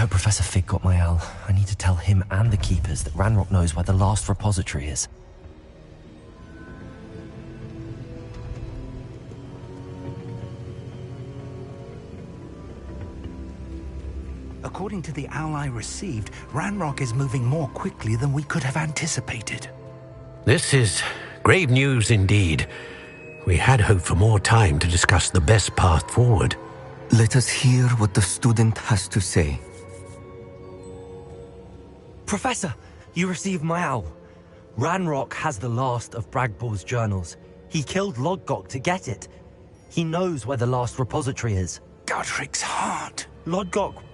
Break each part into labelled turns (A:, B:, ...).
A: heard Professor Fig got my owl. I need to tell him and the Keepers that Ranrock knows where the last repository is.
B: According to the owl I received, Ranrock is moving more quickly than we could have anticipated.
C: This is grave news indeed. We had hoped for more time to discuss the best path forward.
D: Let us hear what the student has to say.
A: Professor, you received my owl. Ranrock has the last of Bragbor's journals. He killed Lodgok to get it. He knows where the last repository is.
B: Godric's heart.
A: Lodgok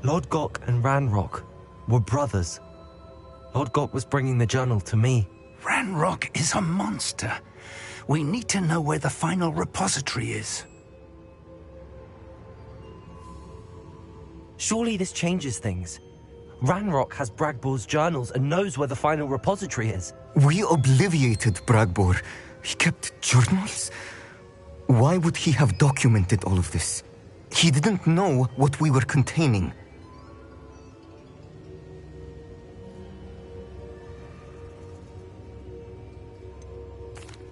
A: and Ranrock were brothers. Lodgok was bringing the journal to me.
B: Ranrock is a monster. We need to know where the final repository is.
A: Surely this changes things. Ranrock has Bragbor's journals and knows where the final repository is.
D: We obliviated Bragbor. He kept journals? Why would he have documented all of this? He didn't know what we were containing.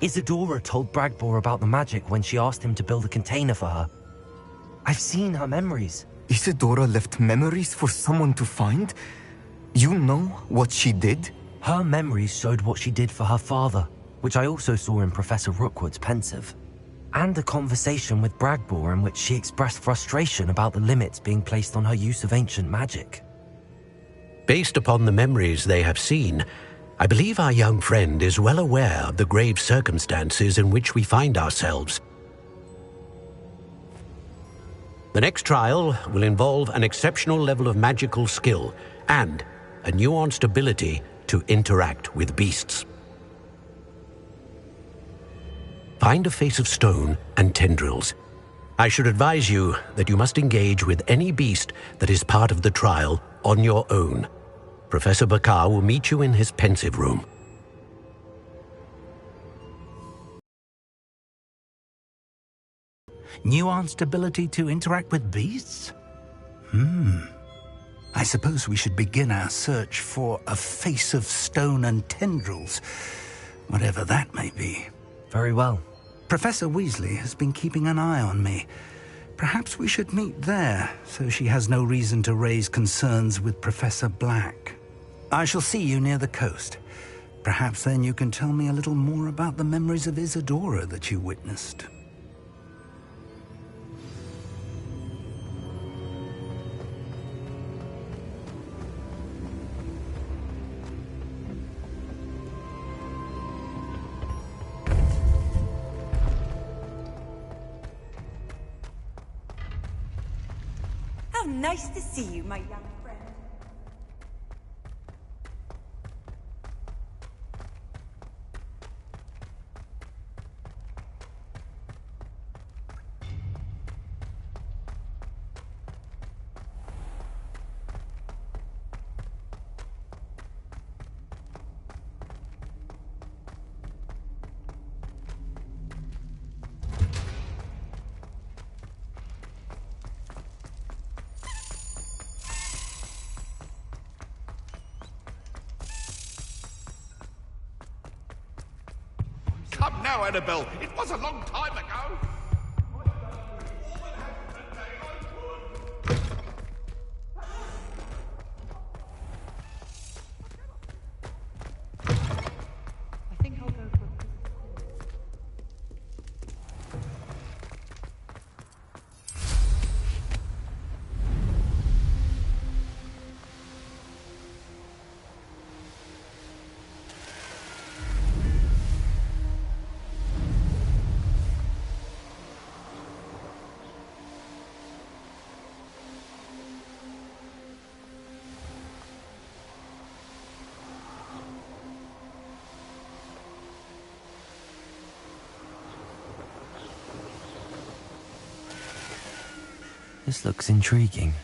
A: Isadora told Bragbor about the magic when she asked him to build a container for her. I've seen her memories.
D: Isadora left memories for someone to find? You know what she did?
A: Her memories showed what she did for her father, which I also saw in Professor Rookwood's pensive. And a conversation with Bragbor in which she expressed frustration about the limits being placed on her use of ancient magic.
C: Based upon the memories they have seen, I believe our young friend is well aware of the grave circumstances in which we find ourselves. The next trial will involve an exceptional level of magical skill and a nuanced ability to interact with beasts. Find a face of stone and tendrils. I should advise you that you must engage with any beast that is part of the trial on your own. Professor Bakar will meet you in his pensive room.
B: Nuanced ability to interact with beasts? I suppose we should begin our search for a face of stone and tendrils, whatever that may be.
A: Very well.
B: Professor Weasley has been keeping an eye on me. Perhaps we should meet there, so she has no reason to raise concerns with Professor Black. I shall see you near the coast. Perhaps then you can tell me a little more about the memories of Isadora that you witnessed.
E: How nice to see you, my young friend.
F: Come now, Annabelle. It was a long time ago.
E: I think I'll go for
A: This looks intriguing.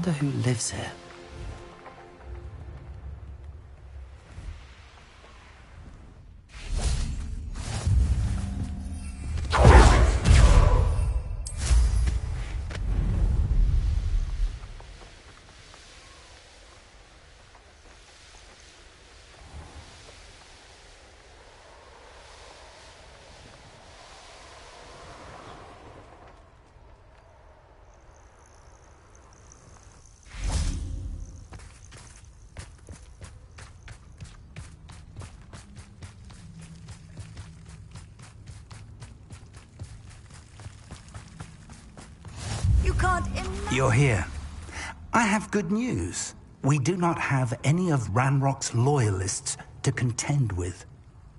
A: wonder who lives here.
E: You can't imagine.
B: You're here. I have good news. We do not have any of Ranrock's loyalists to contend with.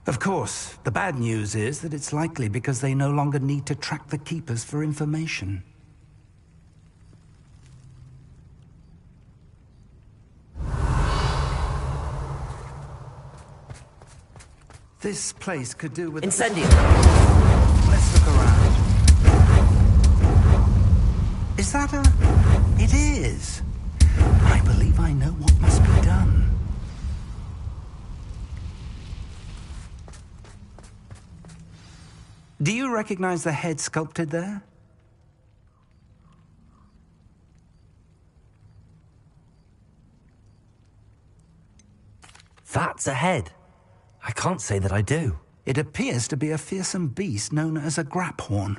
B: Of course, the bad news is that it's likely because they no longer need to track the Keepers for information. This place could do with...
A: Incendio!
B: Let's look around. Is that a... It is. I believe I know what must be done. Do you recognize the head sculpted there?
A: That's a head. I can't say that I do.
B: It appears to be a fearsome beast known as a graphorn.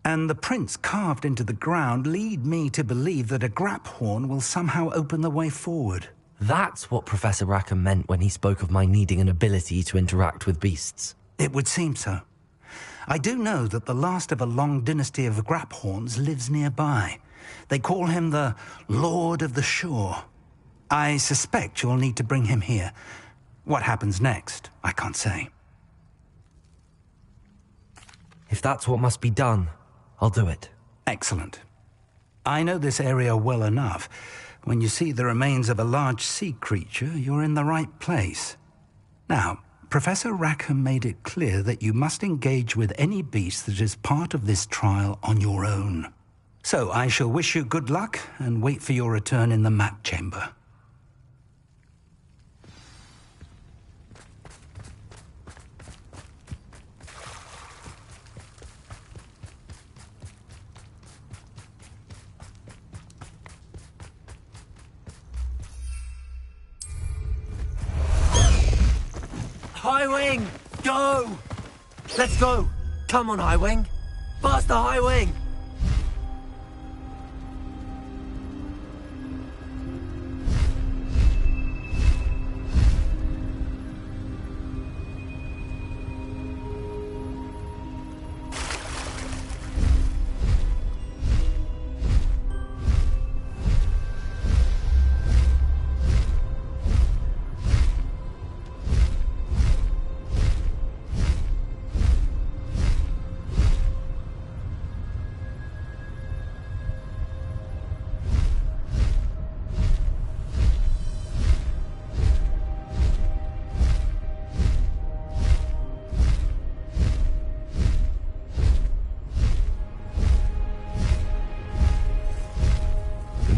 B: And the prints carved into the ground lead me to believe that a graphorn will somehow open the way forward.
A: That's what Professor Rackham meant when he spoke of my needing an ability to interact with beasts.
B: It would seem so. I do know that the last of a long dynasty of graphorns lives nearby. They call him the Lord of the Shore. I suspect you'll need to bring him here. What happens next, I can't say.
A: If that's what must be done, I'll do it.
B: Excellent. I know this area well enough. When you see the remains of a large sea creature, you're in the right place. Now, Professor Rackham made it clear that you must engage with any beast that is part of this trial on your own. So I shall wish you good luck and wait for your return in the map chamber.
A: High Wing! Go! Let's go! Come on, High Wing! Faster, High Wing!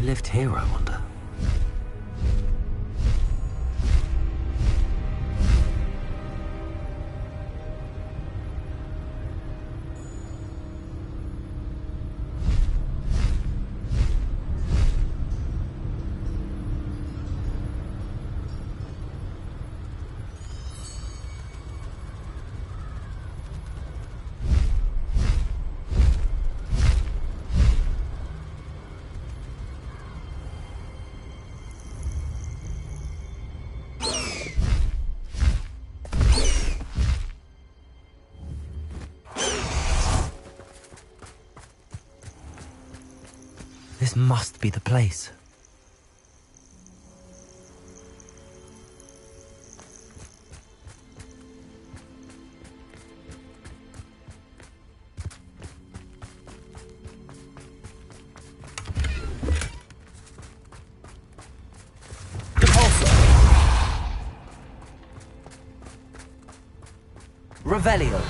A: Lived here, I wonder. This must be the place. Revelio.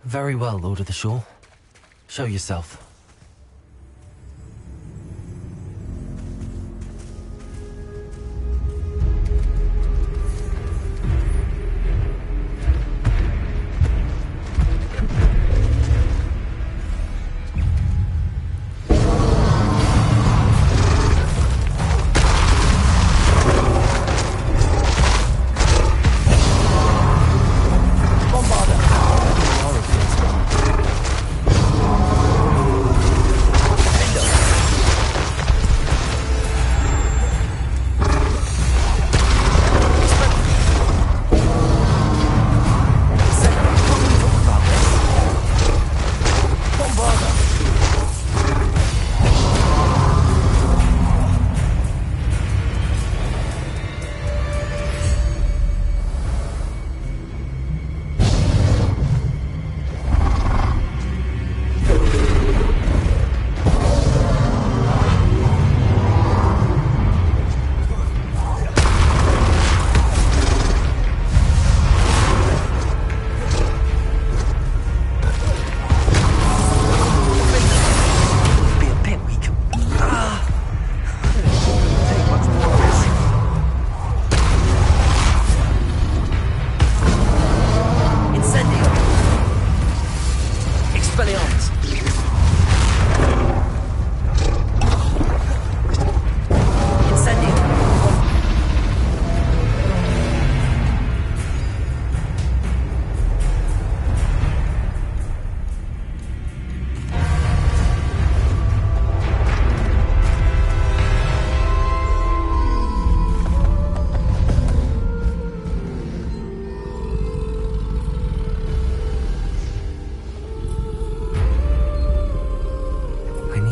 A: Very well, Lord of the Shore. Show yourself.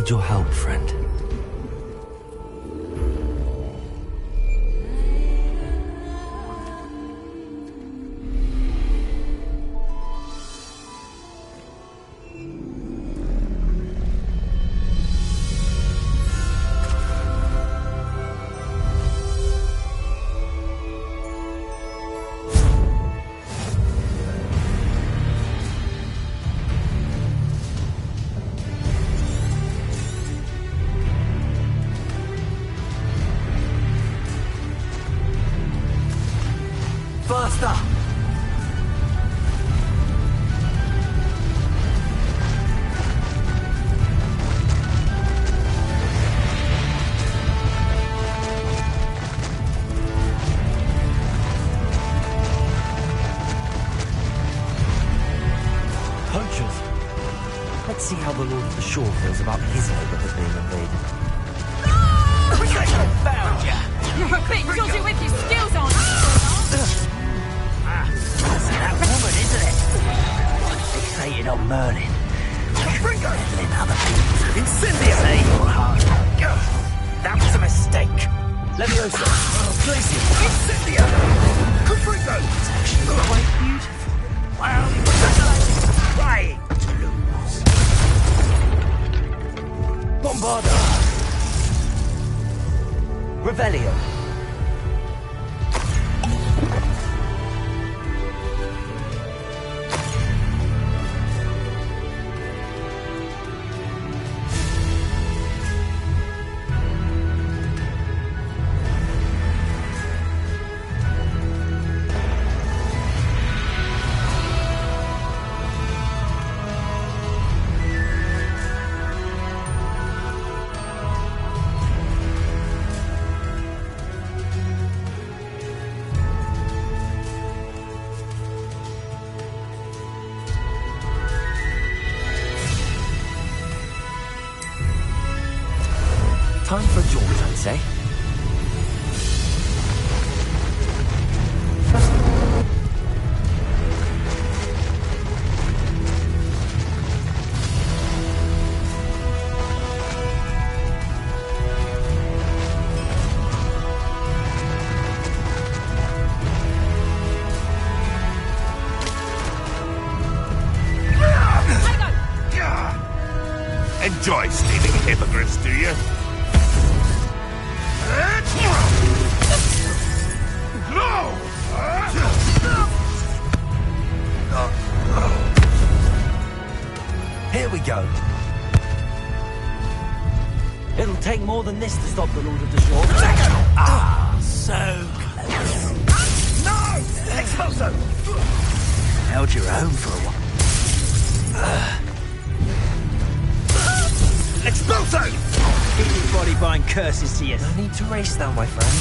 A: Your help, friend. Faster! Poachers. Let's see how the Lord of the Shore feels about his neighborhood being invaded.
G: Found ya! You're a bit dodgy with your skills on!
H: That's that woman, isn't it? Fixated on Merlin. Meddling other people.
F: Incendio!
H: Say your heart. That was a mistake.
F: Leviosa! Tracy! Incendio! Confringo!
H: It's actually quite beautiful. Well, you were trying to lose.
A: Bombarda! Revelio. Time for a jaunt, I'd say.
F: Enjoy stealing hippogriffs, do you?
A: go. It'll take more than this to stop the Lord of the Shore. Ah, so close.
H: No! Expulso! Held your own for a while. Expulso! Keep your body buying curses to you.
A: No need to race now, my friend.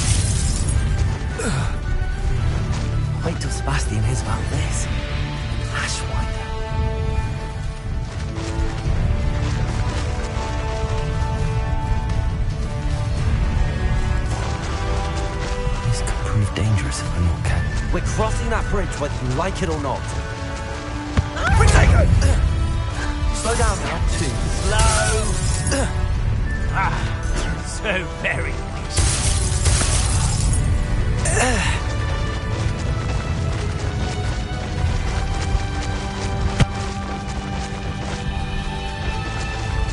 A: Wait till Sebastian hears about this. Ashwinder. This could prove dangerous if we're not careful. We're crossing that bridge whether you like it or not.
H: Protego!
A: Slow down now.
H: Too slow. So very nice.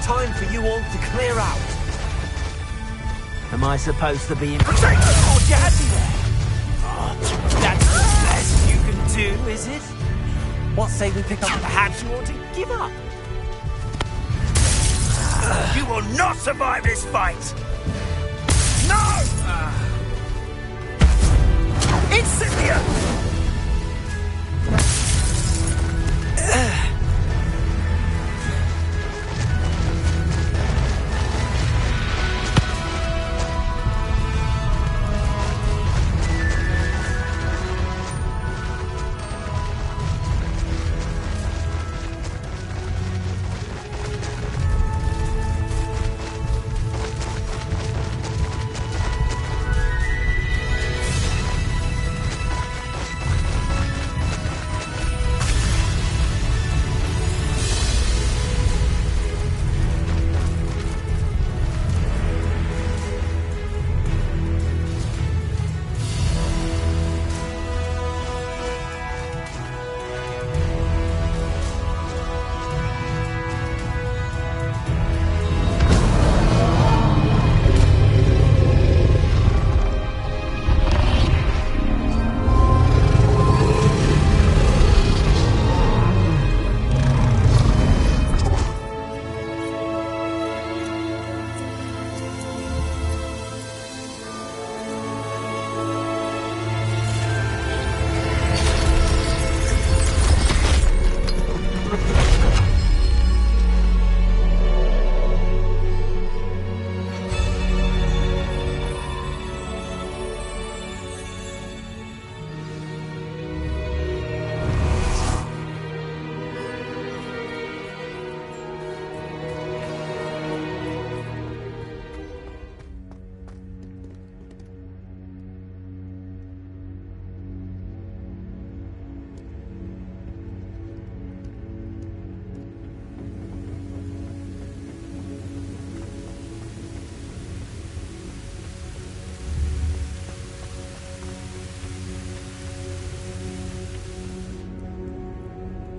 A: Time for you all to clear out.
H: Am I supposed to be in...
A: Protego! Oh, you had me there. Oh, that's the best you can do, is it? What say we pick up? Perhaps you ought to give up.
H: You will not survive this fight! No! Incendio!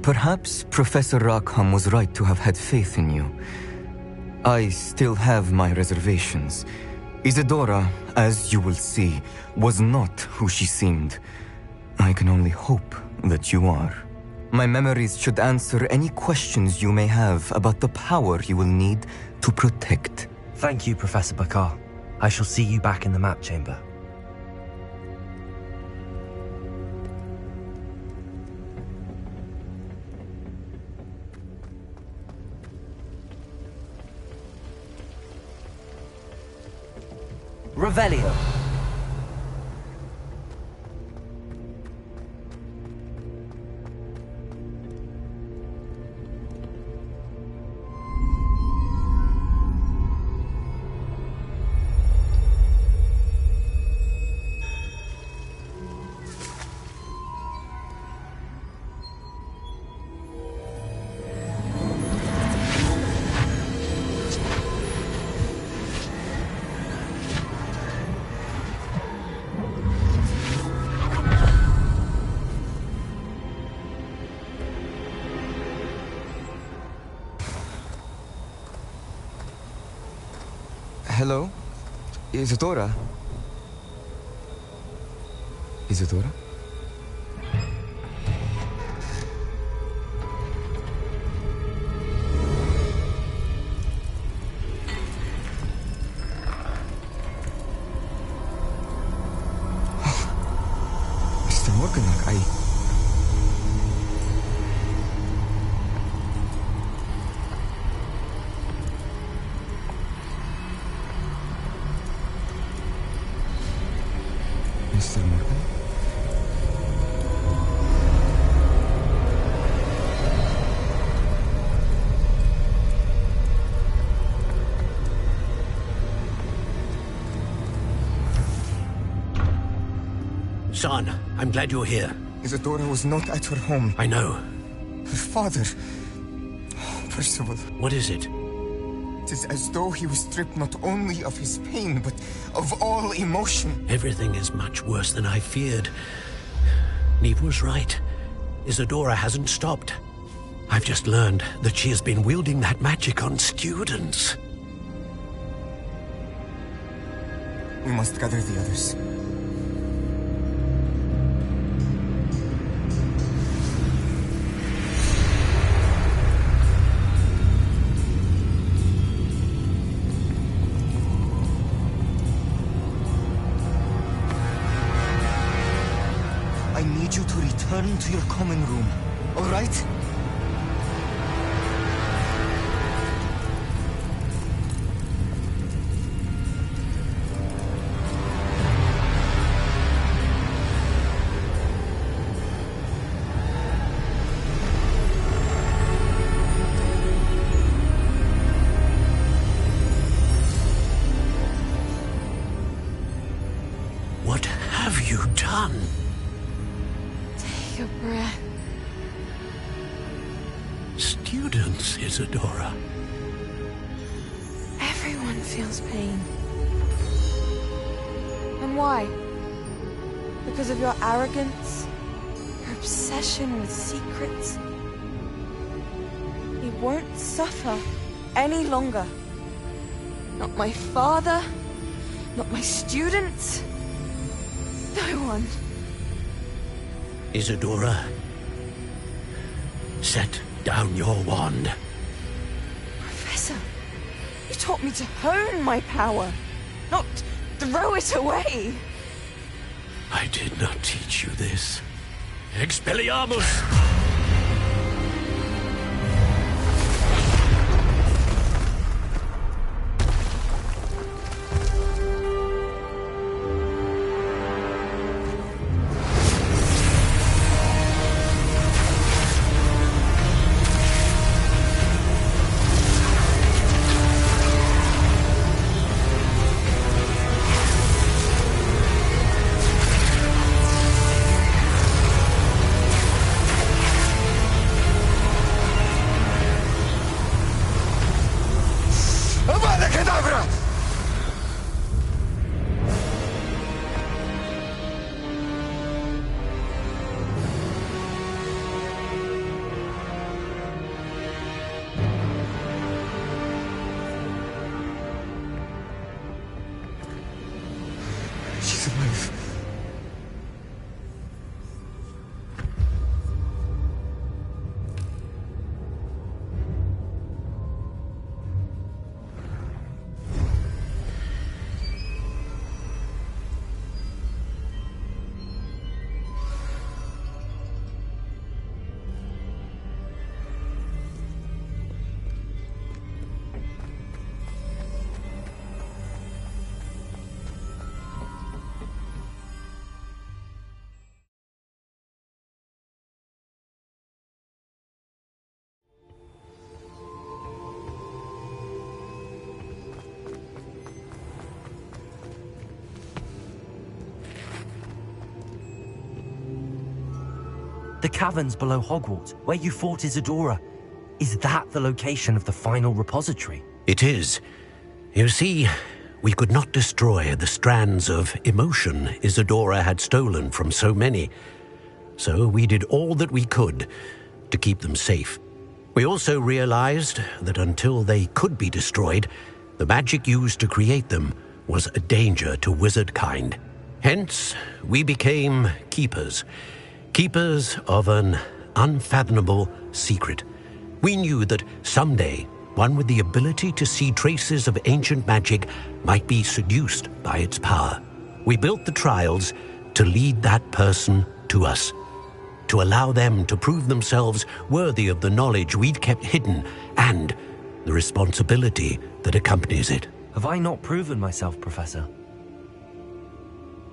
D: Perhaps Professor Rackham was right to have had faith in you. I still have my reservations. Isadora, as you will see, was not who she seemed. I can only hope that you are. My memories should answer any questions you may have about the power you will need to protect.
A: Thank you, Professor Bakar. I shall see you back in the map chamber. Revelio.
D: Hello? Isadora? Isadora? Mr. Morgan?
C: Son, I'm glad you're here.
I: Isadora was not at her home.
C: I know.
I: Her father... Percival.
C: What is it?
I: It is as though he was stripped not only of his pain, but of all emotion.
C: Everything is much worse than I feared. Neve was right. Isadora hasn't stopped. I've just learned that she has been wielding that magic on students.
I: We must gather the others. I need you to return to your common room, all right?
C: What have you done?
G: Take a breath.
C: Students, Isadora.
G: Everyone feels pain. And why? Because of your arrogance? Your obsession with secrets? He won't suffer any longer. Not my father, not my students, no one.
C: Isadora, set down your wand.
G: Professor, you taught me to hone my power, not throw it away.
C: I did not teach you this. Expelliarmus!
I: She's alive.
A: The caverns below Hogwarts, where you fought Isadora. Is that the location of the final repository?
C: It is. You see, we could not destroy the strands of emotion Isadora had stolen from so many. So we did all that we could to keep them safe. We also realized that until they could be destroyed, the magic used to create them was a danger to wizard kind. Hence, we became keepers. Keepers of an unfathomable secret. We knew that someday, one with the ability to see traces of ancient magic might be seduced by its power. We built the trials to lead that person to us, to allow them to prove themselves worthy of the knowledge we'd kept hidden and the responsibility that accompanies it.
A: Have I not proven myself, Professor?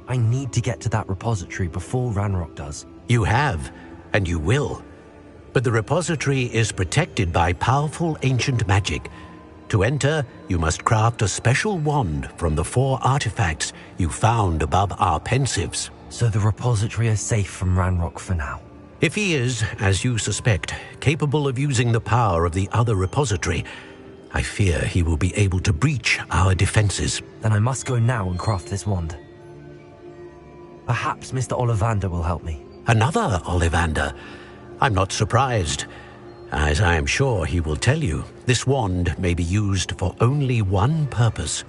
A: I need to get to that repository before Ranrock does.
C: You have, and you will. But the repository is protected by powerful ancient magic. To enter, you must craft a special wand from the 4 artifacts you found above our pensives.
A: So the repository is safe from Ranrock for now.
C: If he is, as you suspect, capable of using the power of the other repository, I fear he will be able to breach our defenses.
A: Then I must go now and craft this wand. Perhaps Mr. Ollivander will help me.
C: Another Ollivander? I'm not surprised. As I am sure he will tell you, this wand may be used for only one purpose.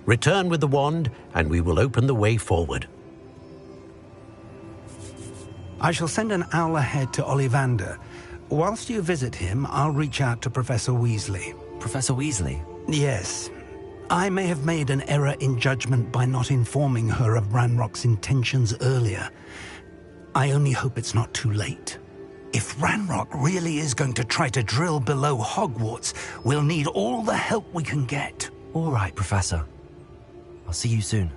C: Return with the wand, and we will open the way forward.
B: I shall send an owl ahead to Ollivander. Whilst you visit him, I'll reach out to Professor Weasley.
A: Professor Weasley?
B: Yes. I may have made an error in judgment by not informing her of Ranrock's intentions earlier. I only hope it's not too late. If Ranrock really is going to try to drill below Hogwarts, we'll need all the help we can get.
A: All right, Professor. I'll see you soon.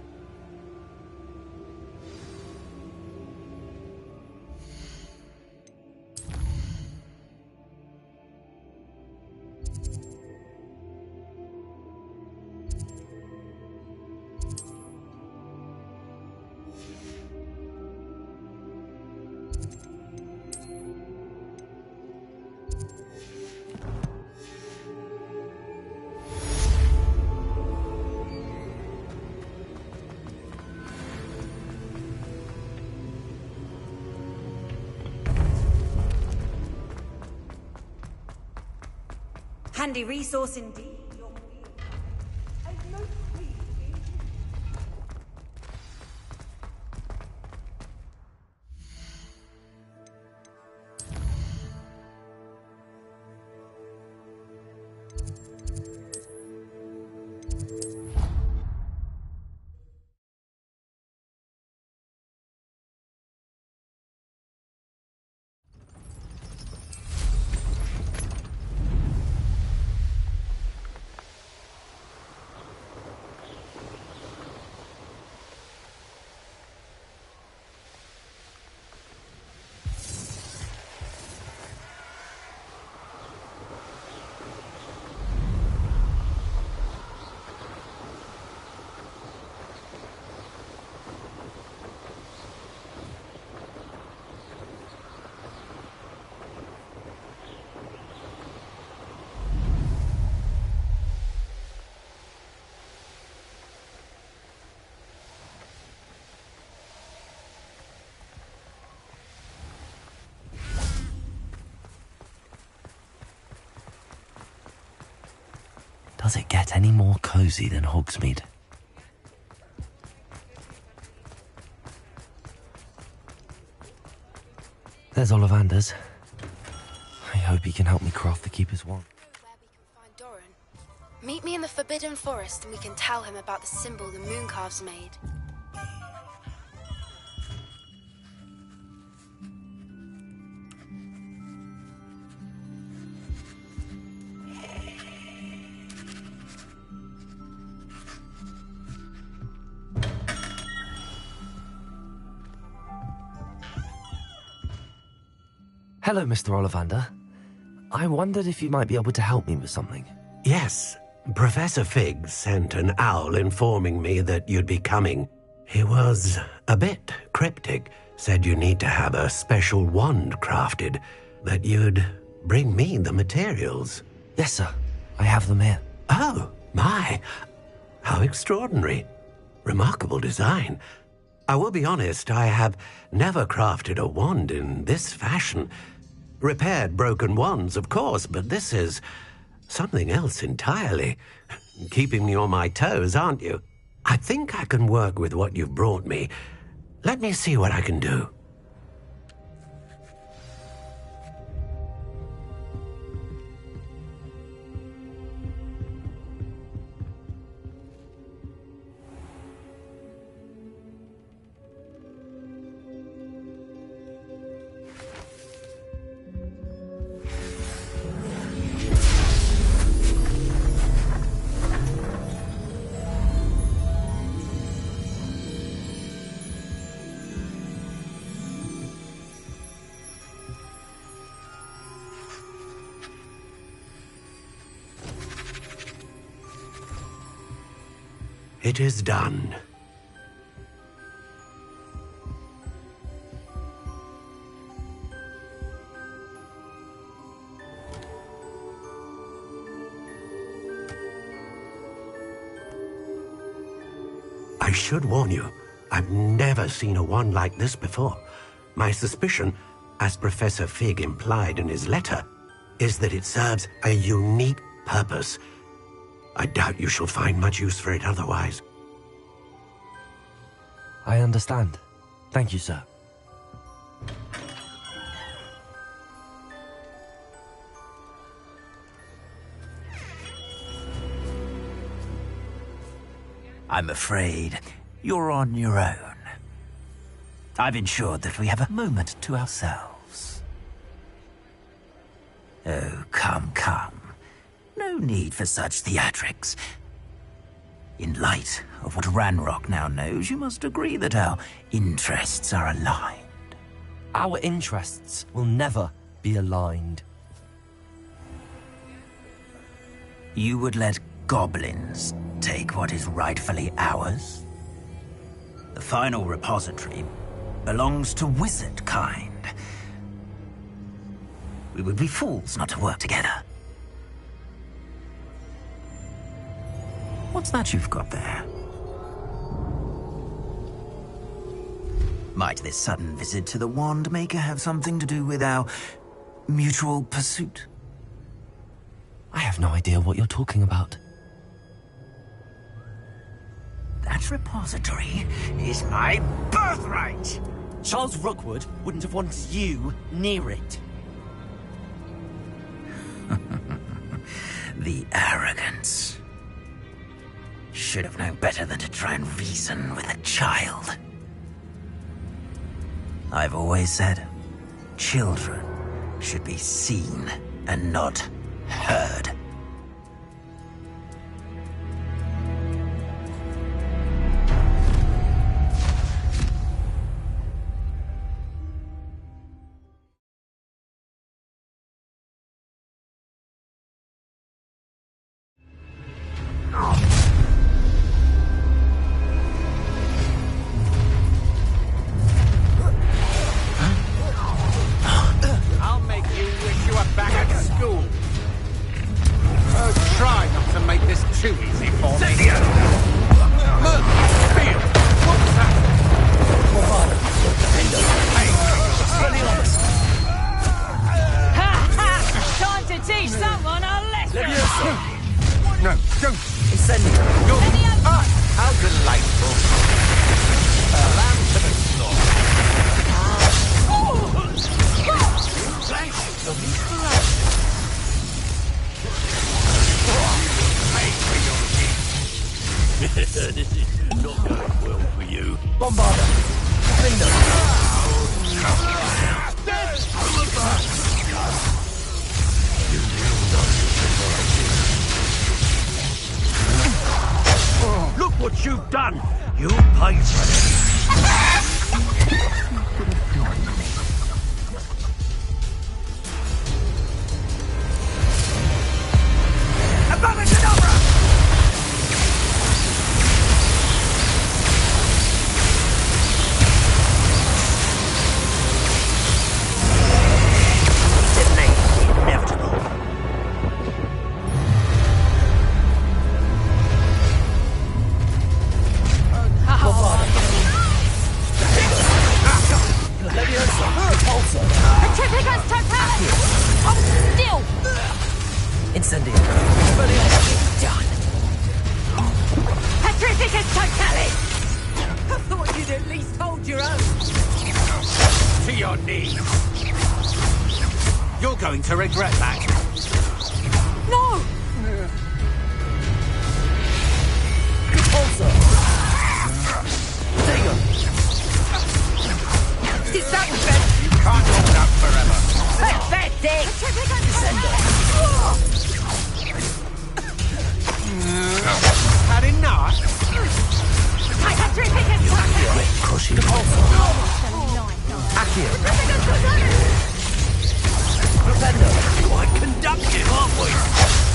E: Handy resource indeed. I'm most pleased to be introduced.
A: Does it get any more cozy than Hogsmeade? There's Ollivander's. I hope he can help me craft the Keeper's wand.
J: Where we can find Doran. Meet me in the Forbidden Forest and we can tell him about the symbol the Mooncalves made.
A: Hello, Mr. Ollivander. I wondered if you might be able to help me with something.
C: Yes, Professor Fig sent an owl informing me that you'd be coming. He was a bit cryptic, said you need to have a special wand crafted, that you'd bring me the materials.
A: Yes, sir. I have them here.
C: Oh, my. How extraordinary. Remarkable design. I will be honest, I have never crafted a wand in this fashion. Repaired broken wands, of course, but this is something else entirely. Keeping me on my toes, aren't you? I think I can work with what you've brought me. Let me see what I can do. It is done. I should warn you, I've never seen a wand like this before. My suspicion, as Professor Fig implied in his letter, is that it serves a unique purpose. I doubt you shall find much use for it otherwise.
A: I understand. Thank you, sir.
H: I'm afraid you're on your own. I've ensured that we have a moment to ourselves. Oh, come. No need for such theatrics. In light of what Ranrock now knows, you must agree that our interests are aligned.
A: Our interests will never be aligned.
H: You would let goblins take what is rightfully ours? The final repository belongs to wizard kind. We would be fools not to work together. What's that you've got there? Might this sudden visit to the Wand Maker have something to do with our mutual pursuit?
A: I have no idea what you're talking about.
H: That repository is my birthright!
A: Charles Rookwood wouldn't have wanted you near it.
H: The arrogance. Should have known better than to try and reason with a child. I've always said, children should be seen and not heard.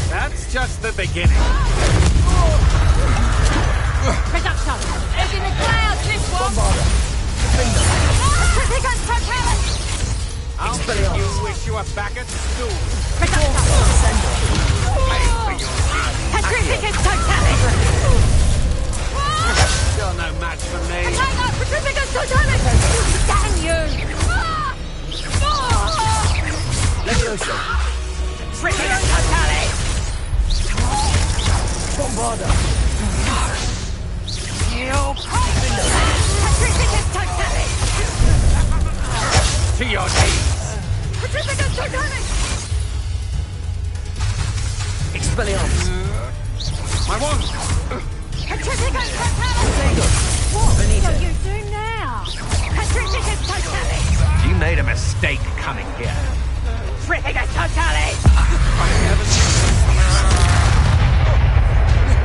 F: That's just the beginning.
G: Production! It's in the clouds, this one! Tripping totality!
F: You wish you were back at school.
G: Production! Tripping totality!
F: You're no match for me.
G: Tripping totality! Damn you!
A: Leviosa!
G: Tripping totality!
A: Bombarda!
F: To your knees.
A: Expelliarmus!
F: My wand.
G: What do you do now?
F: You made a mistake coming here.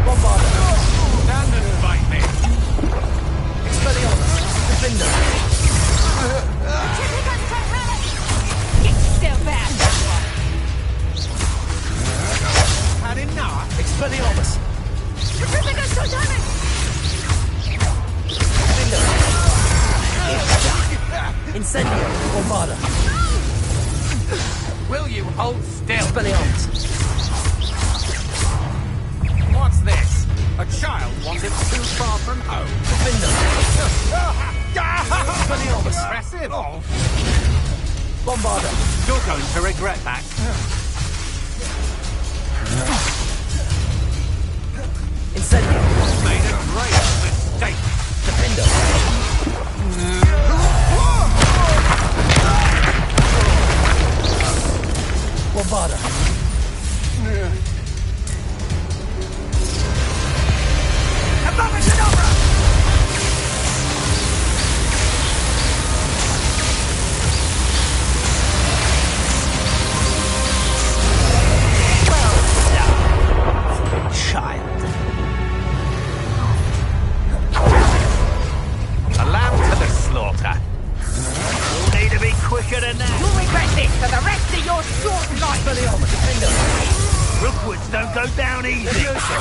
A: Bombarda!
F: Stand and fight me.
A: Expelliarmus! Defender!
G: It's still bad.
F: Had enough.
A: Expelliarmus! Defender! Incendio! Bombarda!
F: Will you hold still?
A: Expelliarmus!
F: What's this? A child wanted too far from home.
A: Defender! Expelliarmus!
F: Impressive.
A: Bombarda!
F: You're going to regret that.
A: Incendio!
F: Made a great mistake.
A: Defender! Bombarda!
F: Child. A lamb to the slaughter. You'll need to be quicker than that.
G: You'll regret this for the rest of your short life.
A: Expelliarmus! Defender!
F: Rookwoods don't go down easy.
A: Leviosa!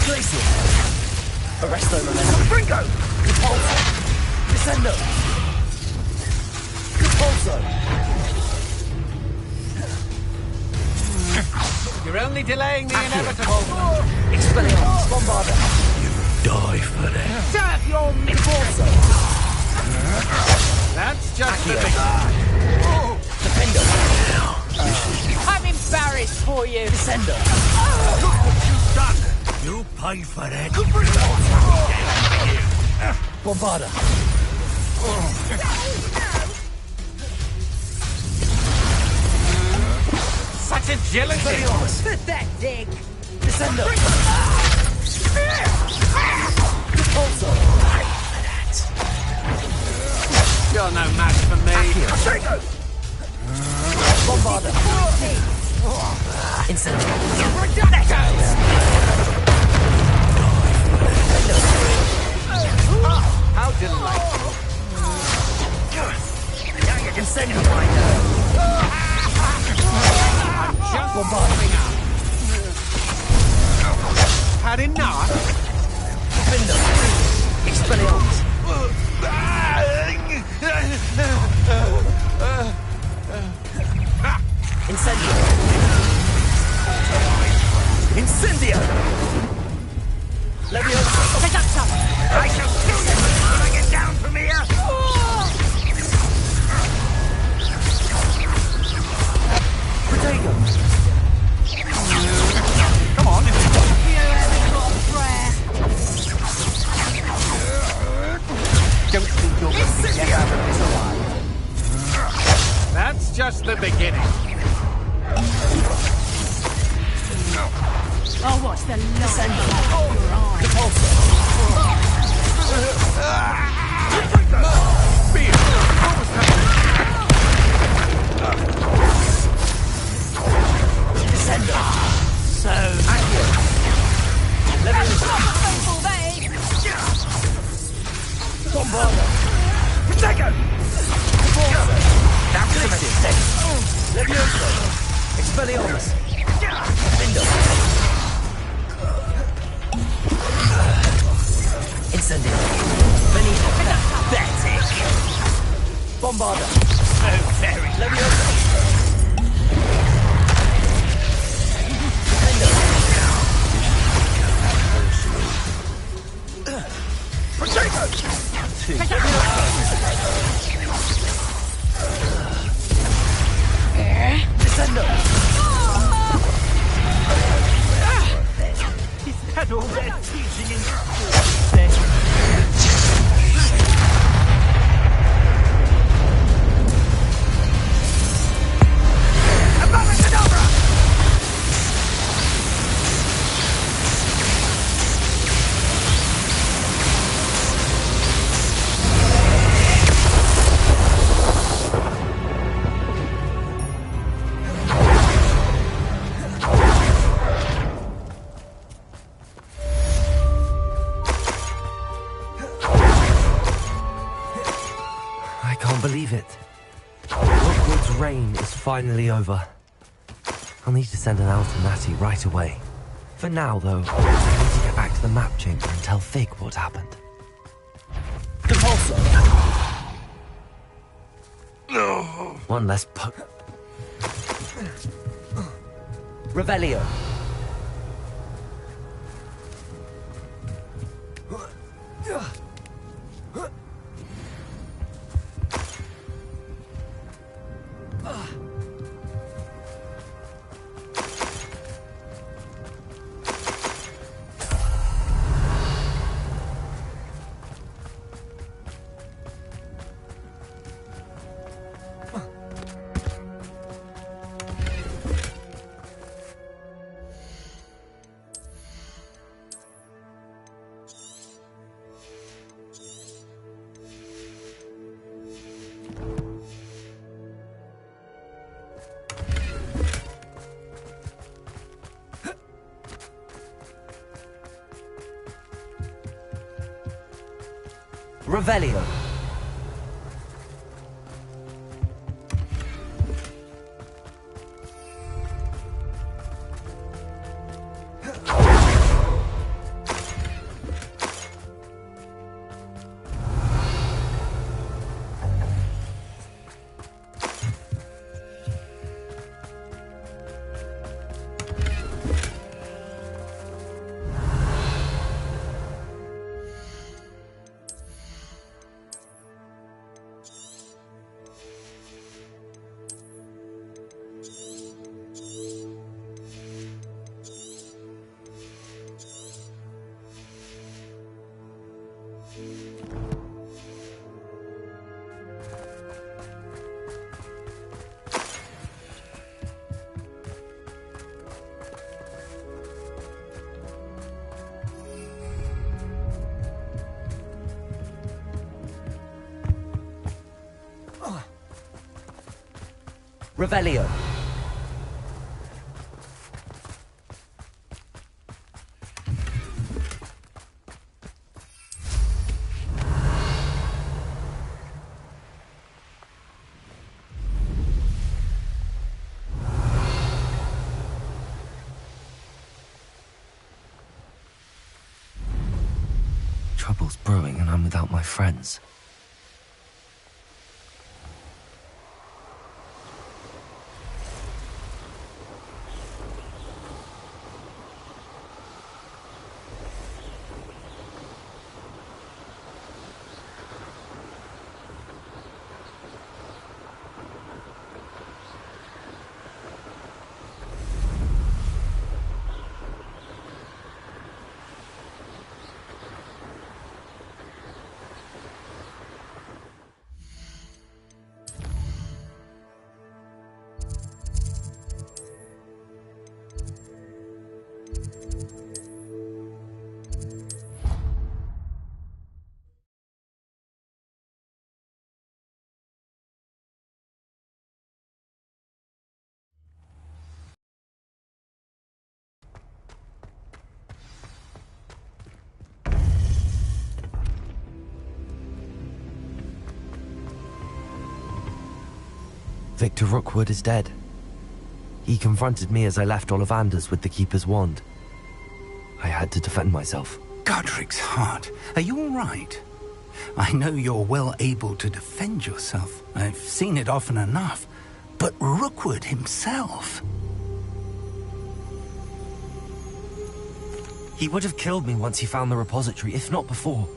A: Glacial! Arresto Momentum!
F: Bringo!
A: Repulso! Descendo! Repulso!
F: You're only delaying the inevitable.
A: Expelliarmus! Bombarda!
C: Die for that.
G: Serve your
A: Repulso!
F: That's just the
A: Accio.
F: beginning.
A: Defender!
G: I'm embarrassed for you.
A: Descendo!
F: Look what you've done.
C: You pay for that.
A: Bombarda!
F: Such agility.
A: Expelliarmus!
G: Pathetic.
A: Descendo! Repulso!
F: You're no match for me.
A: Bombarda! Incendio!
F: How delightful.
A: Incendio!
F: Just
A: Bombarda!
F: warming up. Had enough?
A: Defender! Expelliarmus! Incendio! Incendio! Leviosa!
G: Production.
F: I shall kill you when I get down from here.
A: Protego!
F: Come on. Don't think you're going to get out of this alive. That's just the beginning.
G: Oh, what's the light?
A: Descendo!
G: Your eyes.
A: Repulso!
F: Fear. What was that?
A: Descendo! So accurate! Leviosa! Bombarda! Protego! Repulso! That's a mistake! Leviosa! Expelliarmus! Defender! Incendio. Benito. Pathetic. Bombarda. So very. Leviosa. Descendo! Is that all they're teaching in school? Believe it. Rookwood's reign is finally over. I'll need to send an Altanati right away. For now, though, I need to get back to the map chamber and tell Fig what happened. Compulso! One less Revelio! Revelio. Revelio. Trouble's brewing and I'm without my friends. Victor Rookwood is dead. He confronted me as I left Ollivander's with the Keeper's wand. I had to defend myself.
B: Godric's heart. Are you all right? I know you're well able to defend yourself. I've seen it often enough. But Rookwood himself...
A: He would have killed me once he found the repository, if not before.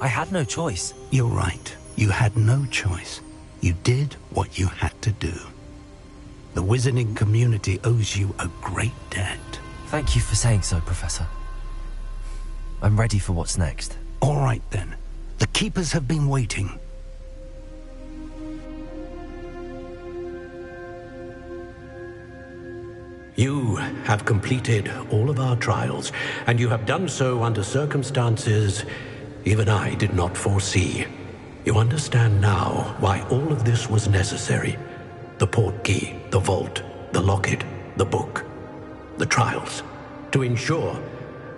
A: I had no choice.
B: You're right. You had no choice. You did what you had to do. The wizarding community owes you a great debt.
A: Thank you for saying so, Professor. I'm ready for what's next.
B: All right, then. The Keepers have been waiting.
C: You have completed all of our trials, and you have done so under circumstances even I did not foresee. You understand now why all of this was necessary. The portkey, the vault, the locket, the book, the trials. To ensure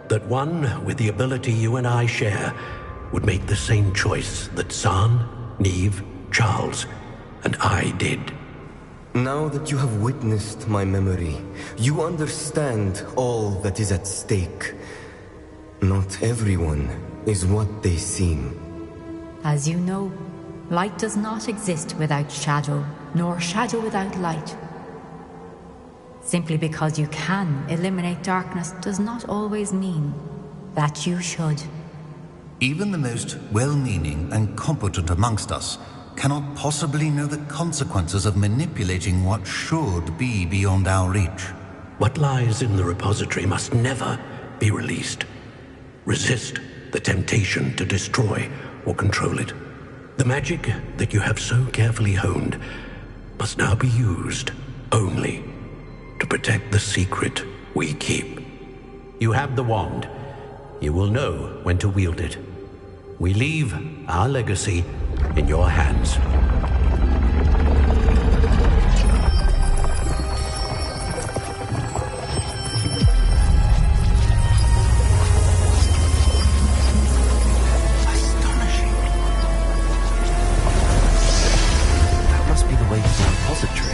C: that one with the ability you and I share would make the same choice that San, Neve, Charles, and I did.
D: Now that you have witnessed my memory, you understand all that is at stake. Not everyone is what they seem.
K: As you know, light does not exist without shadow, nor shadow without light. Simply because you can eliminate darkness does not always mean that you should.
L: Even the most well-meaning and competent amongst us cannot possibly know the consequences of manipulating what should be beyond our reach.
C: What lies in the repository must never be released. Resist the temptation to destroy or control it. The magic that you have so carefully honed must now be used only to protect the secret we keep. You have the wand. You will know when to wield it. We leave our legacy in your hands.
B: Astonishing.
A: That must be the way to the repository.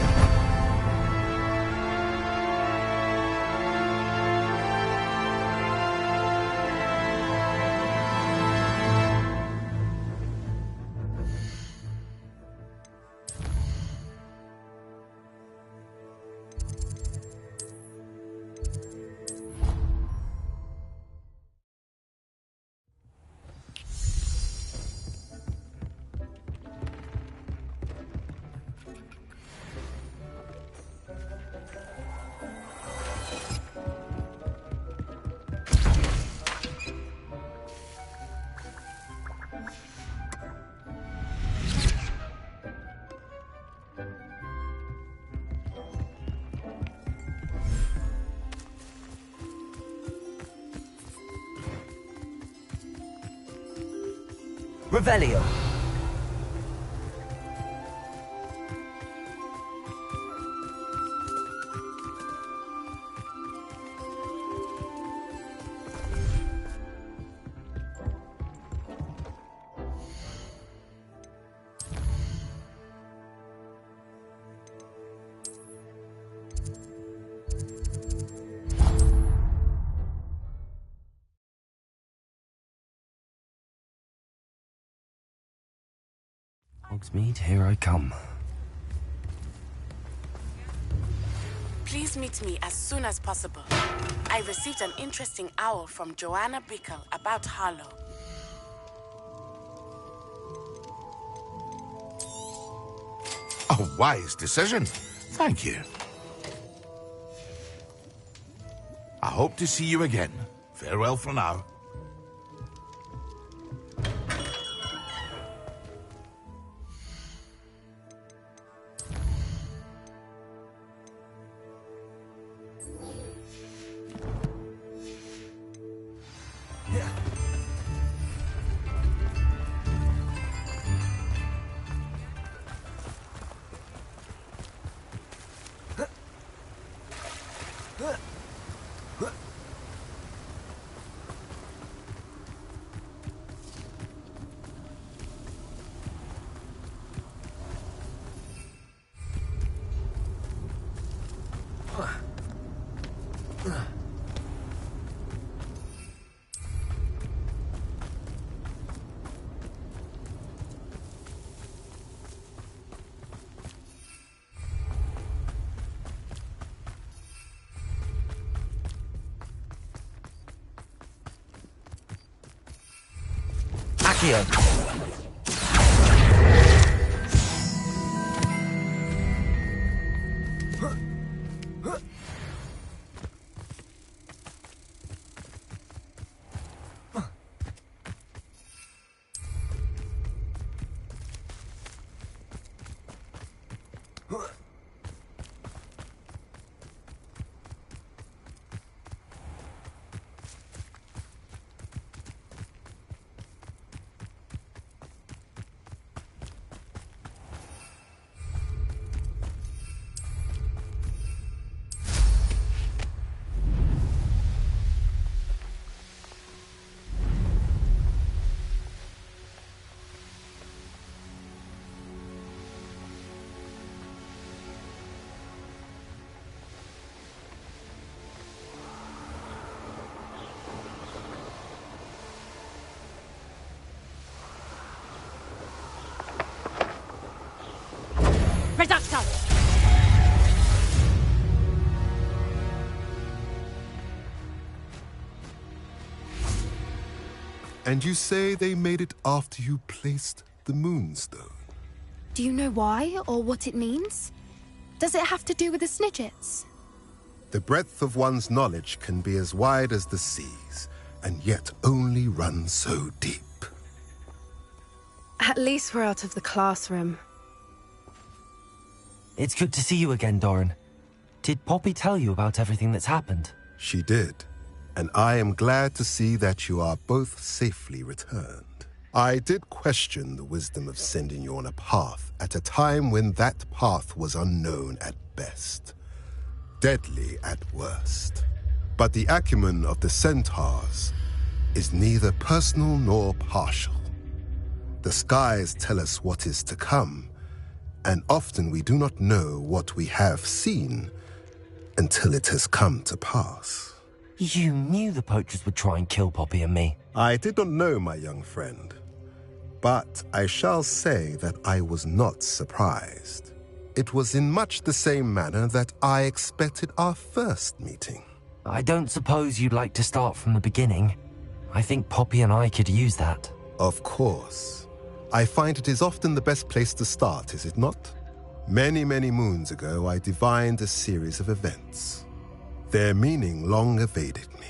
A: Revelio. Hogsmeade, here I come.
M: Please meet me as soon as possible. I received an interesting owl from Joanna Bickle about Harlow.
N: A wise decision. Thank you. I hope to see you again. Farewell for now.
A: Accio!
E: Reducto!
O: And you say they made it after you placed the Moonstone?
J: Do you know why, or what it means? Does it have to do with the Snidgets?
O: The breadth of one's knowledge can be as wide as the seas, and yet only run so deep.
J: At least we're out of the classroom.
A: It's good to see you again, Doran. Did Poppy tell you about everything that's happened?
O: She did, and I am glad to see that you are both safely returned. I did question the wisdom of sending you on a path at a time when that path was unknown at best, deadly at worst. But the acumen of the centaurs is neither personal nor partial. The skies tell us what is to come, and often we do not know what we have seen until it has come to pass.
A: You knew the poachers would try and kill Poppy and me.
O: I did not know, my young friend, but I shall say that I was not surprised. It was in much the same manner that I expected our first meeting.
A: I don't suppose you'd like to start from the beginning. I think Poppy and I could use that.
O: Of course. I find it is often the best place to start, is it not? Many, many moons ago, I divined a series of events. Their meaning long evaded me,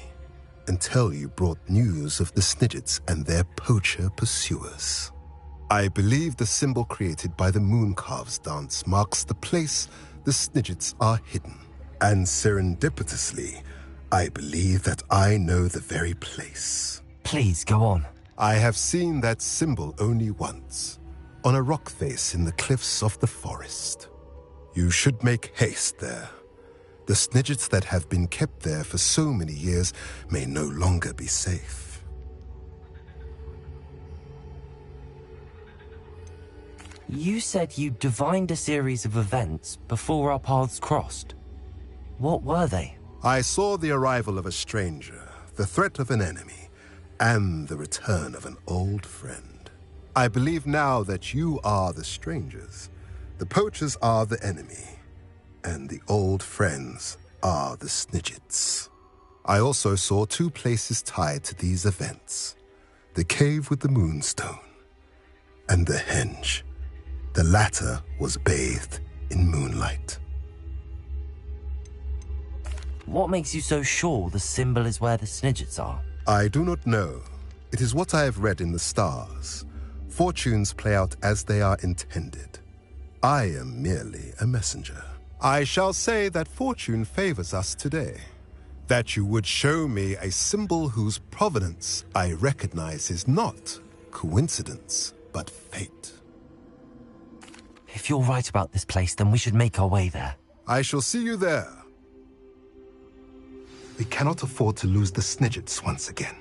O: until you brought news of the Snidgets and their poacher pursuers. I believe the symbol created by the Mooncalves dance marks the place the Snidgets are hidden. And serendipitously, I believe that I know the very place.
A: Please, go on.
O: I have seen that symbol only once, on a rock face in the cliffs of the forest. You should make haste there. The Snidgets that have been kept there for so many years may no longer be safe.
A: You said you divined a series of events before our paths crossed. What were they?
O: I saw the arrival of a stranger, the threat of an enemy, and the return of an old friend. I believe now that you are the strangers, the poachers are the enemy, and the old friends are the Snidgets. I also saw two places tied to these events: the cave with the Moonstone and the henge. The latter was bathed in moonlight.
A: What makes you so sure the symbol is where the Snidgets are?
O: I do not know. It is what I have read in the stars. Fortunes play out as they are intended. I am merely a messenger. I shall say that fortune favors us today. That you would show me a symbol whose provenance I recognize is not coincidence, but fate.
A: If you're right about this place, then we should make our way there.
O: I shall see you there. We cannot afford to lose the Snidgets once again.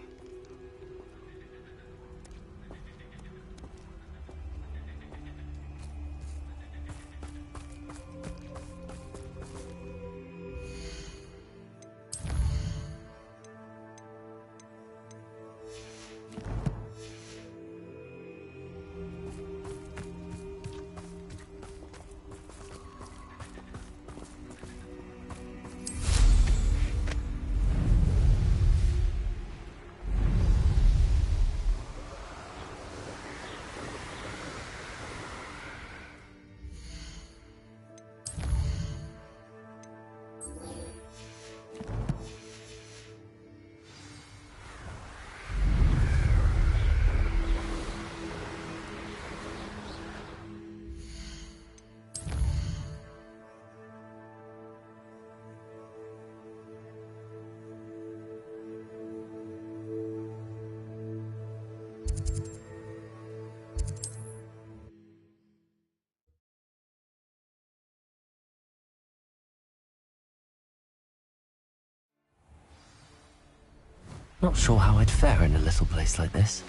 A: Not sure how I'd fare in a little place like this.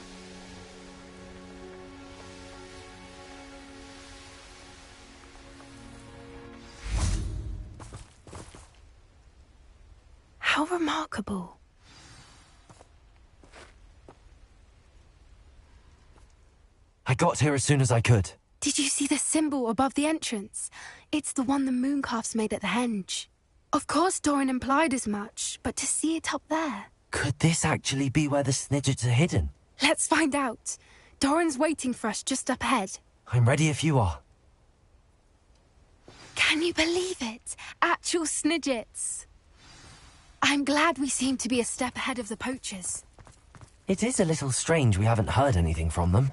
J: How remarkable.
A: I got here as soon as I could.
J: Did you see the symbol above the entrance? It's the one the mooncalves made at the henge. Of course Doran implied as much, but to see it up there...
A: Could this actually be where the Snidgets are hidden?
J: Let's find out. Doran's waiting for us just up ahead.
A: I'm ready if you are.
J: Can you believe it? Actual Snidgets. I'm glad we seem to be a step ahead of the poachers.
A: It is a little strange we haven't heard anything from them.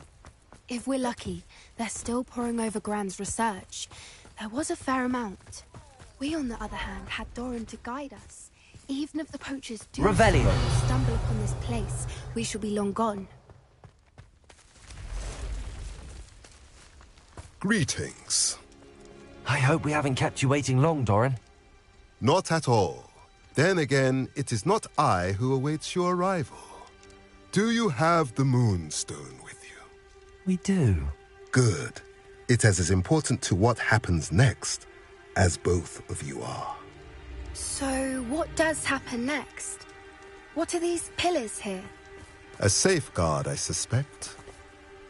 J: If we're lucky, they're still poring over Gran's research. There was a fair amount. We, on the other hand, had Doran to guide us. Even if the poachers do stumble upon this place, we shall be long gone.
O: Greetings.
A: I hope we haven't kept you waiting long, Doran.
O: Not at all. Then again, it is not I who awaits your arrival. Do you have the Moonstone with you?
A: We do.
O: Good. It is as important to what happens next as both of you are.
J: So, what does happen next? What are these pillars here?
O: A safeguard, I suspect.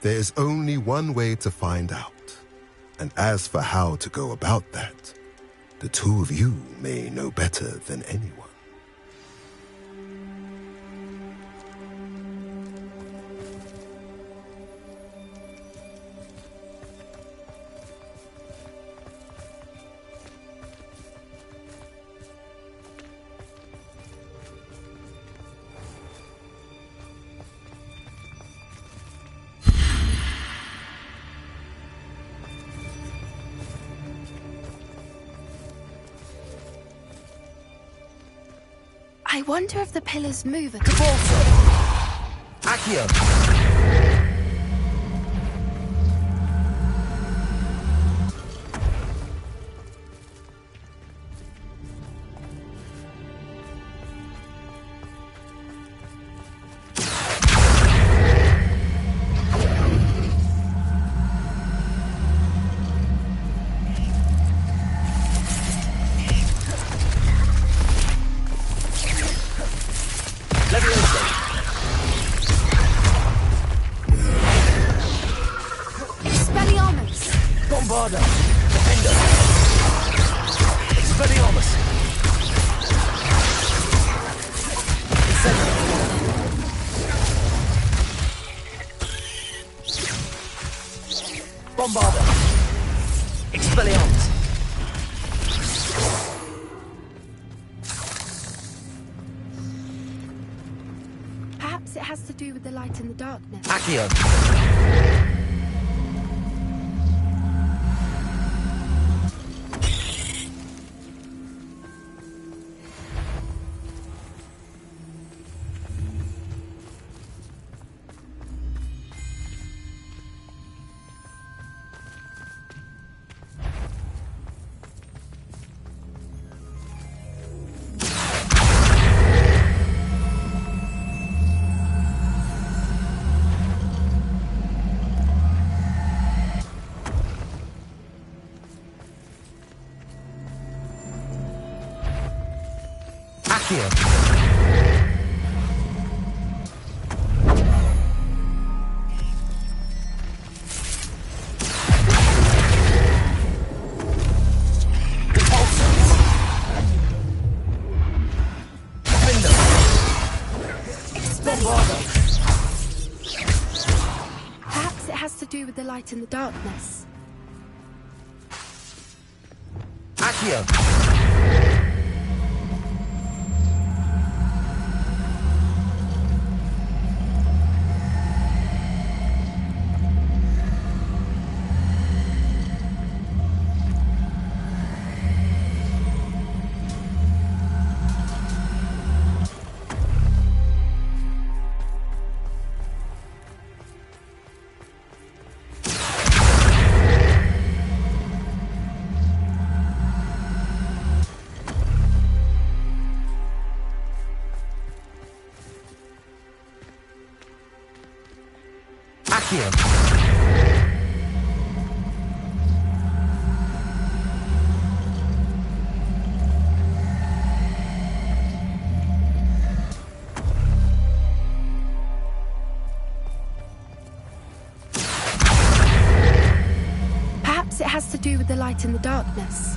O: There is only one way to find out. And as for how to go about that, the two of you may know better than anyone.
J: I wonder if the pillars move at all.
A: Accio!
P: Bombarda! Defender! Expelliarmus! Bombarda! Expelliarmus!
J: Perhaps it has to do with the light in the darkness.
A: Accio!
J: Perhaps it has to do with the light in the darkness.
A: Accio! Accio.
J: Perhaps it has to do with the light in the darkness.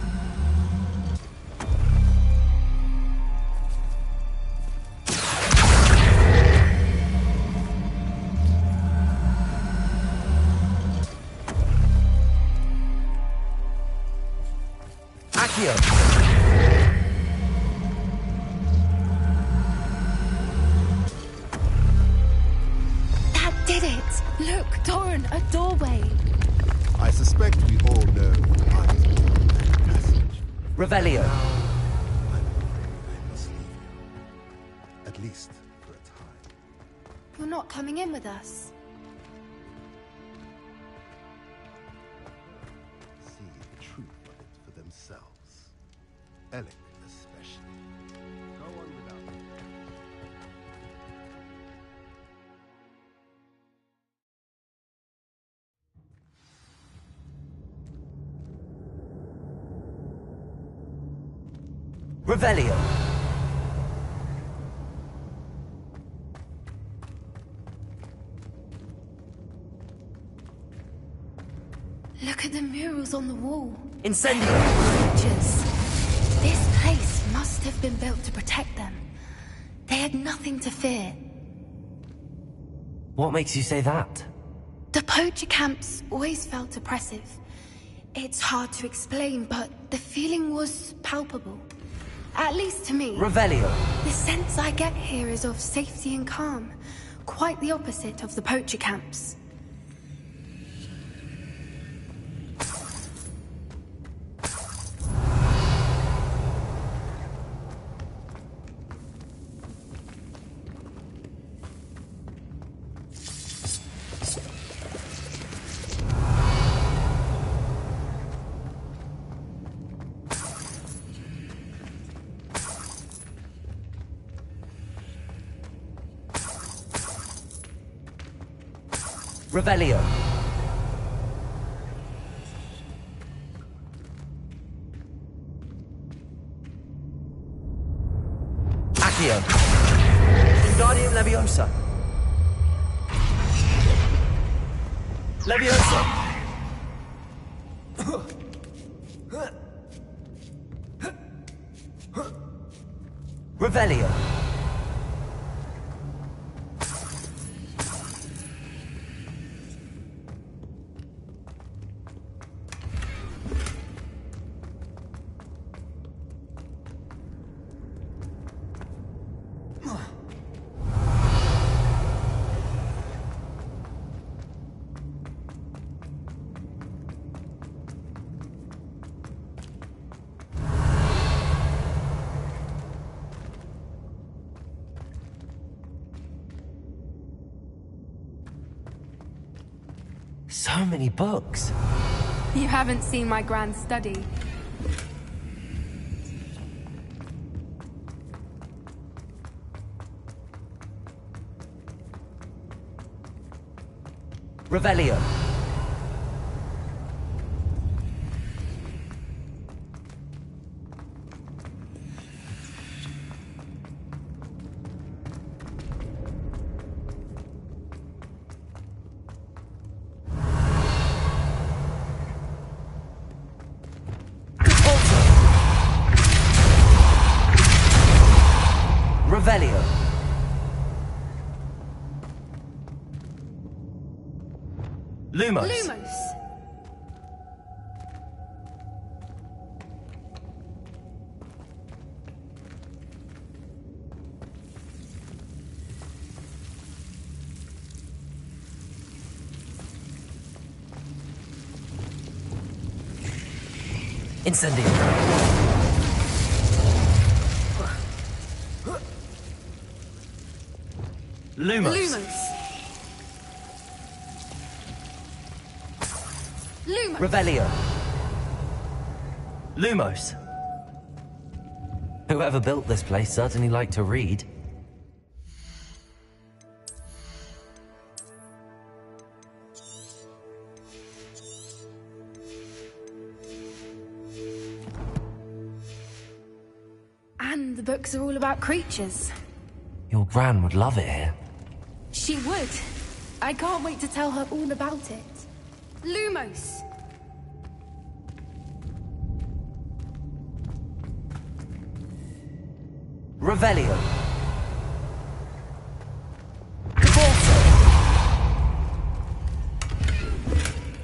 A: Accio.
J: That did it! Look, Doran, a doorway.
O: I suspect we all know the eyes beyond that passage.
A: Revelio.
O: I'm afraid I must leave you. At least for a time.
J: You're not coming in with us.
O: See the truth of it for themselves. Alec especially. Go on without me.
A: Revelio.
J: Look at the murals on the wall.
A: Incendio.
J: Creatures. This place must have been built to protect them. They had nothing to fear.
A: What makes you say that?
J: The poacher camps always felt oppressive. It's hard to explain, but the feeling was palpable. At least to me.
A: Revelio.
J: The sense I get here is of safety and calm. Quite the opposite of the poacher camps.
A: Revelio. Accio. Wingardium Leviosa. Leviosa. Revelio. So many books.
J: You haven't seen my grand study.
A: Revelio. Revelio. Lumos.
J: Lumos.
A: Incendio. Lumos.
J: Lumos. Lumos.
A: Revelio. Lumos. Whoever built this place certainly liked to read.
J: books are all about creatures.
A: Your Gran would love it here.
J: She would. I can't wait to tell her all about it. Lumos!
A: Revelio.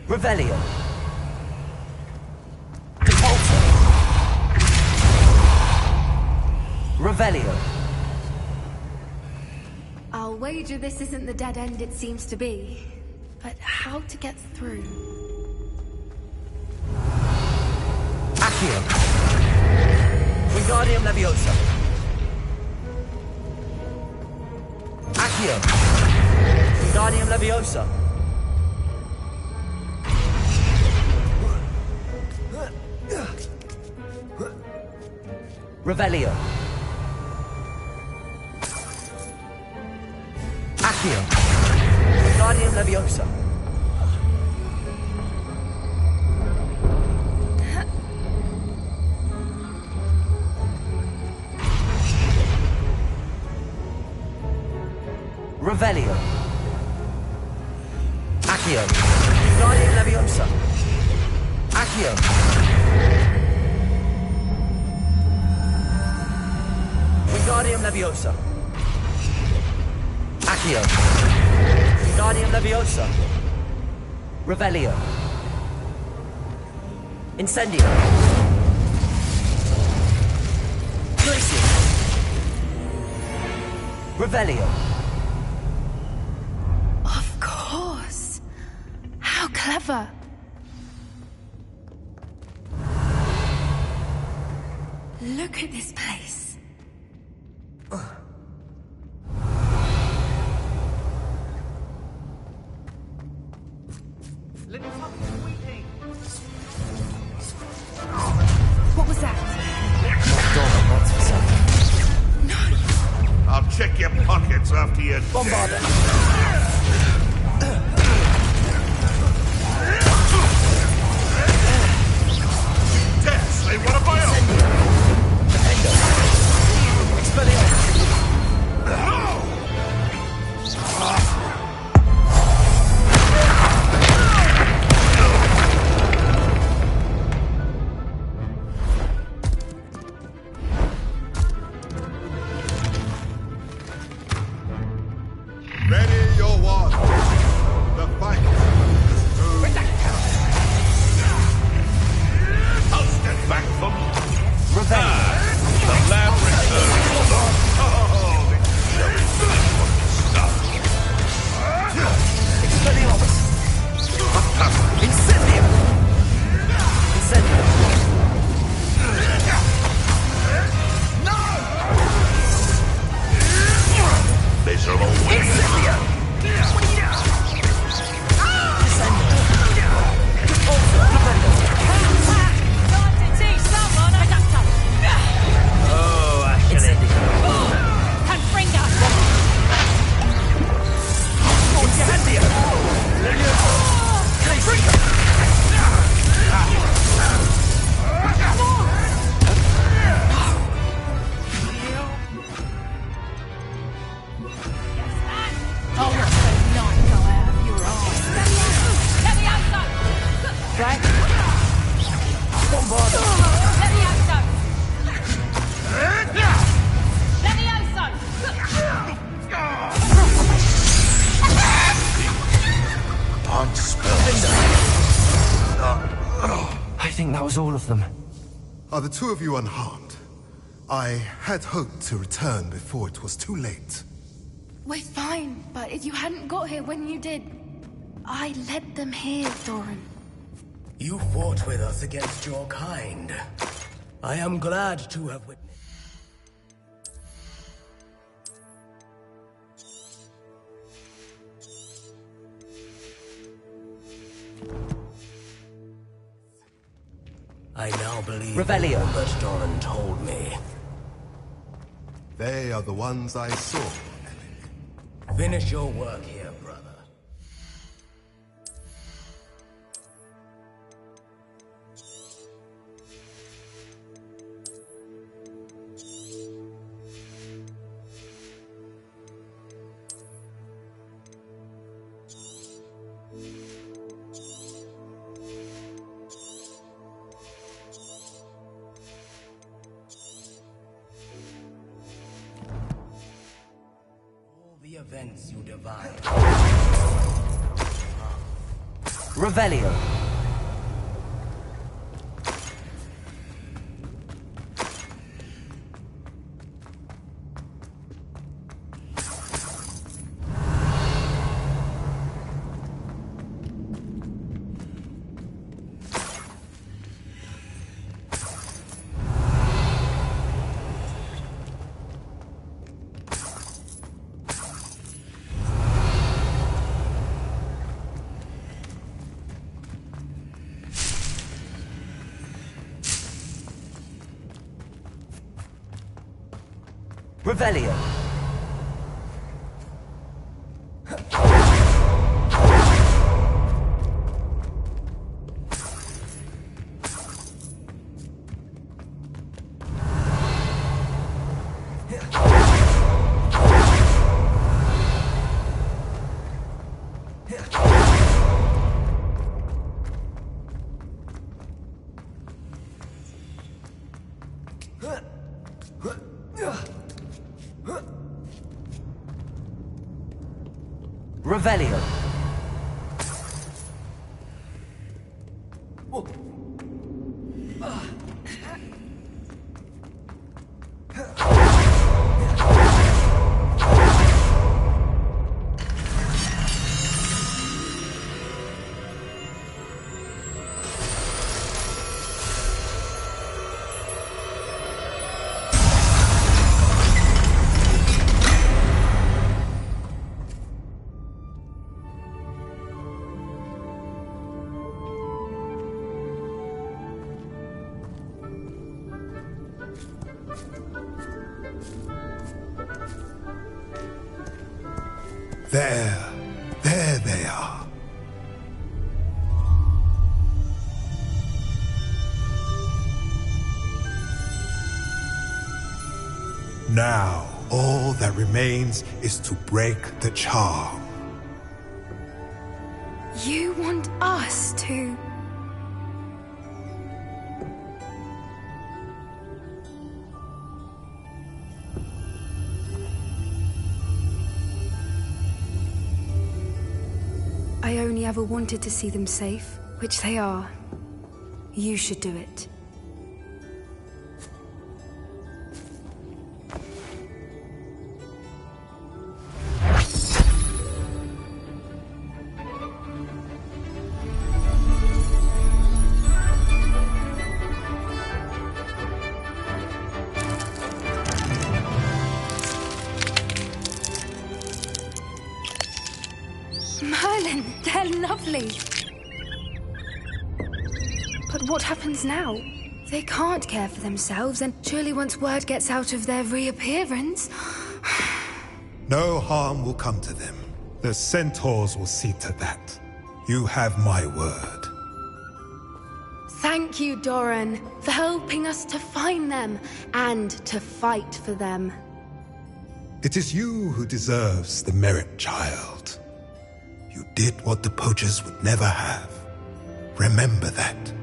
A: Revelio. Depulso. Revelio.
J: I'll wager this isn't the dead end it seems to be. But how to get through?
A: Accio. Wingardium Leviosa. Accio. Wingardium Leviosa. Revelio. Accio. Wingardium Leviosa. Revelio. Accio. Wingardium Leviosa. Accio. Wingardium Leviosa. Accio. Wingardium Leviosa. Revelio. Incendio. Glacius. Revelio.
J: Of course. How clever. Look at this place. What was that?
A: Dora, that's for something.
J: No!
N: I'll check your pockets after you.
A: Bombarda.
N: Tess, they want to buy up.
A: Defendo. Expelliarmus.
O: Ready your war. The fight is over.
N: I'll step back from
A: Revenge.
N: the lab returns. Oh, this stuff.
A: Expelliarmus. Incendio. Incendio.
N: Miserable waste.
A: Incendio. I think that was all of them.
O: Are the two of you unharmed? I had hoped to return before it was too late.
J: We're fine, but if you hadn't got here when you did, I led them here, Doran.
P: You fought with us against your kind. I am glad to have witnessed. I now believe
A: Revelio.
P: all that Doran told me.
O: They are the ones I saw.
P: Finish your work here, brother. events you divide.
A: Revelio. Revelio. Revelio.
O: There they are. Now, all that remains is to break the charm.
J: You want us to... I only ever wanted to see them safe, which they are. You should do it. Merlin, they're lovely. But what happens now? They can't care for themselves, and surely once word gets out of their reappearance...
O: No harm will come to them. The centaurs will see to that. You have my word.
J: Thank you, Doran, for helping us to find them and to fight for them.
O: It is you who deserves the merit, child. You did what the poachers would never have. Remember that.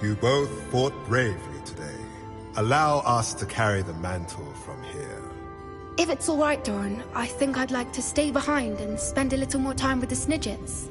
O: You both fought bravely today. Allow us to carry the mantle from here.
J: If it's all right, Doran, I think I'd like to stay behind and spend a little more time with the Snidgets.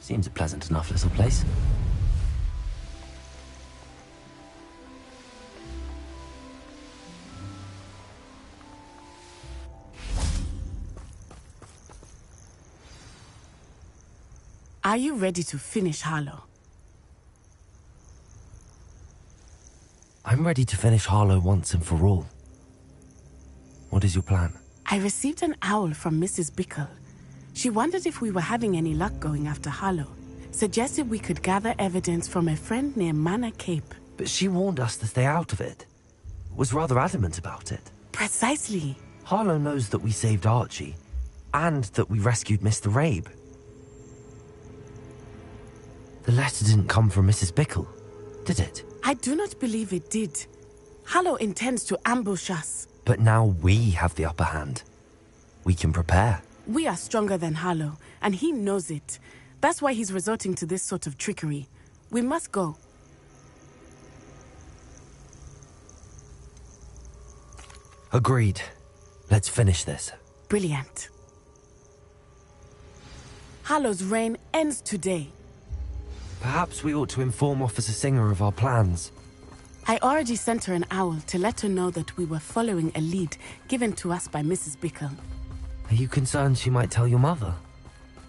A: Seems a pleasant enough little place.
M: Are you ready to finish Harlow?
A: I'm ready to finish Harlow once and for all. What is your plan?
M: I received an owl from Mrs. Bickle. She wondered if we were having any luck going after Harlow. Suggested we could gather evidence from a friend near Manor Cape.
A: But she warned us to stay out of it. Was rather adamant about it.
M: Precisely.
A: Harlow knows that we saved Archie, and that we rescued Mr. Rabe. The letter didn't come from Mrs. Bickle, did it?
M: I do not believe it did. Harlow intends to ambush us.
A: But now we have the upper hand. We can prepare.
M: We are stronger than Harlow, and he knows it. That's why he's resorting to this sort of trickery. We must go.
A: Agreed. Let's finish this.
M: Brilliant. Harlow's reign ends today.
A: Perhaps we ought to inform Officer Singer of our plans.
M: I already sent her an owl to let her know that we were following a lead given to us by Mrs. Bickle.
A: Are you concerned she might tell your mother?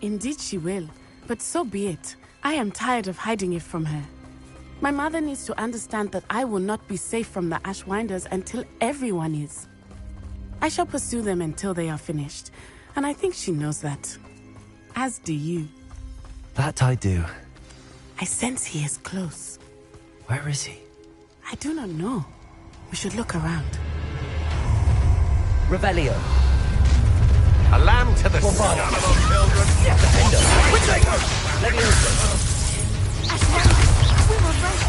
M: Indeed she will, but so be it. I am tired of hiding it from her. My mother needs to understand that I will not be safe from the Ashwinders until everyone is. I shall pursue them until they are finished, and I think she knows that. As do you.
A: That I do.
M: I sense he is close.
A: Where is he?
M: I do not know. We should look around.
A: Revelio.
F: A lamb to the sun, little children.
A: Defender. Which way go? Levioso.
G: We were right.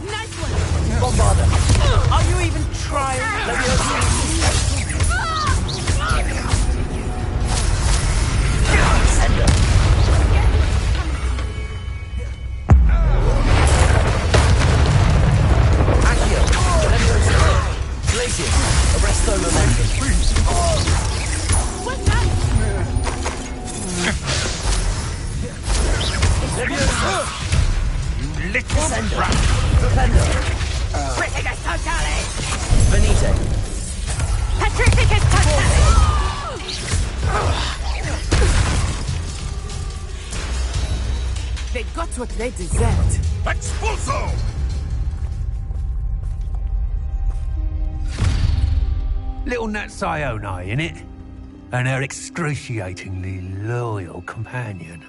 E: Nice one!
A: Bombarder.
E: Are you even trying?
A: Glacier, arresto momentum.
E: What's that?
F: You little brat.
A: Defender.
E: Petrificus totale!
A: Venite.
E: Petrificus totale!
M: They got what they deserved.
F: Expulso! Little Nat Sione, innit? And her excruciatingly loyal companion.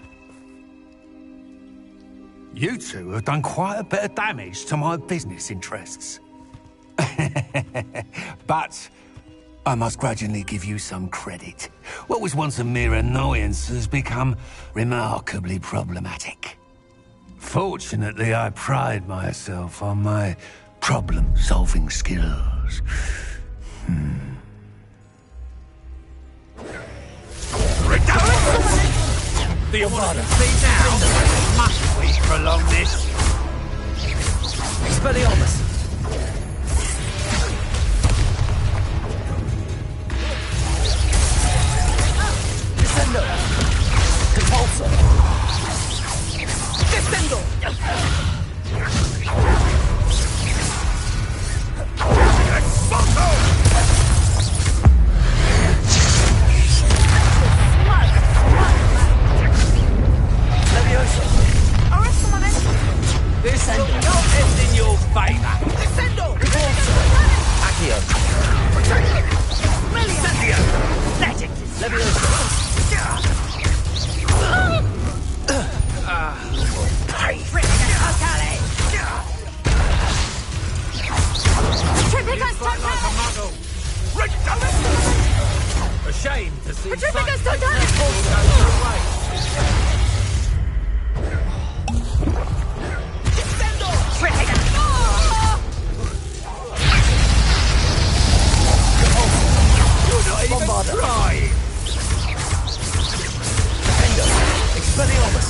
F: You two have done quite a bit of damage to my business interests. But I must grudgingly give you some credit. What was once a mere annoyance has become remarkably problematic. Fortunately, I pride myself on my problem-solving skills. The Avada. See now, must we prolong this?
A: Expelliarmus. Descendo. Repulsor. Descendo.
F: Expulso! This will not end in your favor.
E: Descendo!
A: Accio.
E: Incendio! Magic! Petrificus totale!
F: Ashamed to see
E: Petrificus
F: such
E: totale!
F: You're not even trying!
A: Defender. Expelliarmus.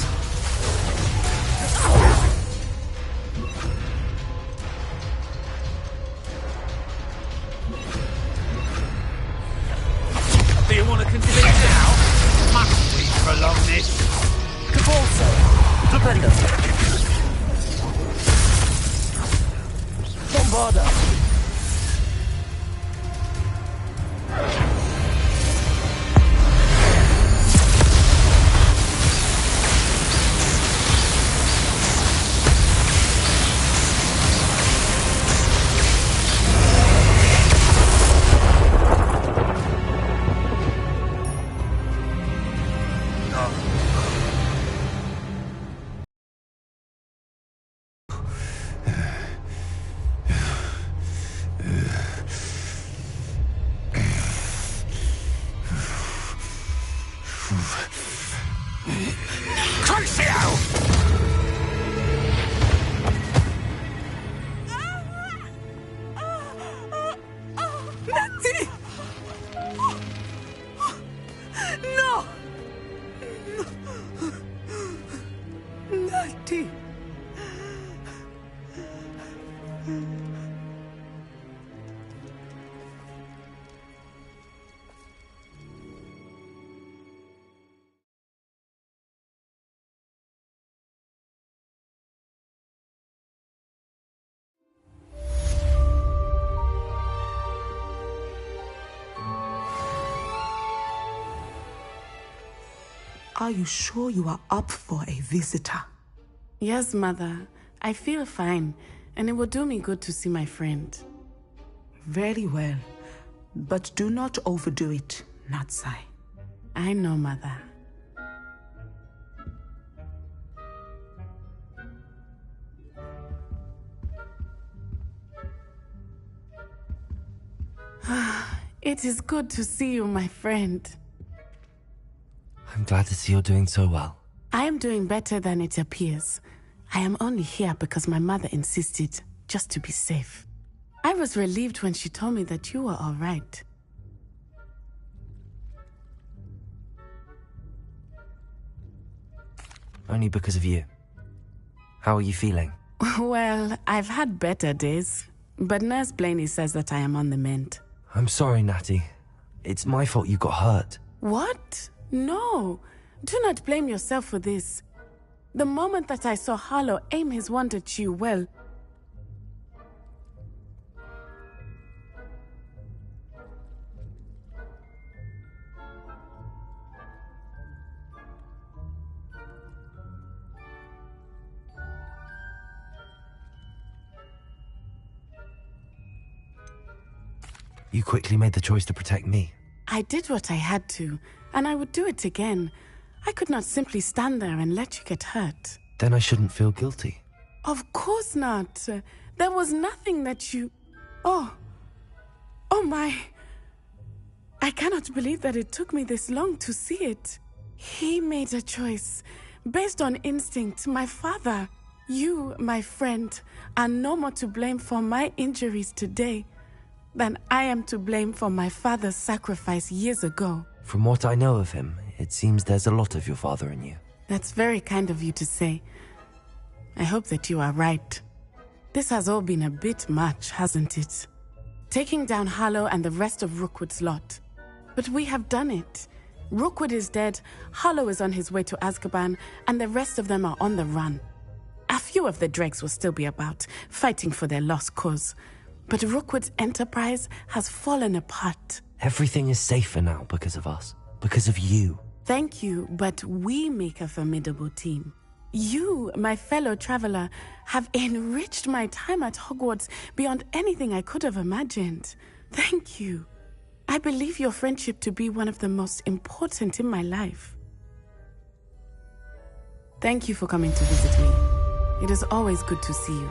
F: Do you want to continue now? Must we prolong this?
A: Cabalso! Flipendo! Bombarda!
Q: Are you sure you are up for a visitor?
M: Yes, Mother. I feel fine, and it will do me good to see my friend.
Q: Very well. But do not overdo it, Natsai.
M: I know, Mother. It is good to see you, my friend.
A: I'm glad to see you're doing so well.
M: I am doing better than it appears. I am only here because my mother insisted, just to be safe. I was relieved when she told me that you were all right.
A: Only because of you. How are you feeling?
M: Well, I've had better days, but Nurse Blaney says that I am on the mend.
A: I'm sorry, Natty. It's my fault you got hurt.
M: What? No. Do not blame yourself for this. The moment that I saw Harlow aim his wand at you, well...
A: You quickly made the choice to protect me.
M: I did what I had to, and I would do it again. I could not simply stand there and let you get hurt.
A: Then I shouldn't feel guilty.
M: Of course not. There was nothing that you... Oh my... I cannot believe that it took me this long to see it. He made a choice, based on instinct. My father, you, my friend, are no more to blame for my injuries today than I am to blame for my father's sacrifice years ago.
A: From what I know of him, it seems there's a lot of your father in you.
M: That's very kind of you to say. I hope that you are right. This has all been a bit much, hasn't it? Taking down Harlow and the rest of Rookwood's lot. But we have done it. Rookwood is dead, Harlow is on his way to Azkaban, and the rest of them are on the run. A few of the dregs will still be about, fighting for their lost cause. But Rookwood's enterprise has fallen apart.
A: Everything is safer now because of us. Because of you.
M: Thank you, but we make a formidable team. You, my fellow traveler, have enriched my time at Hogwarts beyond anything I could have imagined. Thank you. I believe your friendship to be one of the most important in my life. Thank you for coming to visit me. It is always good to see you.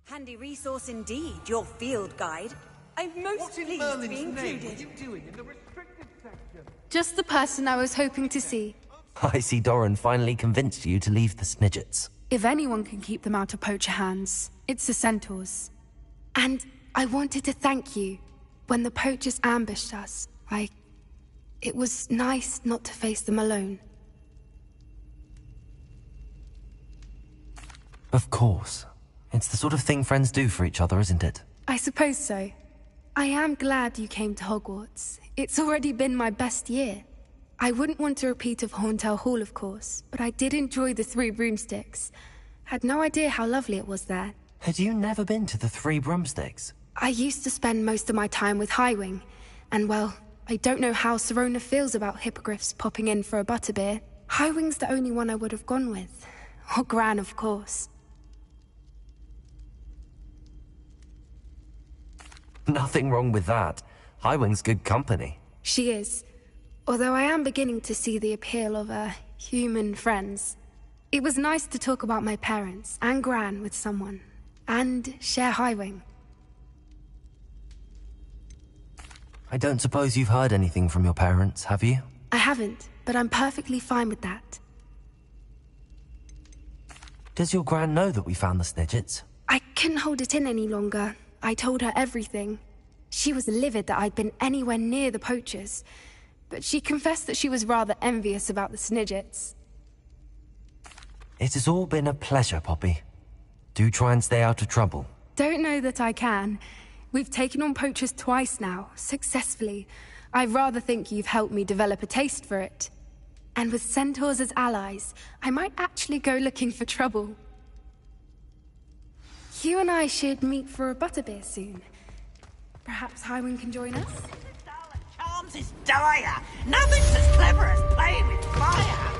E: Handy resource indeed, your field guide. I'm most pleased to be included.
J: Just the person I was hoping to see.
A: I see Doran finally convinced you to leave the Snidgets.
J: If anyone can keep them out of poacher hands, it's the centaurs. And I wanted to thank you. When the poachers ambushed us, it was nice not to face them alone.
A: Of course. It's the sort of thing friends do for each other, isn't it?
J: I suppose so. I am glad you came to Hogwarts. It's already been my best year. I wouldn't want a repeat of Horntail Hall, of course, but I did enjoy the Three Broomsticks. Had no idea how lovely it was there.
A: Had you never been to the Three Broomsticks?
J: I used to spend most of my time with Highwing, and well, I don't know how Sirona feels about hippogriffs popping in for a butterbeer. Highwing's the only one I would have gone with. Or Gran, of course.
A: Nothing wrong with that. Highwing's good company.
J: She is. Although I am beginning to see the appeal of, human friends. It was nice to talk about my parents and Gran with someone. And share Highwing.
A: I don't suppose you've heard anything from your parents, have you?
J: I haven't, but I'm perfectly fine with that.
A: Does your Gran know that we found the Snidgets?
J: I couldn't hold it in any longer. I told her everything. She was livid that I'd been anywhere near the poachers, but she confessed that she was rather envious about the Snidgets.
A: It has all been a pleasure, Poppy. Do try and stay out of trouble.
J: Don't know that I can. We've taken on poachers twice now, successfully. I rather think you've helped me develop a taste for it. And with centaurs as allies, I might actually go looking for trouble. You and I should meet for a butterbeer soon. Perhaps Highwing can join us?
H: Charms is dire. Nothing's as clever as playing with fire.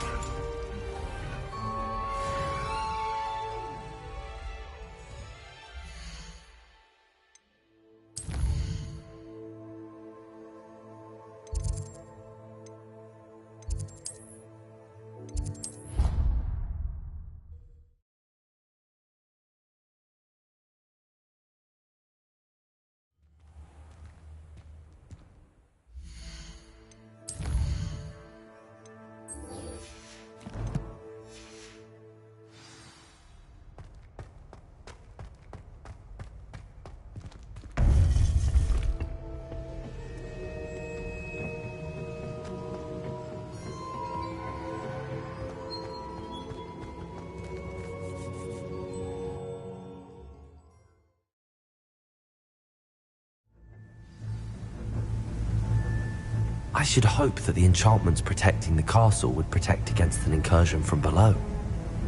A: I should hope that the enchantments protecting the castle would protect against an incursion from below.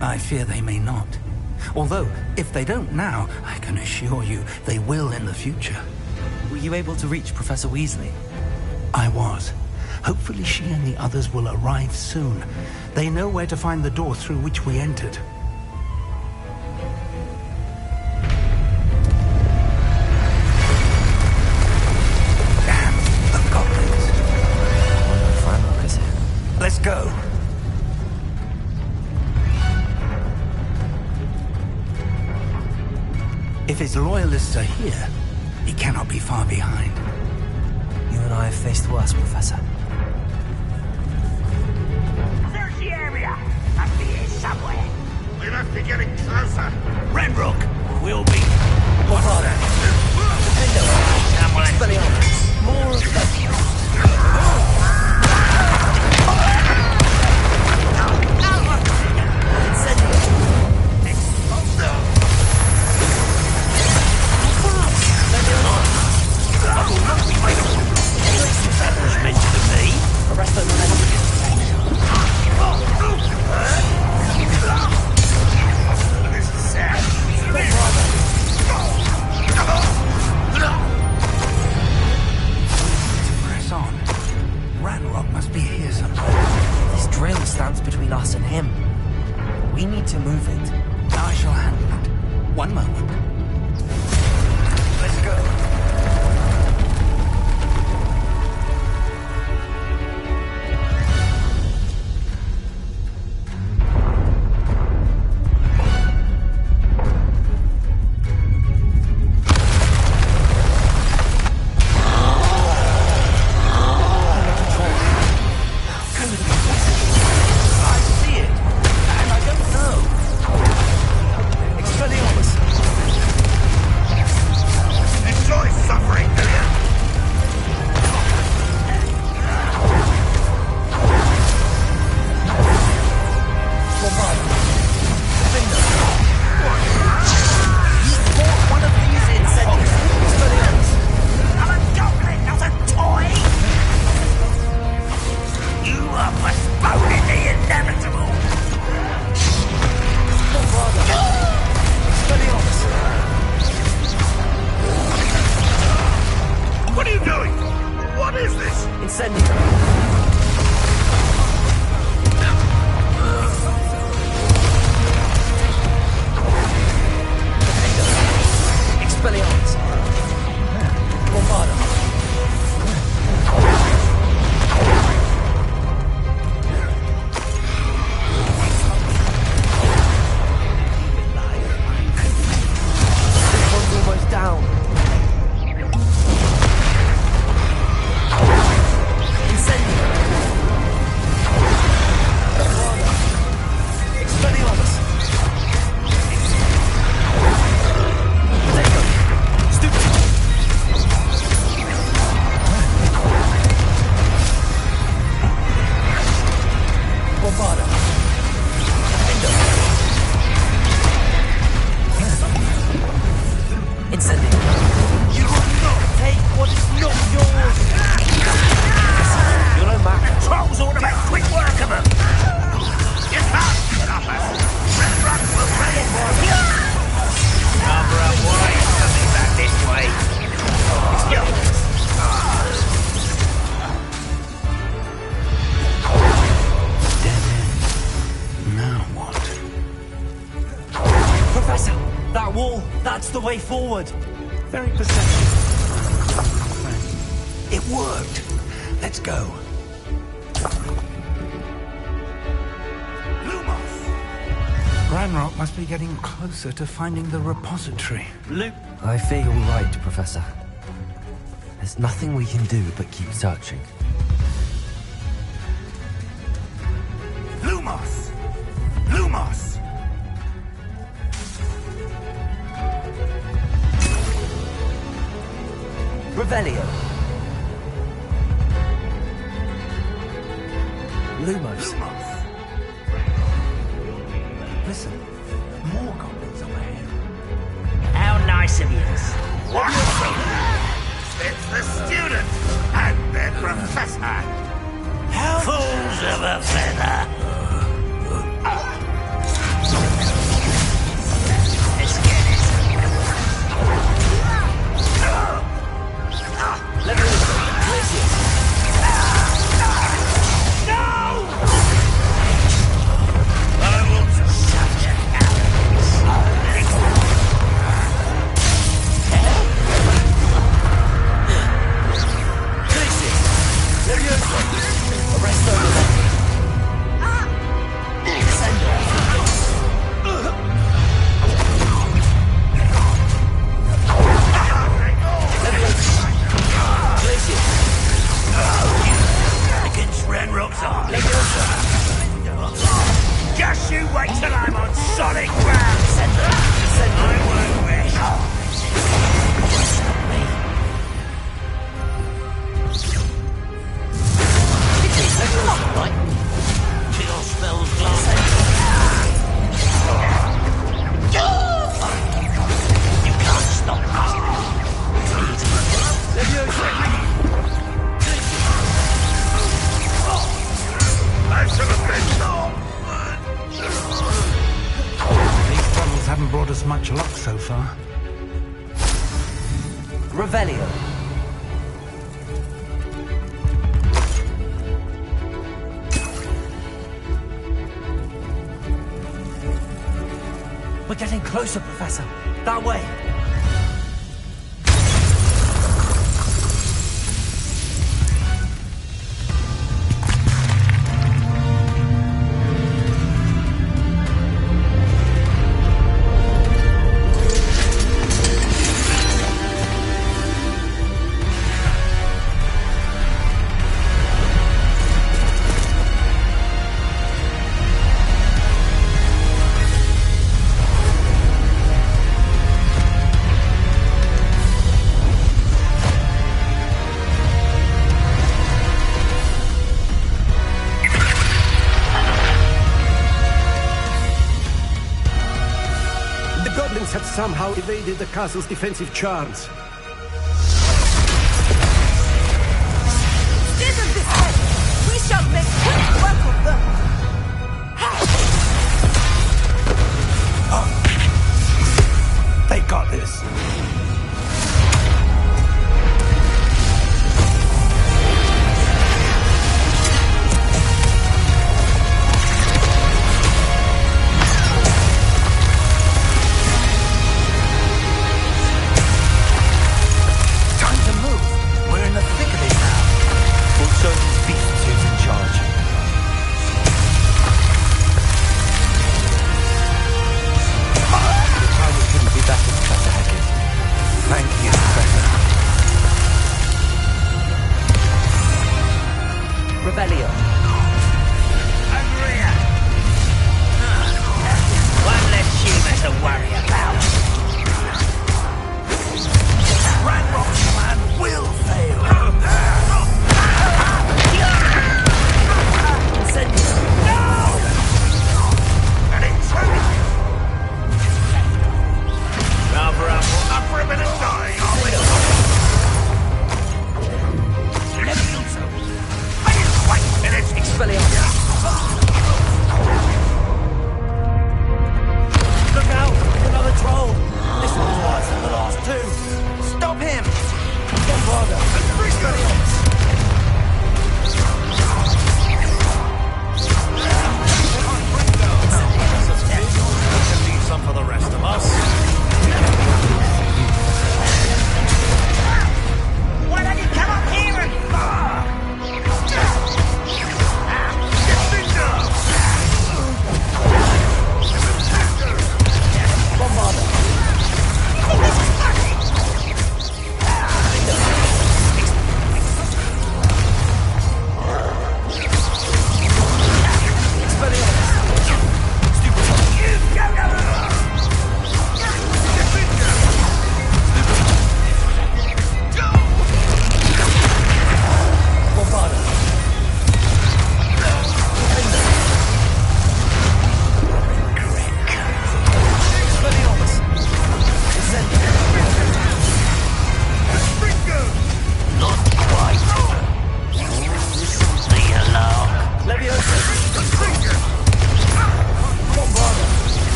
B: I fear they may not. Although, if they don't now, I can assure you they will in the future.
A: Were you able to reach Professor Weasley?
B: I was. Hopefully she and the others will arrive soon. They know where to find the door through which we entered. Let's go. If his loyalists are here, he cannot be far behind.
A: You and I have faced worse, Professor.
H: Search the area. Must be here somewhere.
N: We must be getting closer.
H: Ranrock, we'll be...
A: What are they?
H: Someone...
A: More of them.
P: Bombarda.
A: Incendio. You will not take what is not yours. You're no match.
H: Trolls ought to make quick work of them. You can't stop us. Red Rock will ready for you. Cover up why he's coming back this way.
B: Now what?
A: Professor, that wall, that's the way forward.
B: Very perceptive.
H: It worked. Let's go.
B: Ranrock must be getting closer to finding the repository.
A: Luke. I fear you're right, Professor. There's nothing we can do but keep searching.
H: Lumos! Lumos!
A: Revelio. Lumos.
B: Listen, more goblins up ahead.
H: How nice of you. What? It's the student and their professor. How fools of a feather. Let's get it.
A: Let me
H: Just you wait till I'm on solid ground. I won't rest. Kill spells You can't stop
B: These tunnels haven't brought us much luck so far.
A: Revelio. We're getting closer, Professor. That way.
R: Had somehow evaded the castle's defensive charms.
E: Isn't this it? We shall make quick work of them.
B: They got this.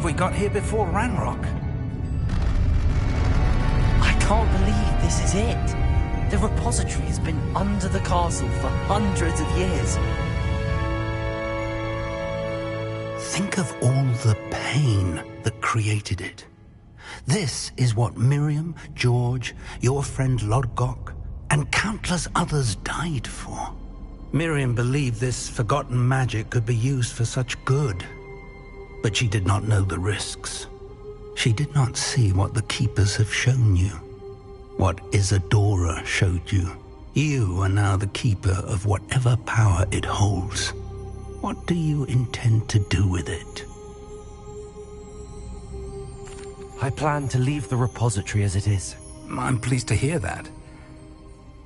B: have we got here before Ranrock?
A: I can't believe this is it. The repository has been under the castle for hundreds of years.
B: Think of all the pain that created it. This is what Miriam, George, your friend Lodgok, and countless others died for. Miriam believed this forgotten magic could be used for such good, but she did not know the risks. She did not see what the Keepers have shown you, what Isadora showed you. You are now the Keeper of whatever power it holds. What do you intend to do with it?
A: I plan to leave the repository as it is.
B: I'm pleased to hear that.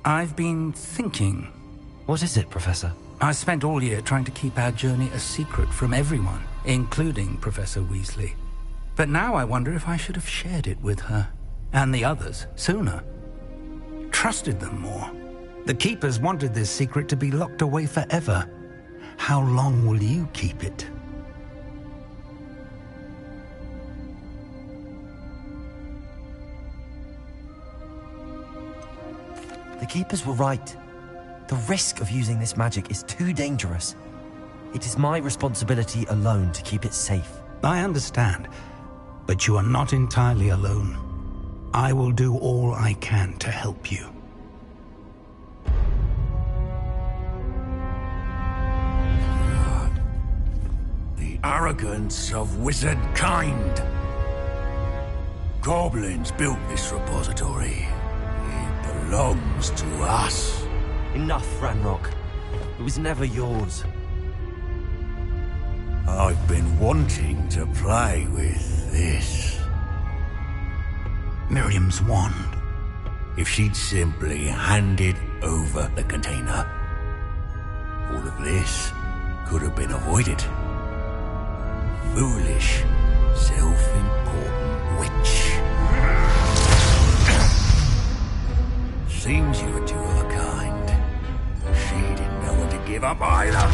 B: I've been thinking.
A: What is it, Professor?
B: I spent all year trying to keep our journey a secret from everyone, including Professor Weasley. But now I wonder if I should have shared it with her, and the others, sooner. Trusted them more. The Keepers wanted this secret to be locked away forever. How long will you keep it?
A: The Keepers were right. The risk of using this magic is too dangerous. It is my responsibility alone to keep it safe.
B: I understand, but you are not entirely alone. I will do all I can to help you.
F: The arrogance of wizard kind. Goblins built this repository. It belongs to us.
A: Enough, Ranrock. It was never yours.
F: I've been wanting to play with this.
B: Miriam's wand.
F: If she'd simply handed over the container, all of this could have been avoided. Foolish, self-important witch. Seems you were two of a kind. She didn't know when to give up either.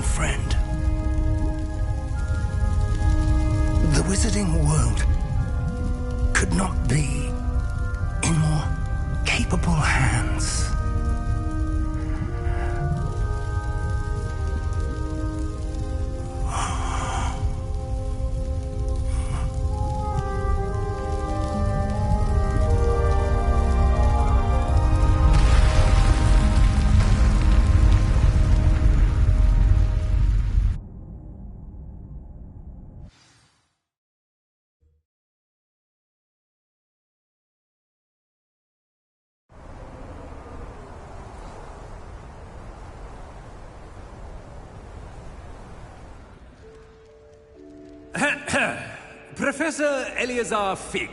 B: friend. The wizarding world could not be in more capable hands.
S: Professor Eleazar Fig.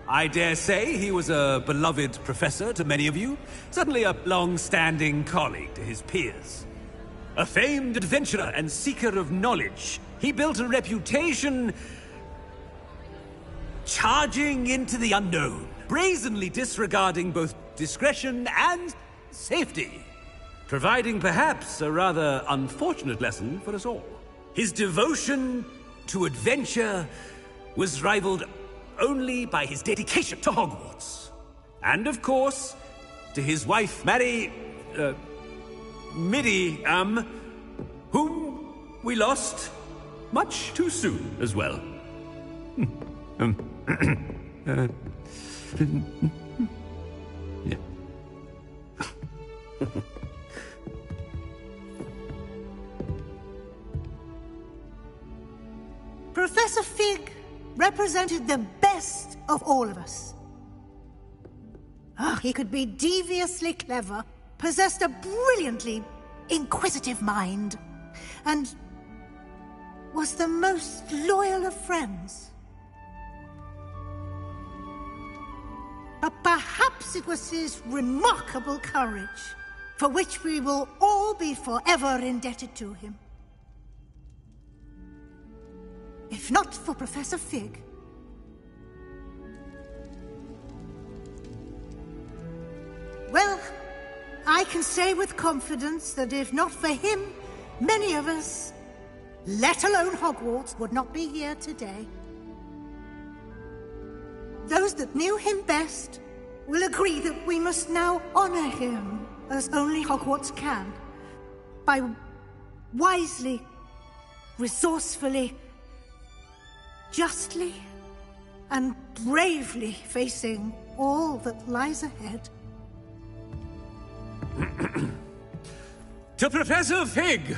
S: I dare say he was a beloved professor to many of you, certainly a long-standing colleague to his peers. A famed adventurer and seeker of knowledge, he built a reputation charging into the unknown, brazenly disregarding both discretion and safety, providing perhaps a rather unfortunate lesson for us all. His devotion to adventure was rivaled only by his dedication to Hogwarts. And of course, to his wife, Midi, whom we lost much too soon as well. Yeah.
T: Professor Fig represented the best of all of us. He could be deviously clever, possessed a brilliantly inquisitive mind, and was the most loyal of friends. But perhaps it was his remarkable courage, for which we will all be forever indebted to him. If not for Professor Fig, well, I can say with confidence that if not for him, many of us, let alone Hogwarts, would not be here today. Those that knew him best will agree that we must now honor him as only Hogwarts can, by wisely, resourcefully, justly, and bravely facing all that lies ahead.
S: To Professor Fig!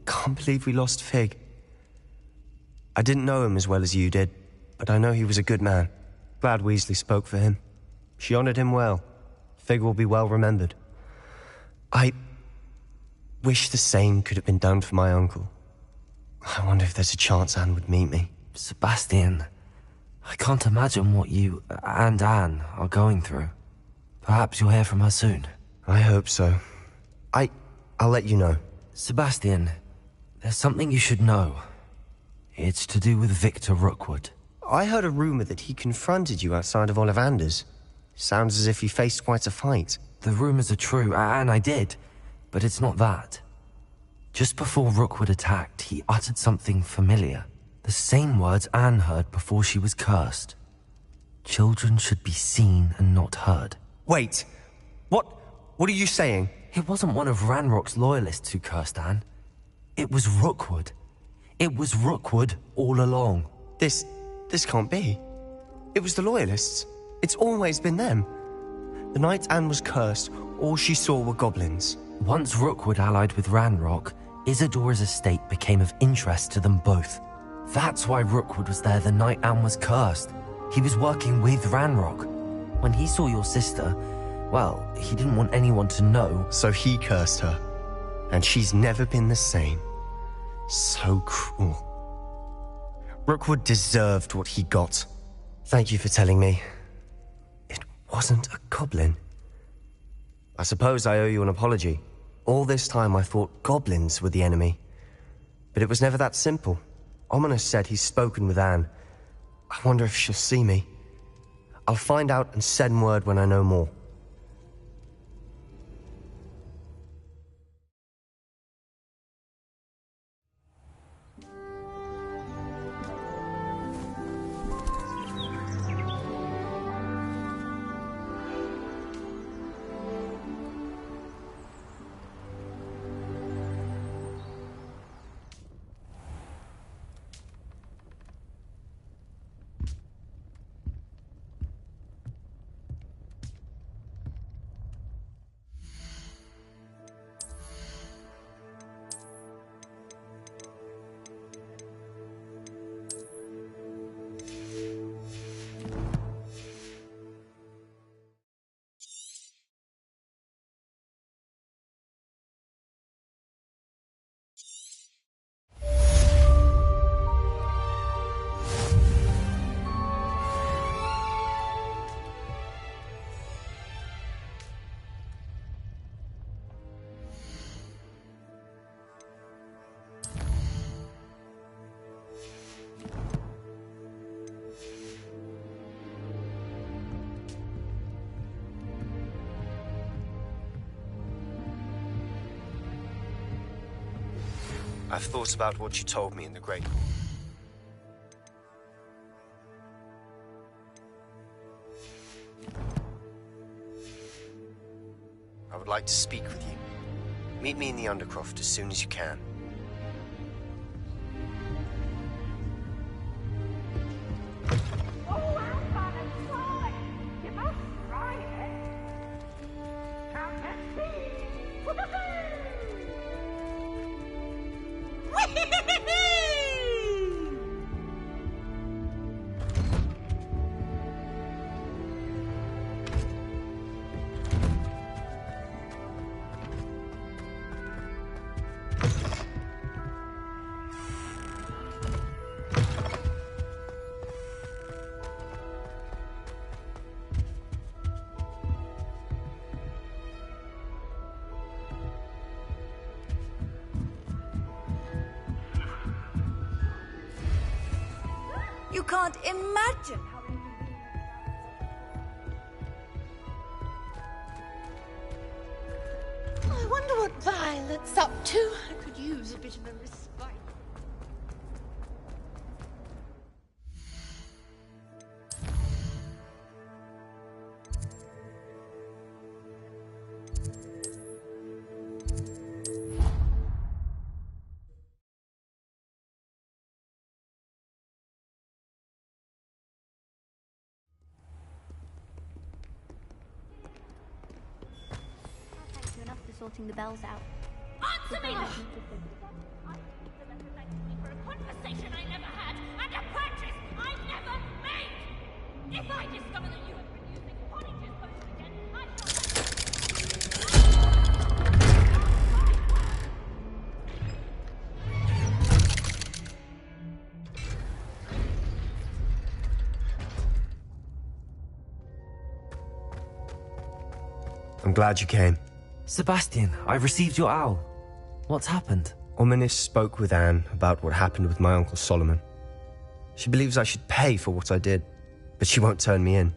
U: Can't believe we lost Fig. I didn't know him as well as you did, but I know he was a good man. Glad Weasley spoke for him. She honored him well. Fig will be well remembered. I wish the same could have been done for my uncle. I wonder if there's a chance Anne would meet me.
A: Sebastian, I can't imagine what you and Anne are going through. Perhaps you'll hear from her soon.
U: I hope so. I'll let you know.
A: Sebastian, there's something you should know. It's to do with Victor Rookwood.
U: I heard a rumor that he confronted you outside of Ollivander's. Sounds as if he faced quite a fight.
A: The rumors are true, and I did, but it's not that. Just before Rookwood attacked, he uttered something familiar. The same words Anne heard before she was cursed. Children should be seen and not heard.
U: Wait, what are you saying?
A: It wasn't one of Ranrock's loyalists who cursed Anne. It was Rookwood. It was Rookwood all along.
U: This can't be. It was the Loyalists. It's always been them. The night Anne was cursed, all she saw were goblins.
A: Once Rookwood allied with Ranrock, Isadora's estate became of interest to them both. That's why Rookwood was there the night Anne was cursed. He was working with Ranrock. When he saw your sister, well, he didn't want anyone to know.
U: So he cursed her. And she's never been the same. So cruel. Rookwood deserved what he got. Thank you for telling me. It wasn't a goblin. I suppose I owe you an apology. All this time I thought goblins were the enemy. But it was never that simple. Ominous said he's spoken with Anne. I wonder if she'll see me. I'll find out and send word when I know more. I've thought about what you told me in the Great Hall. I would like to speak with you. Meet me in the Undercroft as soon as you can.
E: You can't imagine how...
I: I wonder what Violet's up to. I could use a bit of a respite.
V: Sorting the bells out.
I: Answer me!
V: Oh.
I: I for a conversation I never had and a purchase I never made! If I discover that you have been using Polyjuice potion again,
U: I'm glad you came.
A: Sebastian, I've received your owl. What's happened?
U: Ominous spoke with Anne about what happened with my Uncle Solomon. She believes I should pay for what I did, but she won't turn me in.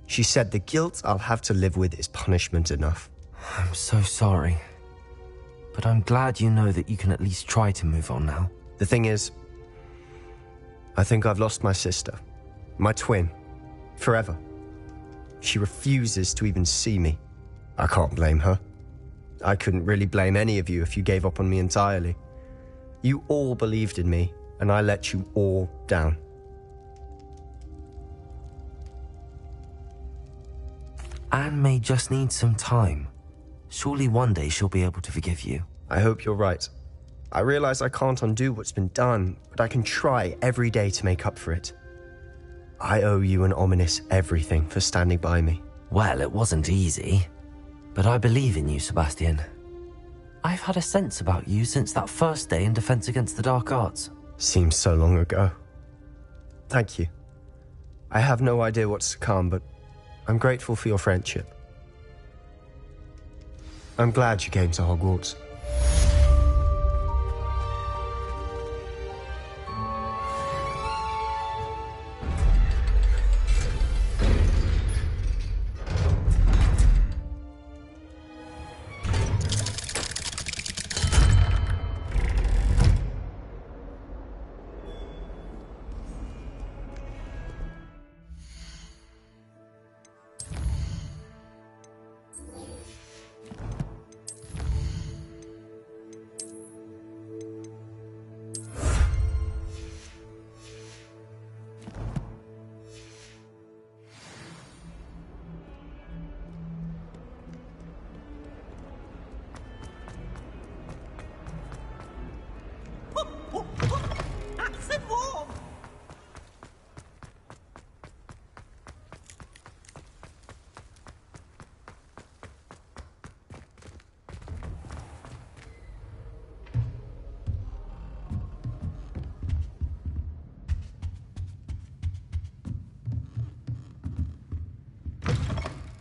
U: She said the guilt I'll have to live with is punishment enough.
A: I'm so sorry. But I'm glad you know that you can at least try to move on now.
U: The thing is, I think I've lost my sister, my twin, forever. She refuses to even see me. I can't blame her. I couldn't really blame any of you if you gave up on me entirely. You all believed in me, and I let you all down.
A: Anne may just need some time. Surely one day she'll be able to forgive you.
U: I hope you're right. I realize I can't undo what's been done, but I can try every day to make up for it. I owe you and Ominous everything for standing by me.
A: Well, it wasn't easy. But I believe in you, Sebastian. I've had a sense about you since that first day in Defense Against the Dark Arts.
U: Seems so long ago. Thank you. I have no idea what's to come, but I'm grateful for your friendship. I'm glad you came to Hogwarts.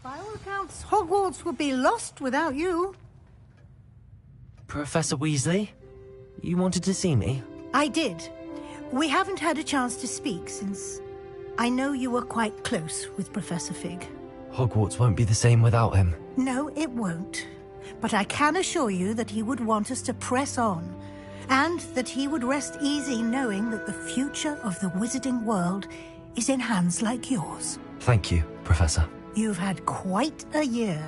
T: By all accounts, Hogwarts would be lost without you.
A: Professor Weasley, you wanted to see me?
T: I did. We haven't had a chance to speak since I know you were quite close with Professor Fig.
A: Hogwarts won't be the same without him.
T: No, it won't. But I can assure you that he would want us to press on, and that he would rest easy knowing that the future of the wizarding world is in hands like yours.
A: Thank you, Professor.
T: You've had quite a year,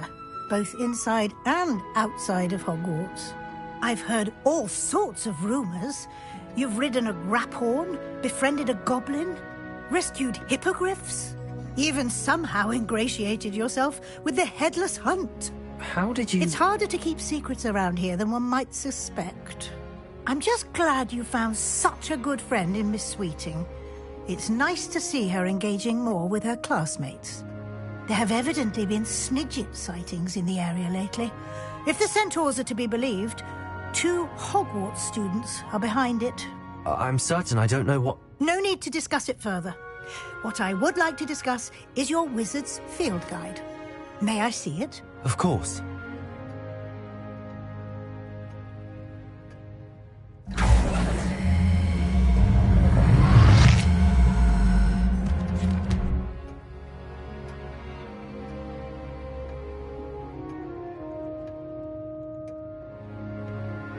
T: both inside and outside of Hogwarts. I've heard all sorts of rumors. You've ridden a graphorn, befriended a goblin, rescued hippogriffs, even somehow ingratiated yourself with the Headless Hunt.
A: How did you...
T: It's harder to keep secrets around here than one might suspect. I'm just glad you found such a good friend in Miss Sweeting. It's nice to see her engaging more with her classmates. There have evidently been Snidget sightings in the area lately. If the centaurs are to be believed, 2 Hogwarts students are behind it.
A: I'm certain I don't know what...
T: No need to discuss it further. What I would like to discuss is your wizard's field guide. May I see it?
A: Of course.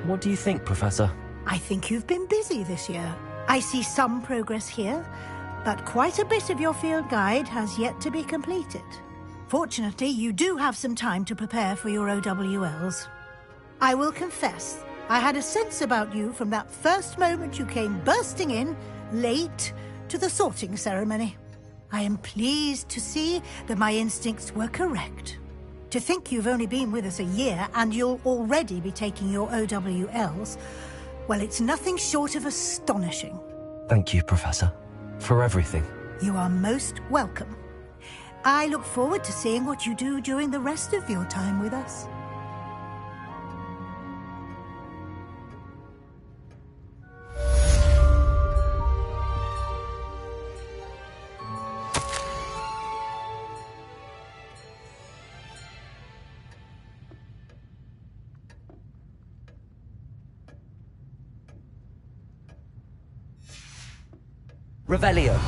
A: What do you think, Professor?
T: I think you've been busy this year. I see some progress here, but quite a bit of your field guide has yet to be completed. Fortunately, you do have some time to prepare for your OWLs. I will confess, I had a sense about you from that first moment you came bursting in, late, to the sorting ceremony. I am pleased to see that my instincts were correct. To think you've only been with us a year and you'll already be taking your OWLs, well, it's nothing short of astonishing.
A: Thank you, Professor, for everything.
T: You are most welcome. I look forward to seeing what you do during the rest of your time with us.
A: Revelio.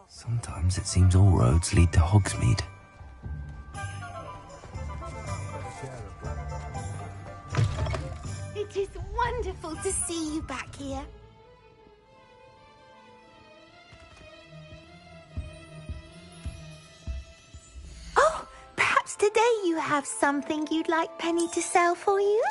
A: Sometimes it seems all roads lead to Hogsmeade.
D: It is wonderful to see you back here. Oh, perhaps today you have something you'd like Penny to sell for you?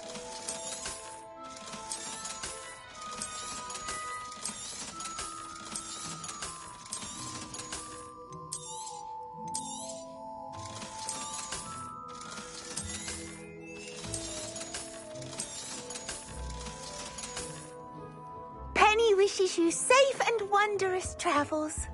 D: Penny wishes you safe and wondrous travels.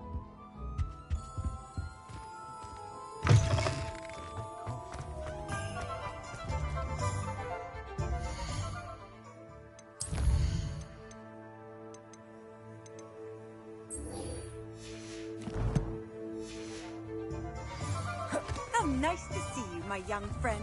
E: How nice to see you, my young friend.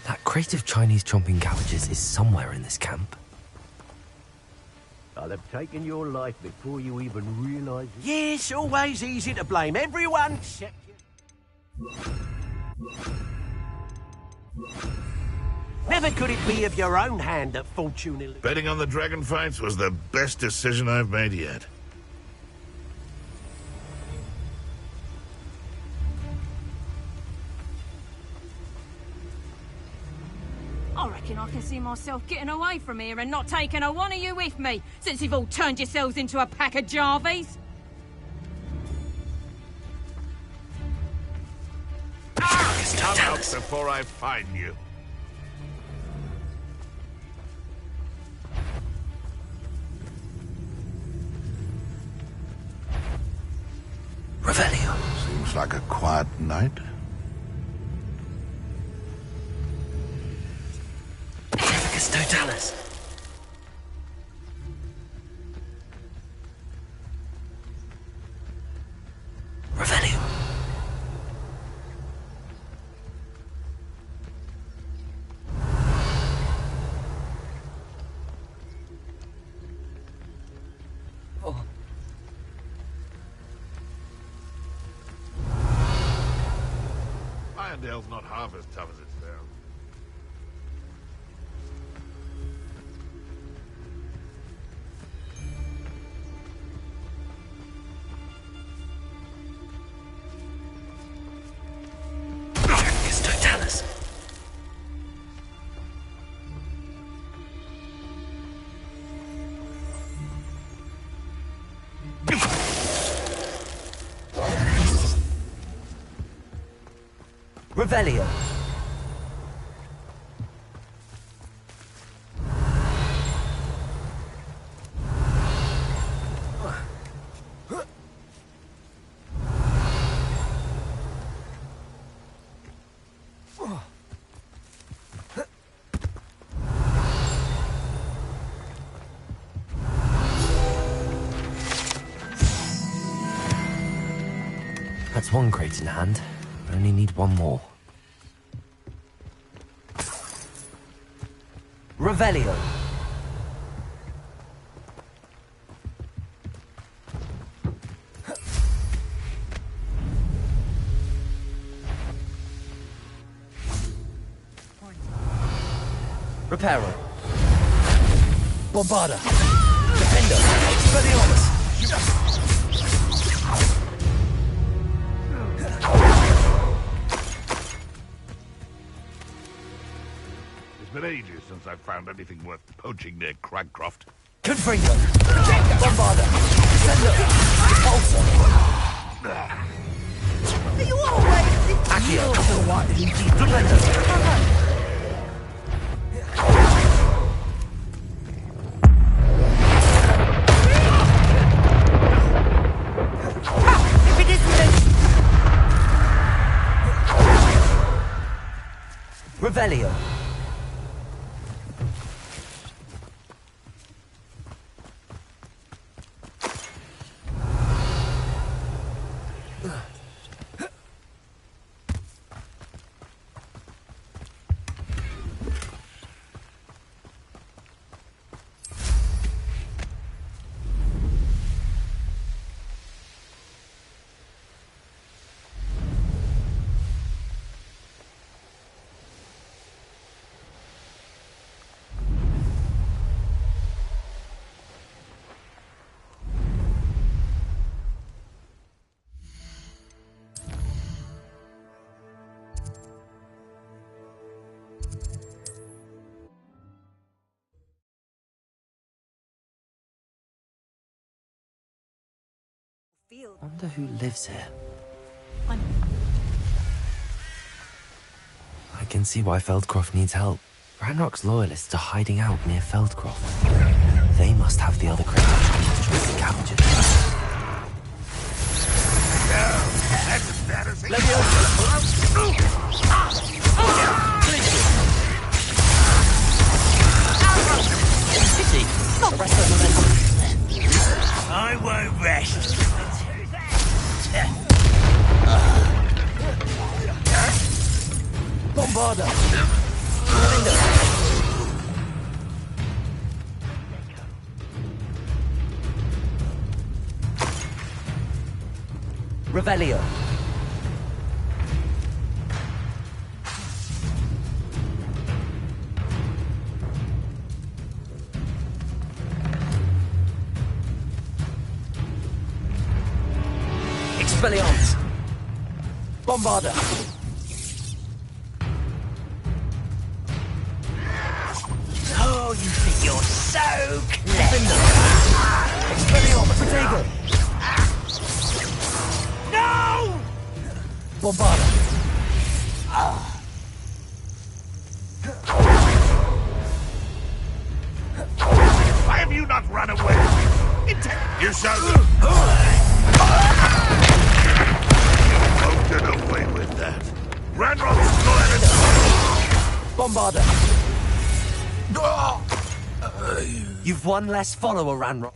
A: That crate of Chinese chomping cabbages is somewhere in this camp.
C: I'll have taken your life before you even realise it. Yes, always easy to blame everyone except you. Never could it be of your own hand that fortune eluded.
N: Betting on the dragon fights was the best decision I've made yet.
I: I reckon I can see myself getting away from here and not taking a one of you with me, since you've all turned yourselves into a pack of Jarvies.
N: Come out before I find you.
A: Revelio.
N: Seems like a quiet night.
A: Totalis. Revelio. Oh.
N: Irondale's not half as tough as it sounds.
A: Totalis. Revelio. That's one crate in hand. Only need one more. Revelio. Reparo. Bombarda. Defender. Expelliarmus.
N: It's been ages since I've found anything worth poaching near Cragcroft.
A: Confringo. Bombarda. Sender. Repulsor.
D: Are you always
A: Accio. Defender. Revelio. Wonder who lives here. I can see why Feldcroft needs help. Ranrock's loyalists are hiding out near Feldcroft. They must have the other crates Chinese choice captured.
N: That's embarrassing.
A: Pity. Arrest the momentum.
F: I won't rest.
A: Bombarda. Revelio. Expelliarmus. Bombarda.
H: Oh, you think you're so clever.
A: Expelliarmus. Protego.
H: No!
A: Bombarda.
N: Why have you not run away? You shall won't get away with that. Ranrock's loyalist.
A: Bombarda. You've one less follower, Ranrock.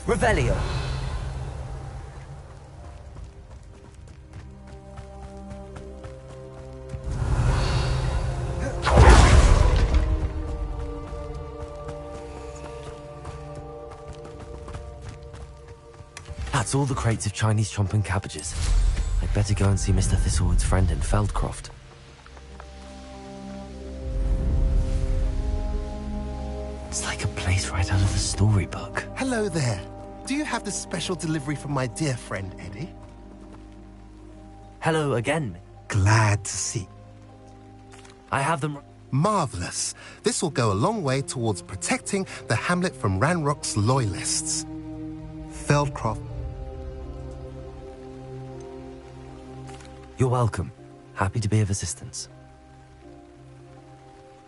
A: Revelio. That's all the crates of Chinese chomp and cabbages. I'd better go and see Mr. Thistlewood's friend in Feldcroft. It's like a place right out of a storybook.
K: Hello there. Do you have the special delivery from my dear friend, Eddie?
A: Hello again.
K: Glad to see.
A: I have them.
K: Marvelous. This will go a long way towards protecting the hamlet from Ranrock's loyalists. Feldcroft.
A: You're welcome. Happy to be of assistance.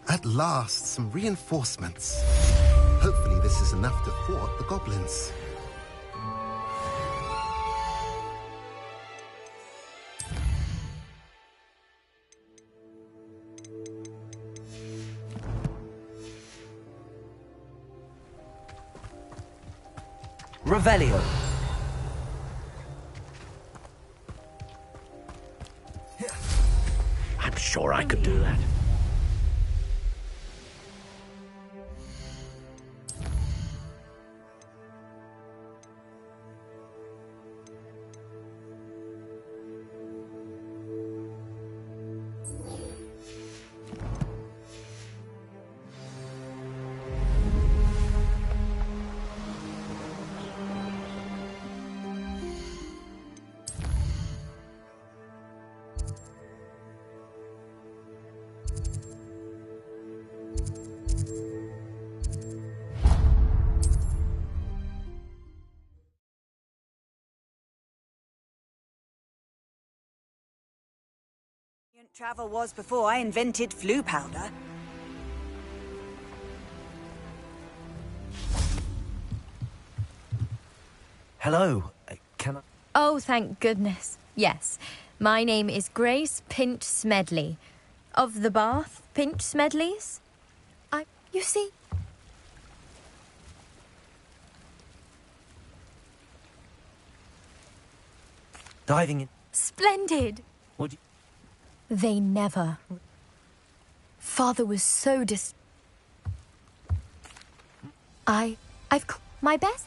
K: At last, some reinforcements. Hopefully this is enough to thwart the goblins.
A: Revelio.
C: I'm sure I could do that.
E: Travel was before I invented flu powder.
A: Hello. Can I...
L: Oh, thank goodness. Yes. My name is Grace Pinch Smedley. Of the Bath Pinch Smedleys? You see...
A: Diving in...
L: Splendid!
A: What do you...
L: They never. Father was so I've my best.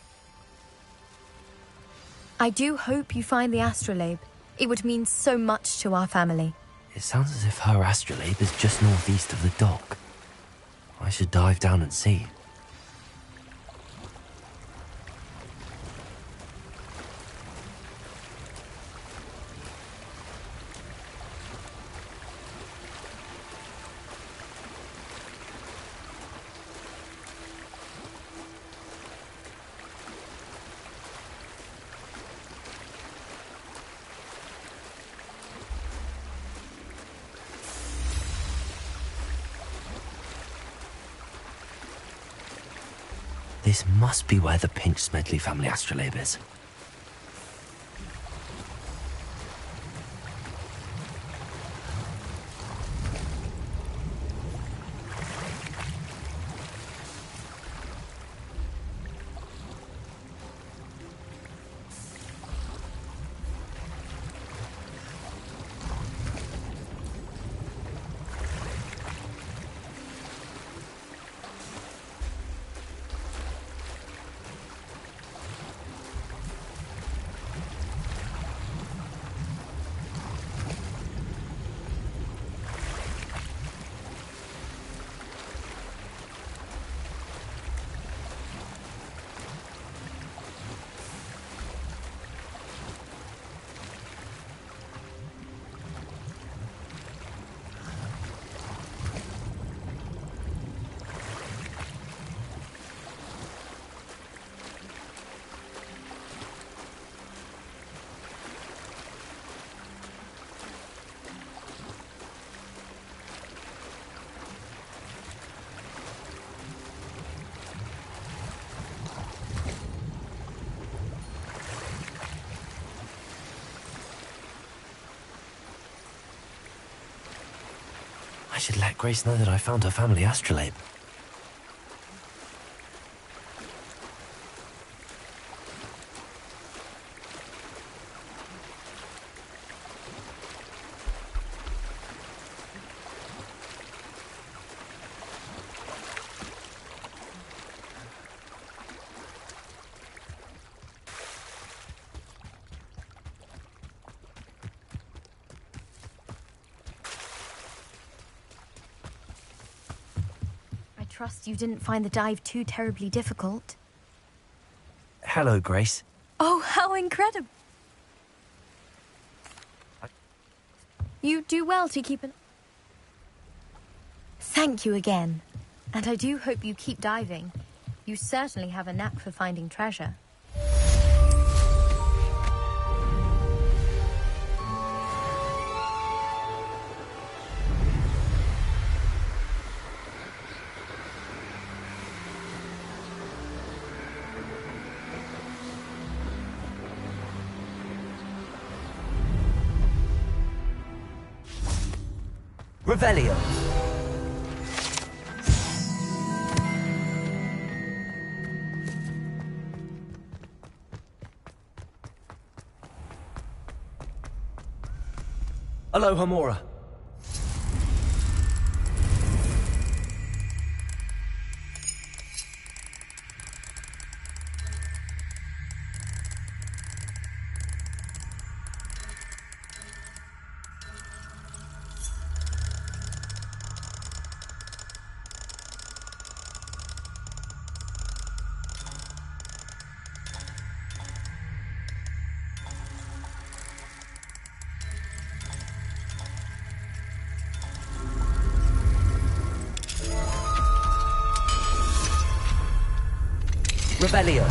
L: I do hope you find the astrolabe. It would mean so much to our family.
A: It sounds as if her astrolabe is just northeast of the dock. I should dive down and see. This must be where the Pinch Smedley family astrolabe is. I should let Grace know that I found her family astrolabe.
L: Trust you didn't find the dive too terribly difficult.
A: Hello, Grace.
L: Oh, how incredible! You do well to keep an... Thank you again. And I do hope you keep diving. You certainly have a knack for finding treasure.
A: Revelio. Aloha Mora. Revelio.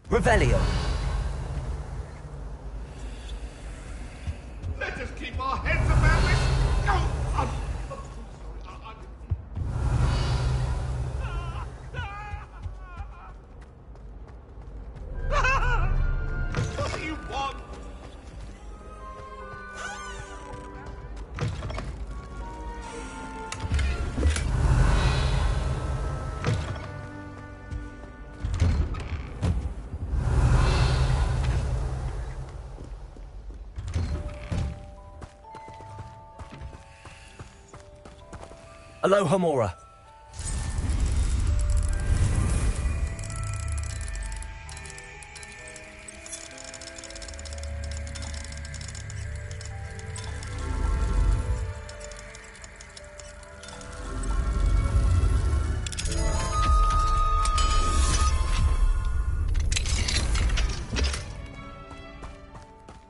A: Revelio.
N: Let us keep our heads about this. Oh, I'm so sorry. What do you want?
A: Aloha Mora.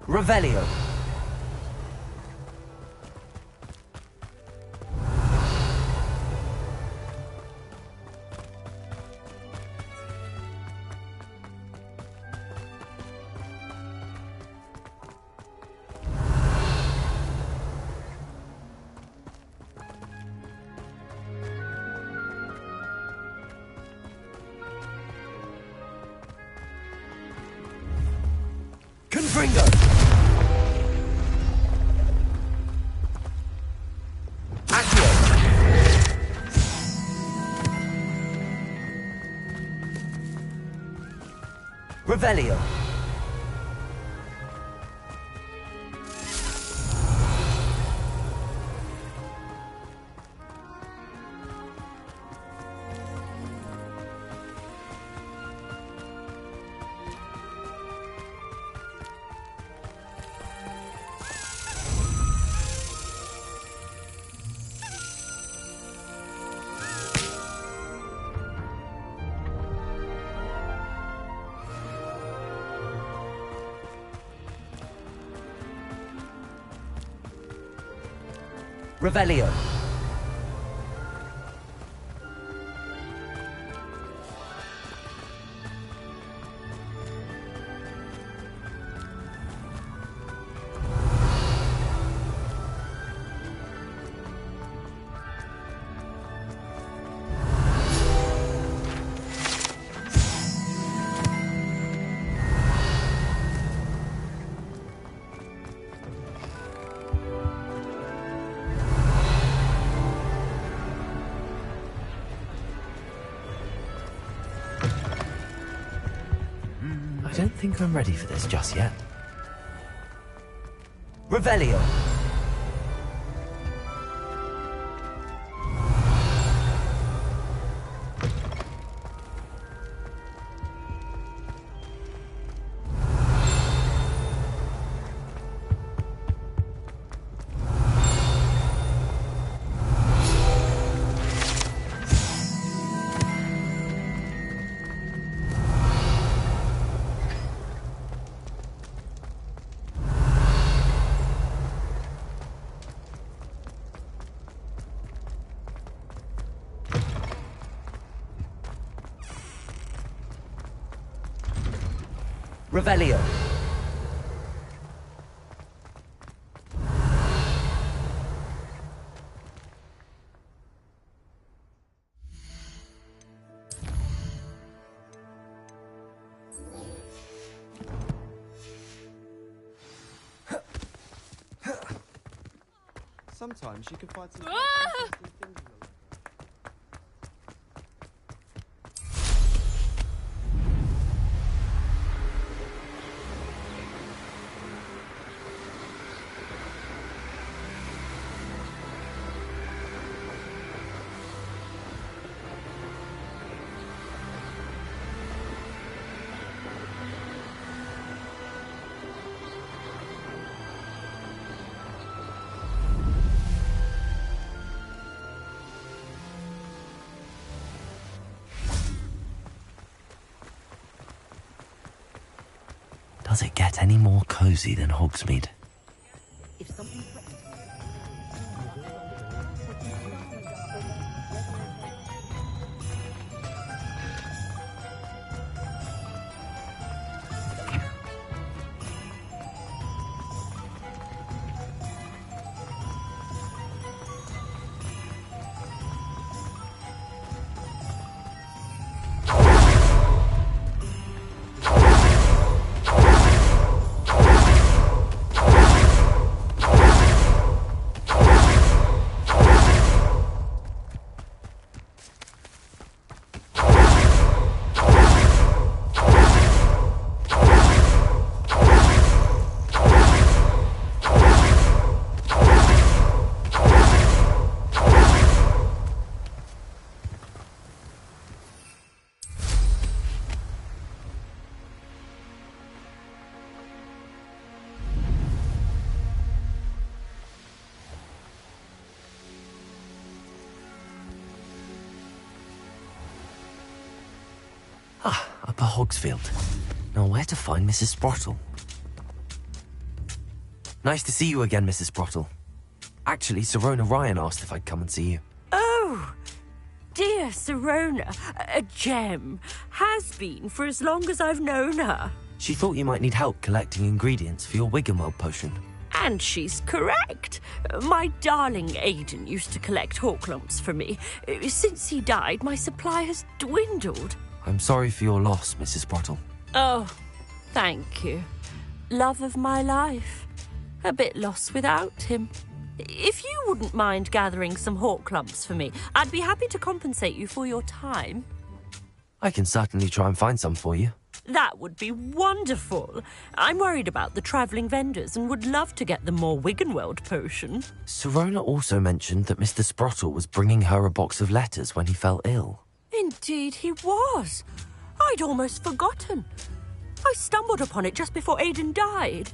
A: Revelio. Confringo! Accio! Revelio! Revelio. I don't think I'm ready for this just yet. Revelio. Revelio.
U: Sometimes you can find some...
A: Does it get any more cozy than Hogsmeade? Upper Hogsfield. Now where to find Mrs. Sprottle? Nice to see you again, Mrs. Sprottle. Actually, Sirona Ryan asked if I'd come and see you.
O: Oh, dear Sirona, a gem. Has been for as long as I've known her.
A: She thought you might need help collecting ingredients for your Wiggenweld potion.
O: And she's correct. My darling Aiden used to collect Horklumps for me. Since he died, my supply has dwindled.
A: I'm sorry for your loss, Mrs. Sprottle.
O: Oh, thank you. Love of my life. A bit lost without him. If you wouldn't mind gathering some Horklumps for me, I'd be happy to compensate you for your time.
A: I can certainly try and find some for you.
O: That would be wonderful. I'm worried about the travelling vendors and would love to get them more Wiggenweld potion.
A: Sirona also mentioned that Mr. Sprottle was bringing her a box of letters when he fell ill.
O: Indeed he was. I'd almost forgotten. I stumbled upon it just before Aiden died.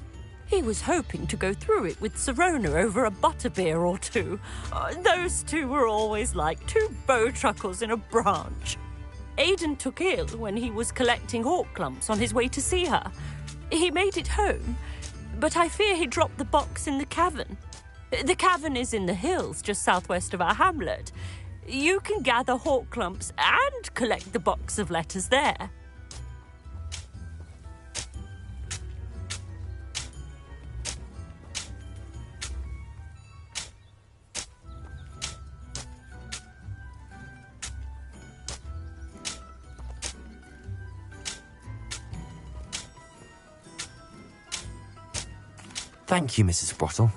O: He was hoping to go through it with Sirona over a butterbeer or two. Those two were always like two bowtruckles in a branch. Aiden took ill when he was collecting Horklumps on his way to see her. He made it home, but I fear he dropped the box in the cavern. The cavern is in the hills just southwest of our hamlet. You can gather Horklumps and collect the box of letters there.
A: Thank you, Mrs. Sprottle.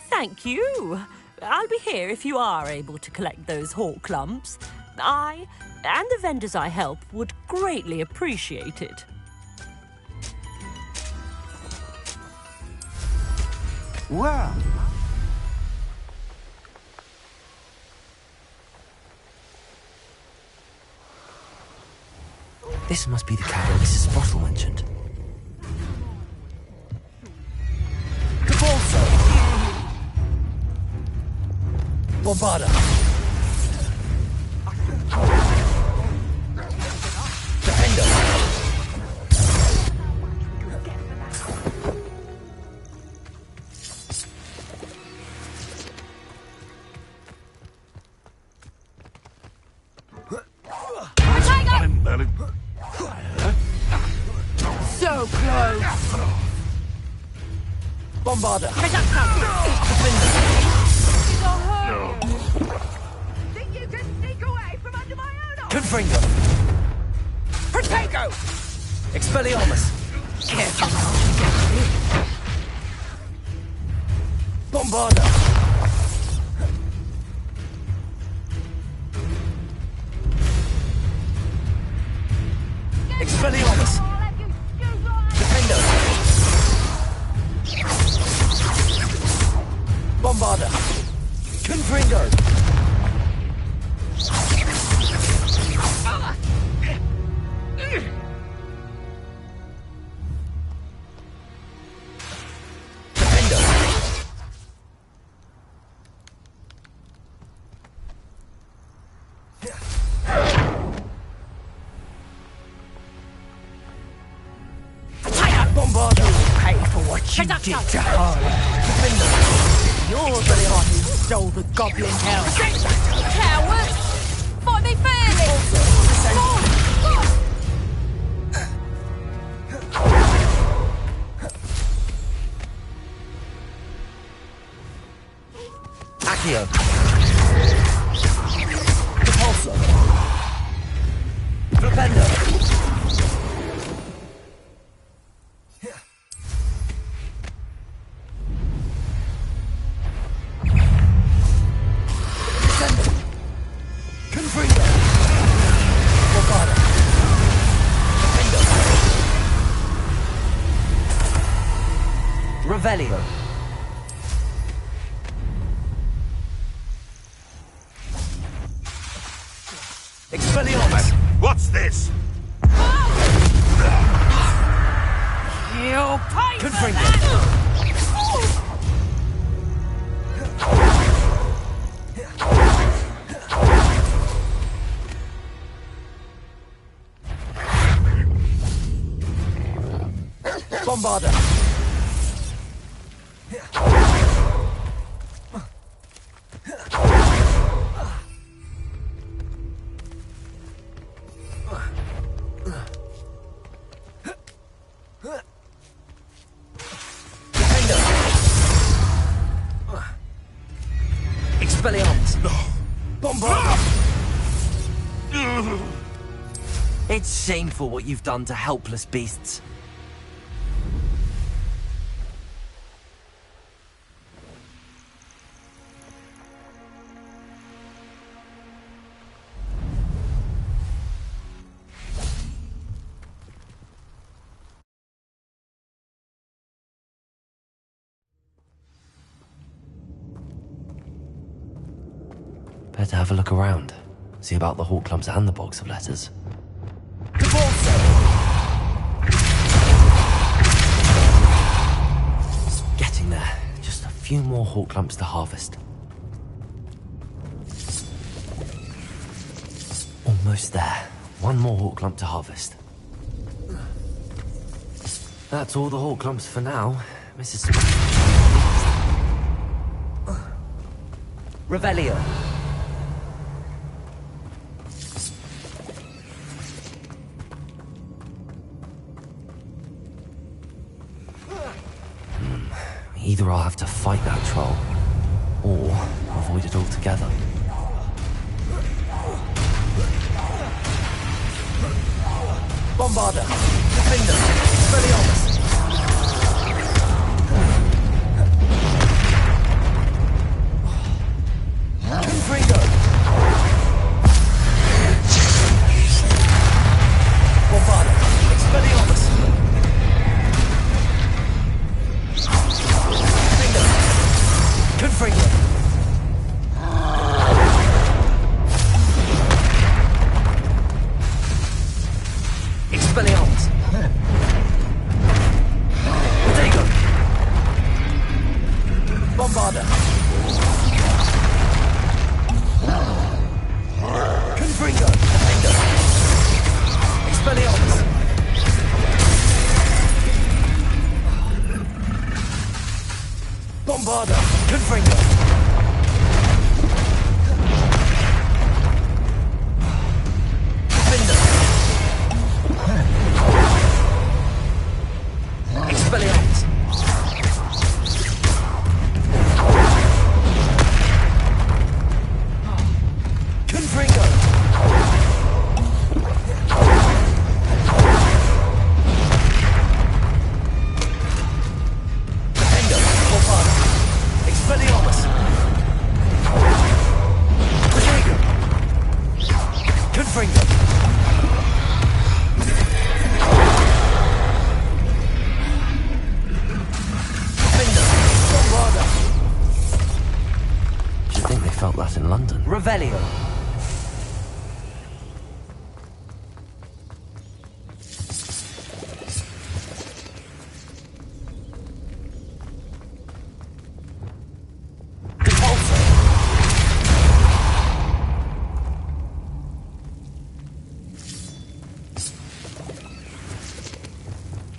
O: Thank you. I'll be here if you are able to collect those Horklumps. I and the vendors I help would greatly appreciate it.
B: Wow.
A: This must be the cavern Mrs. Sprottle mentioned.
F: Bombarda.
G: So, So close.
A: Bombarder.
I: Think you can sneak away from under my own arm?
A: Confringo.
G: Protego!
A: Expelliarmus. Bombarder. Expelliarmus. Defendo. Bombarder. Confringo.
G: You did to Harley. You're the one who stole the goblin hell.
L: Coward! Fight me fairly!
A: Accio. Repulsor. Flipendo. Revelio. Expelliarmus.
N: What's this?
G: You pay for
A: Confringo. Bombarder. Expelliarmus. Bombarder. It's shameful what you've done to helpless beasts. Better have a look around. See about the hawk clumps and the box of letters. It's getting there. Just a few more hawk clumps to harvest. Almost there. One more hawk clump to harvest. That's all the hawk clumps for now. Mrs. Revelio. Either I'll have to fight that troll, or avoid it altogether. Bombarder! Defender! Expelliarmus! Confringo! Bombarder! Expelliarmus! Confringo! Expelliarmus! Protego! Bombarder! Confringo! Defender! Expelliarmus! Bombarder! Confringo! felt that in London.
Q: Revelio.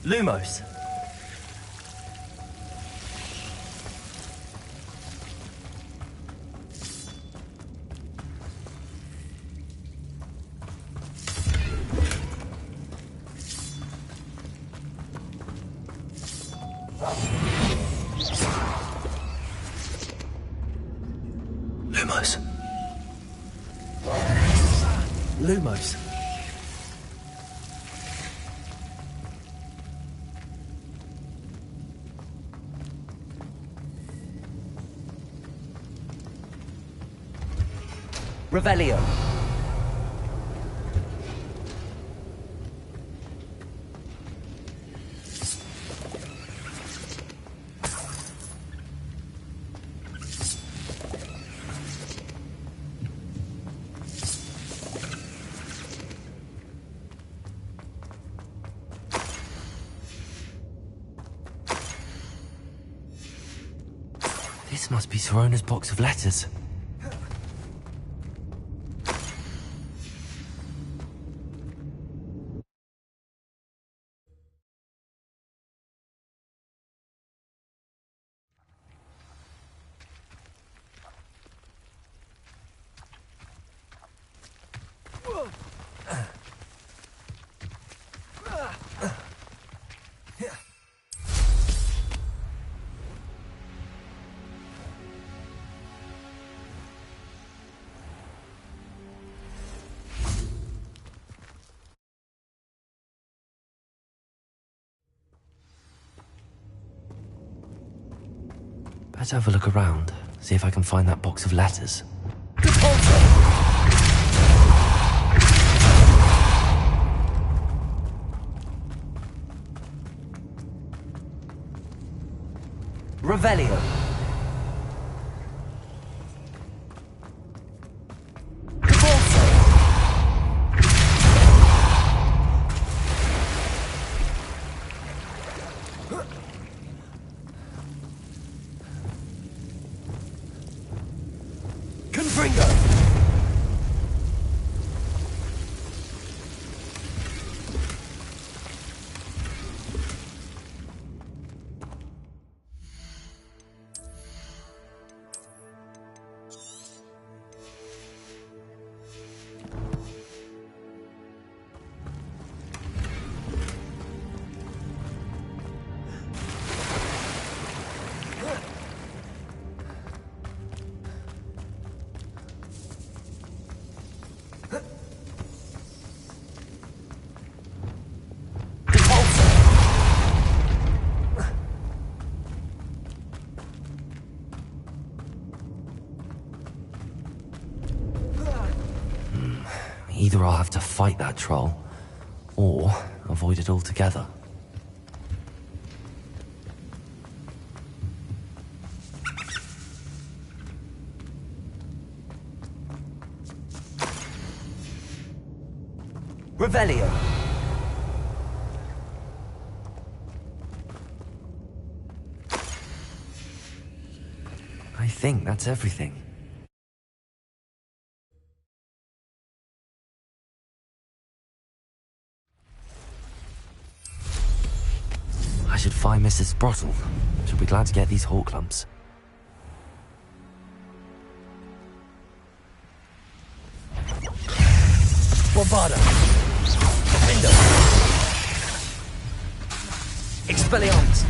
Q: Lumos.
A: Lumos.
Q: Lumos. Revelio.
A: This must be Sorona's box of letters. Let's have a look around, see if I can find that box of letters.
Q: Revelio.
A: Either I'll have to fight that troll, or avoid it altogether.
Q: Revelio.
A: I think that's everything. I should find Mrs. Sprottle. She'll be glad to get these hawk lumps.
Q: Bombarda. Window. Expelliarmus.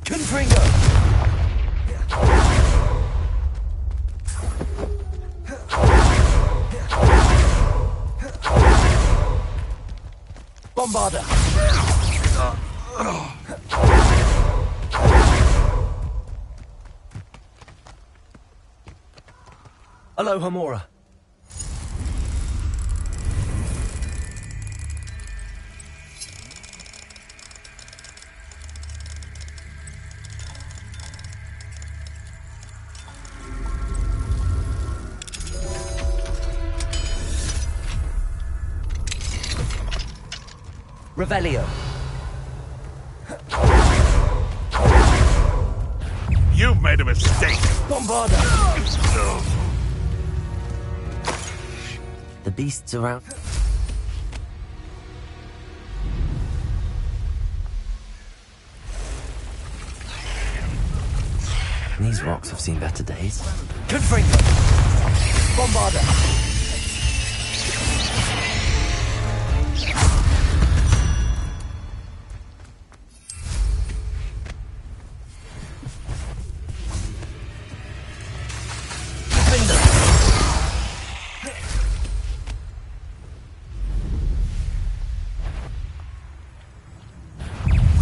Q: Confringo. Bombarda. Aloha Mora. Revelio.
N: You've made a mistake.
Q: Bombarda.
A: The beasts around. These rocks have seen better days.
Q: Confringo. Bombarda.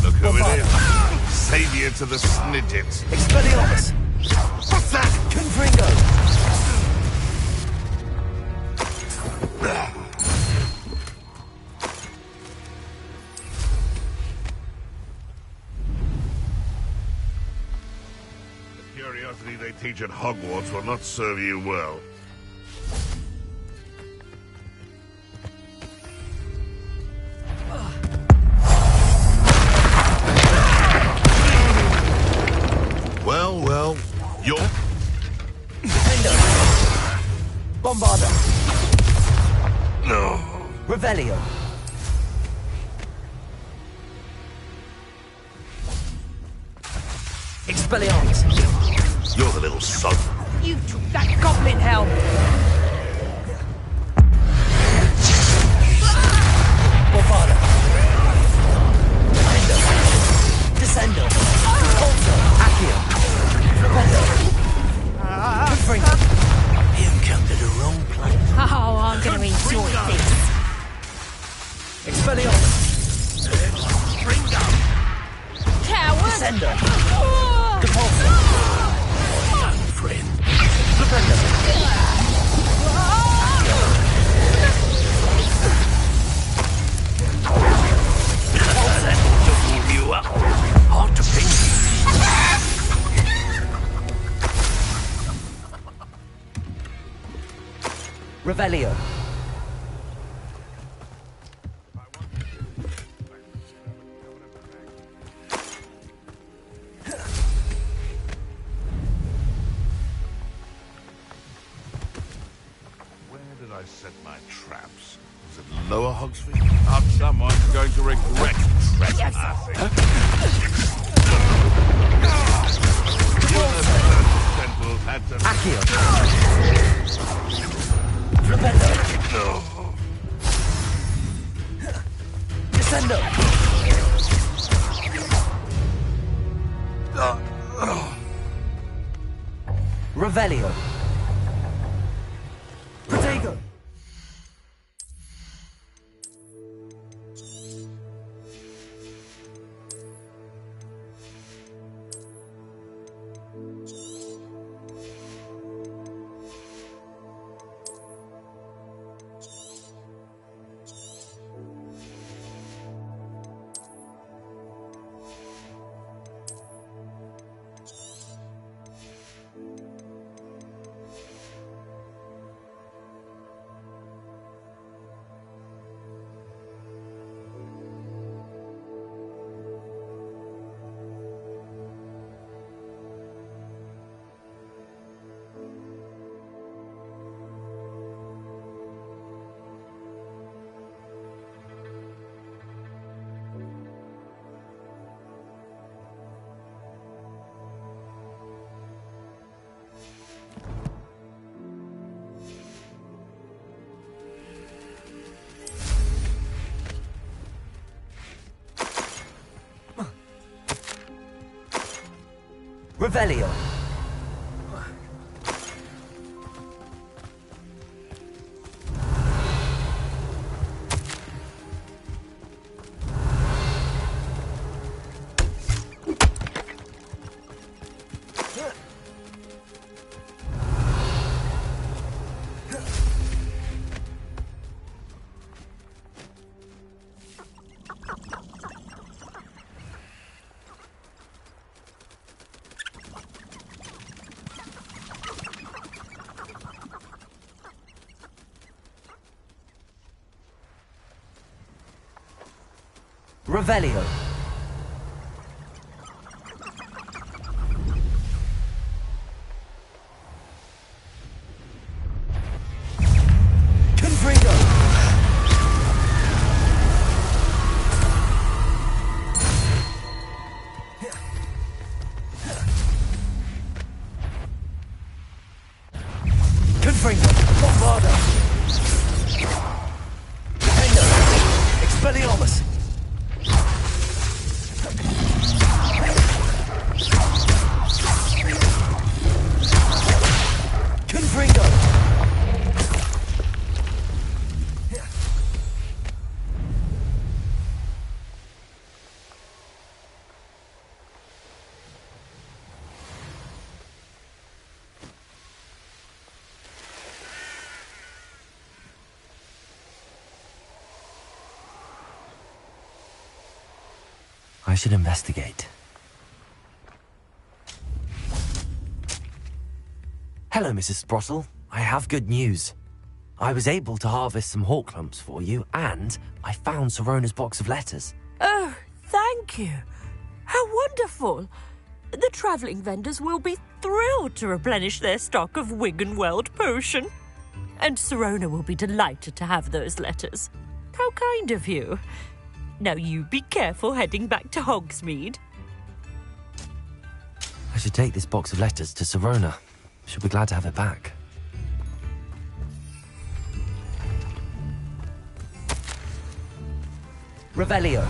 N: Look who it is. Savior to the Snidgets.
Q: Expelliarmus.
N: What's that?
Q: Confringo.
N: The curiosity they teach at Hogwarts will not serve you well. Well, you're...
Q: Defendo. Bombarda.
N: No.
Q: Revelio. Expelliarmus.
N: You're the little son.
O: You took that goblin helm!
Q: Bombarda. Defendo. Descendo. Repulso. Accio. Rependo. Confringo.
H: You've come to the wrong place.
O: Oh, I'm going to enjoy this.
Q: Expelliarmus.
O: Coward!
Q: Descendo. Repulso.
H: Friend. You up. Hard to pin.
Q: Revelio.
N: Where did I set my traps? Was it Lower Hogsfield? Someone's going to regret trespassing. Sentinels had to...
Q: Accio. Rependo.
N: No.
Q: Descendo. Revelio. Protego. Revelio. Revelio. Confringo. Confringo. Bombardo. Defendo. Expelliarmus. Confringo.
A: I should investigate. Hello, Mrs. Sprottle. I have good news. I was able to harvest some hawk lumps for you, and I found Sirona's box of letters.
O: Oh, thank you. How wonderful. The travelling vendors will be thrilled to replenish their stock of Wiggenweld potion. And Sirona will be delighted to have those letters. How kind of you. Now you be careful heading back to Hogsmeade.
A: I should take this box of letters to Sirona. She'll be glad to have it back.
Q: Revelio.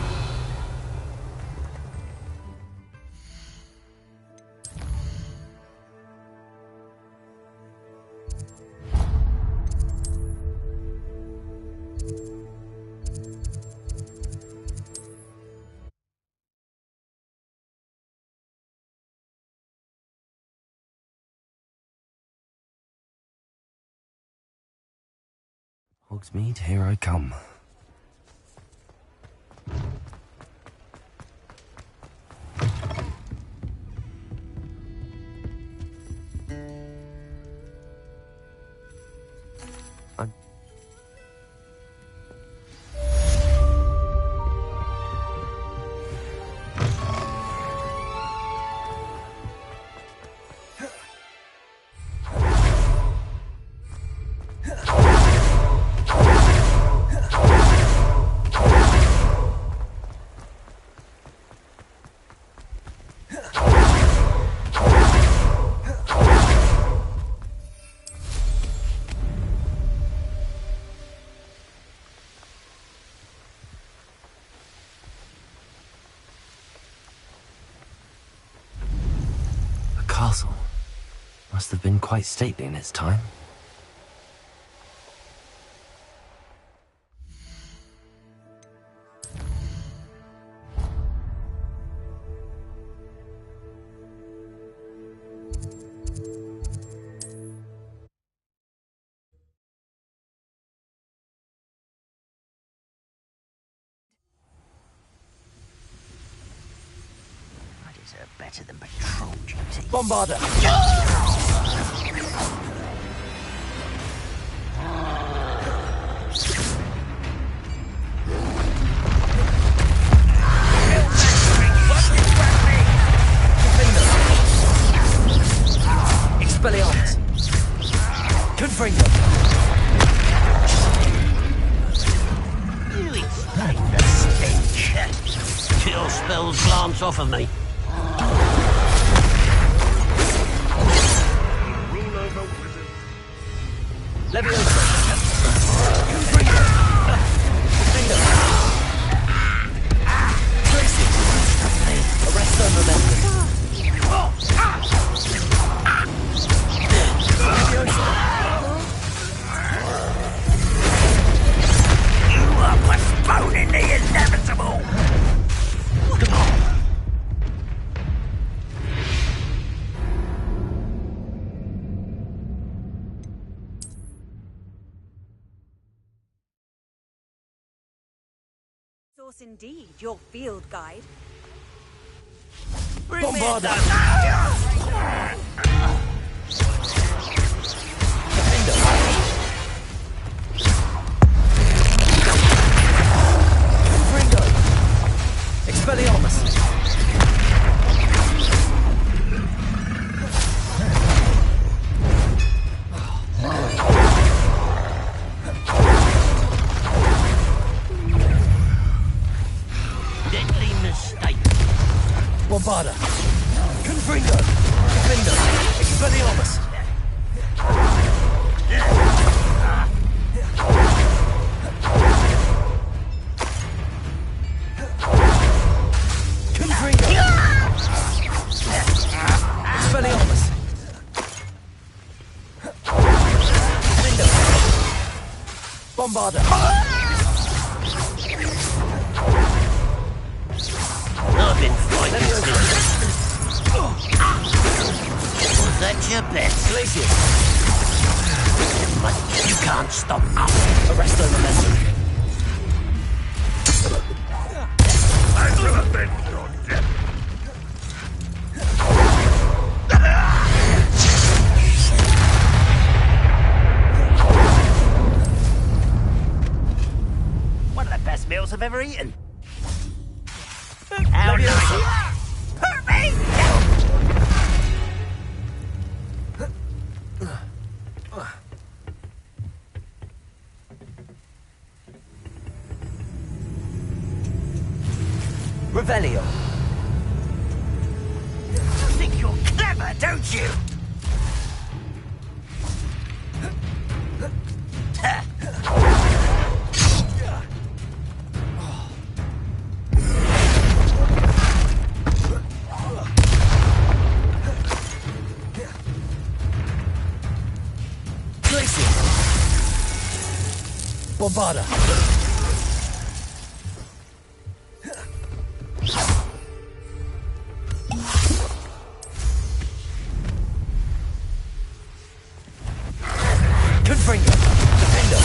A: Hogsmeade, here I come. Castle must have been quite stately in its time.
H: Better than patrol duty.
Q: Bombarder. Expelliarmus. Confringo.
C: You explain the stench. Chill spells glance off of me.
Q: Leviosa. Confringo. Defendo. Tracy. Arresto Momentum. Leviosa.
H: You are postponing the inevitable.
C: Come on.
E: Source indeed, your field guide.
Q: Bombarder. Confringo. Bombarda. Confringo. Defendo. Expelliarmus. Confringo. Expelliarmus. Defendo. Bombarda.
H: I've been fighting since. Was that your best?
Q: Glacier.
H: But you can't stop us.
Q: Arresto momentum.
N: I shall avenge your death.
H: One of the best meals I've ever eaten. How nice. Hurt me!
Q: Revelio.
H: You think you're clever, don't you?
Q: Bombarda. Confringo. Defendo.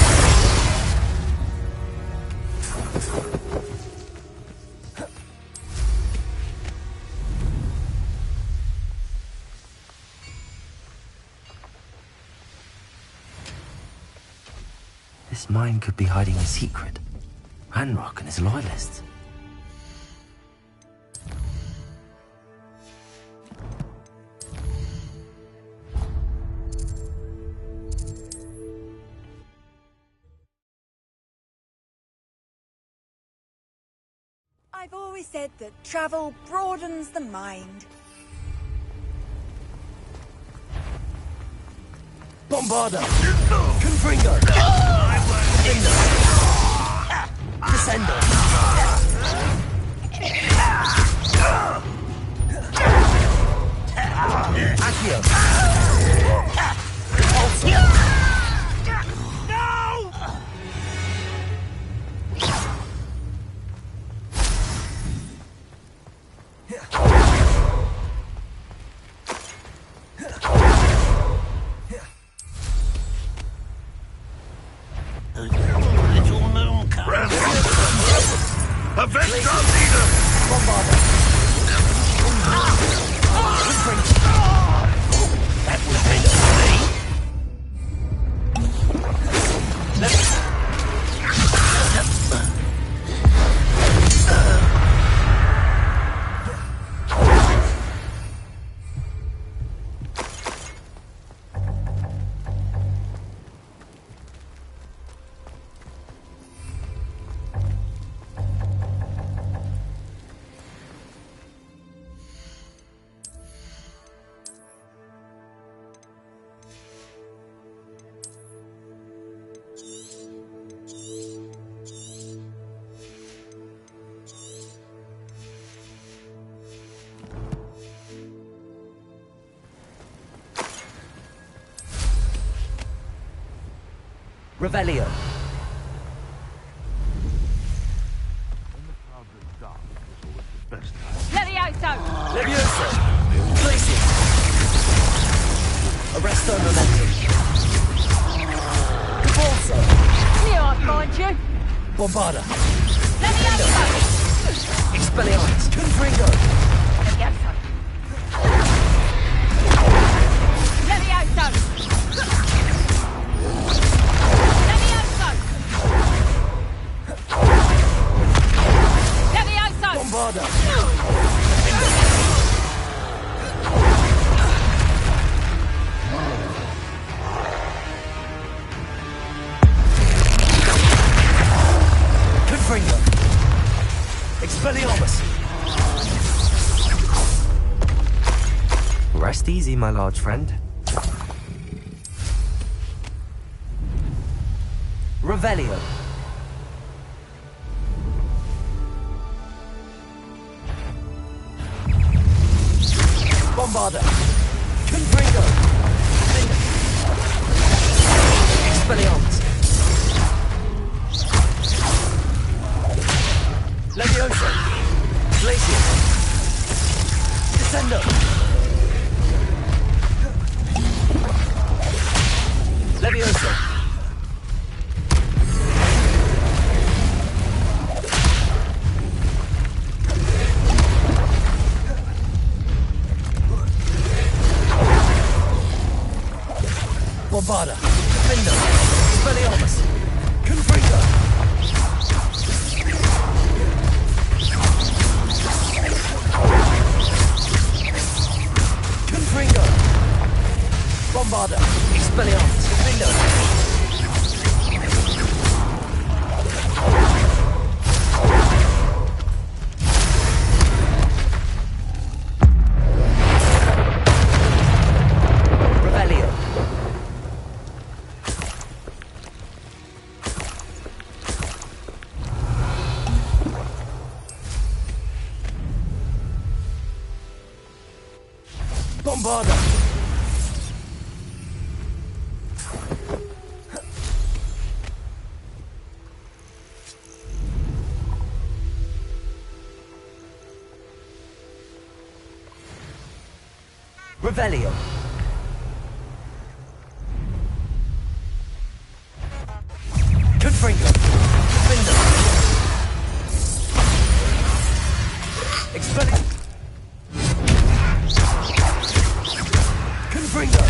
A: This mine could be hiding a secret. Ranrock and his loyalists.
E: I've always said that travel broadens the mind.
Q: Bombarda. Confringo. Defendo. Descendo. Accio. Repulsor.
N: Avenge our leader!
Q: Bombarda.
H: That was meant for me.
Q: Revelio.
I: Levioso!
Q: Levioso. Glacier. Arresto momentum. Repulsor.
I: Knew I'd find you!
Q: Bombarda.
I: Levioso!
Q: Expelliarmus. Confringo.
I: Levioso! Levioso!
Q: Bombarda. Confringo. Expelliarmus.
A: Rest easy, my large friend. Revelio.
Q: Bombarda. Confringo. Expelliarmus. Levioso. Glacier. Descendo. Levioso. Bombarda. Defendo. Expelliarmus. Confringo. Confringo. Bombarda. Expelliarmus. Defendo. Bombarda!
A: Revelio.
Q: Confringo. Defendo. Expelliarmus. Confringo.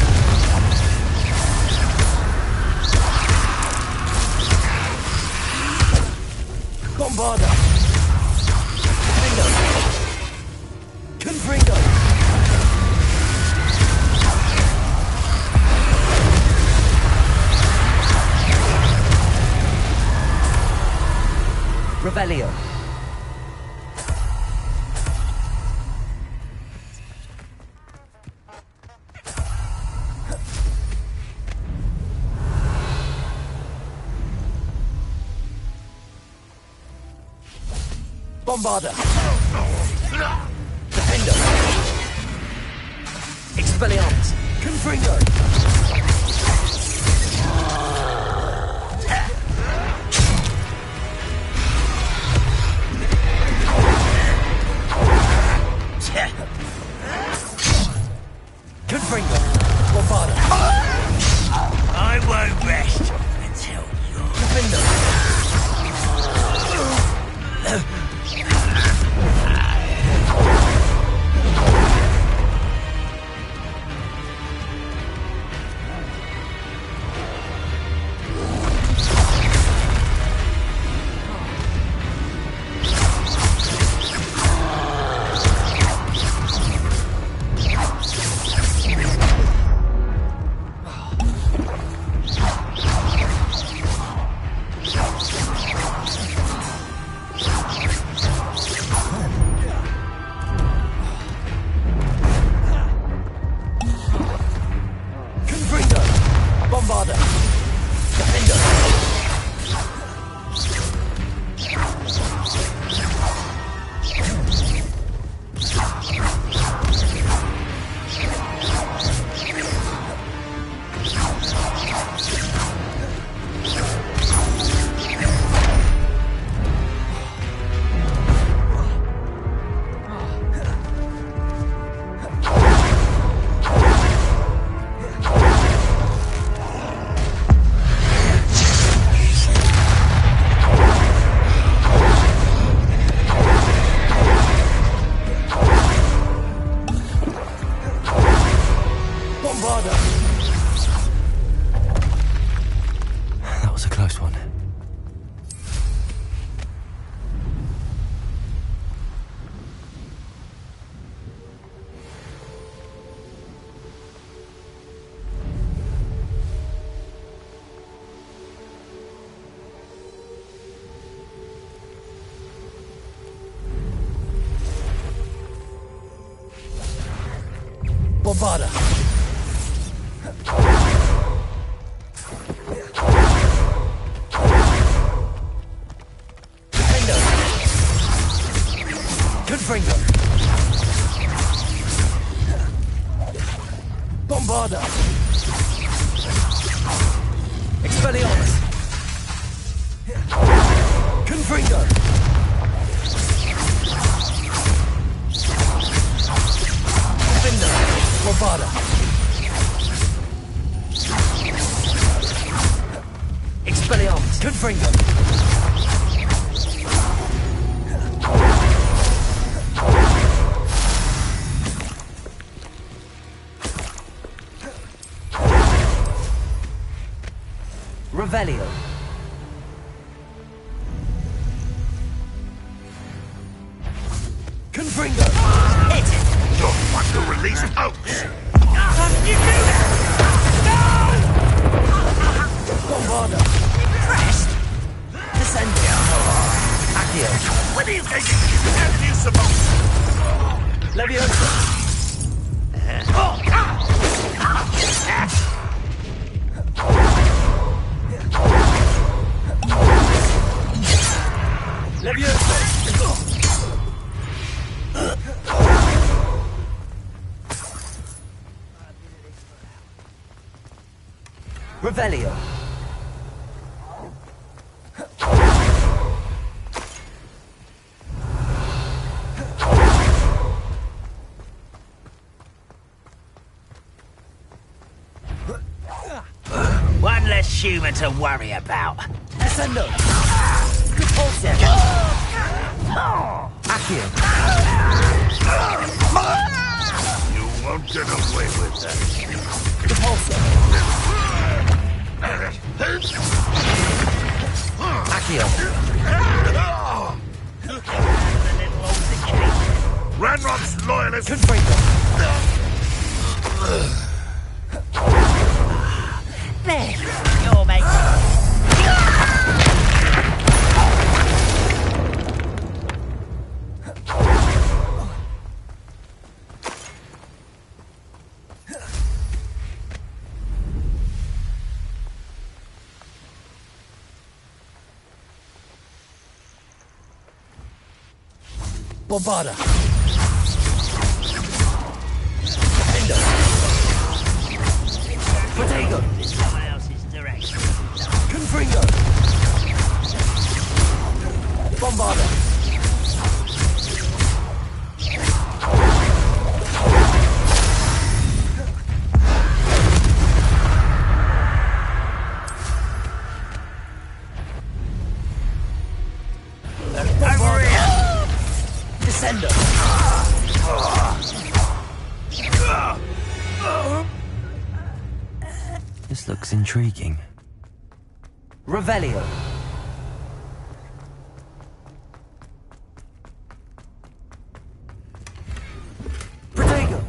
Q: Bombarda. Defendo. Confringo.
A: Revelio.
Q: Bombarda. Defendo. Expelliarmus. Confringo. Confringo. Bombarda.
H: I won't rest until you're...
Q: Defendo. Bombarda. Defender. Confringo. Bombarda. Expelliarmus. Confringo. Defender. Bombarda. Expelliarmus. Confringo.
A: Revelio.
Q: Confringo.
N: Hit it! Don't want to release Oaks!
Q: You do that! No! Bombarda.
A: Crest. Descendio. Accio.
N: When are you taking and you supposed?
Q: Leviosa. Leviosa.
A: Revelio.
H: One less human to worry about.
Q: Descendo.
H: Repulsor.
A: Accio.
N: You won't get away with that.
Q: Repulsor.
A: Accio.
N: Ranrock's loyalists.
Q: Confringo.
H: There. You're making.
Q: Bombarda. Protego.
H: Someone else's direction.
Q: Confringo. Bombarda. Descendo.
A: This looks intriguing. Revelio. Protego.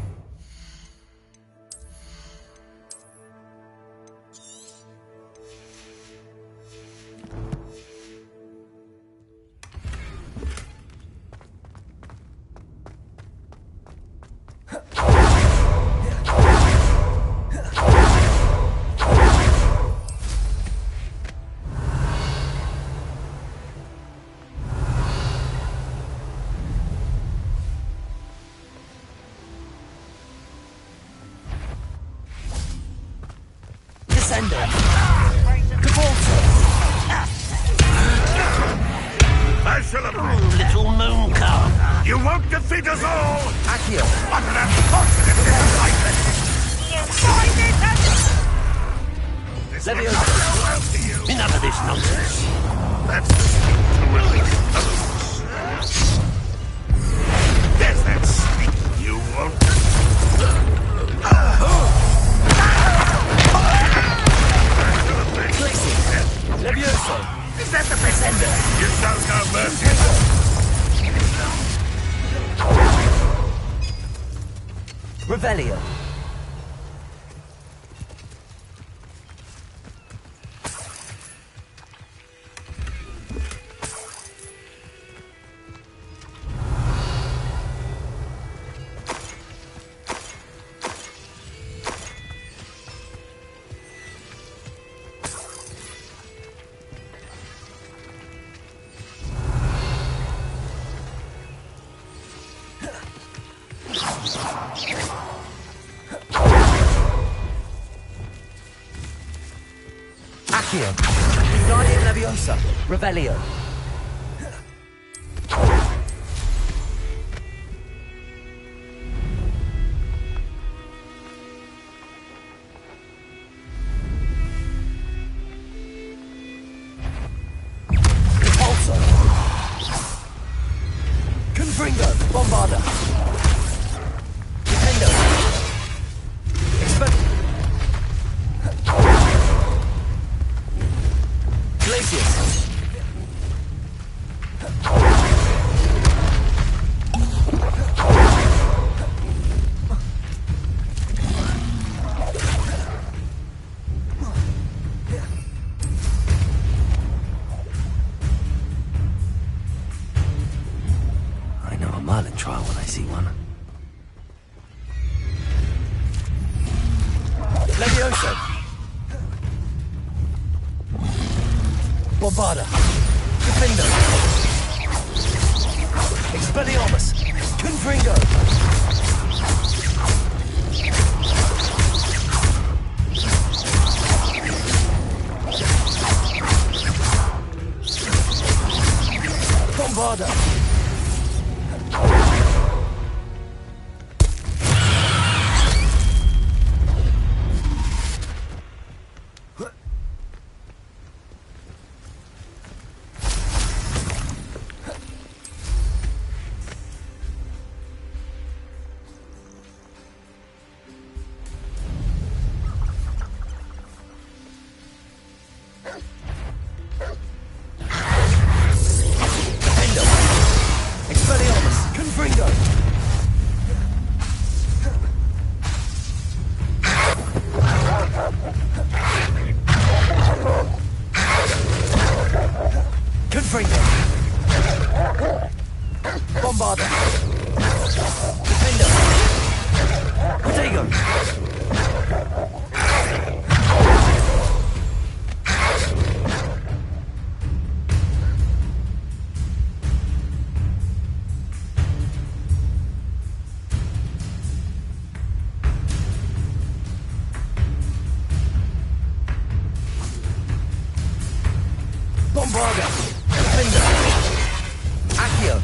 Q: Descendo. Cavolto.
N: I shall approve.
H: Little moon calm.
N: You won't defeat us all!
A: Accio.
N: What an unfortunate disappointment! You find it! This will not go well to you.
H: Enough of this nonsense.
N: That's the speed to release Oaks. There's that sneak. You won't...
Q: Levioso.
N: Is that the Descender? You shall no mercy.
A: Revelio. Accio. Guardian Leviosa. Revelio.
Q: Repulsor. Confringo. Bombarda. Defendo. Glacius.
A: I know a Merlin trial when I see one.
Q: Levioso. Bombarda. Defendo. Expelliarmus. Confringo. Bombarda. Expelliarmus. Confringo. Confringo. Bombarda. Defendo. Protego. Bombarda. Defendo.
A: Accio.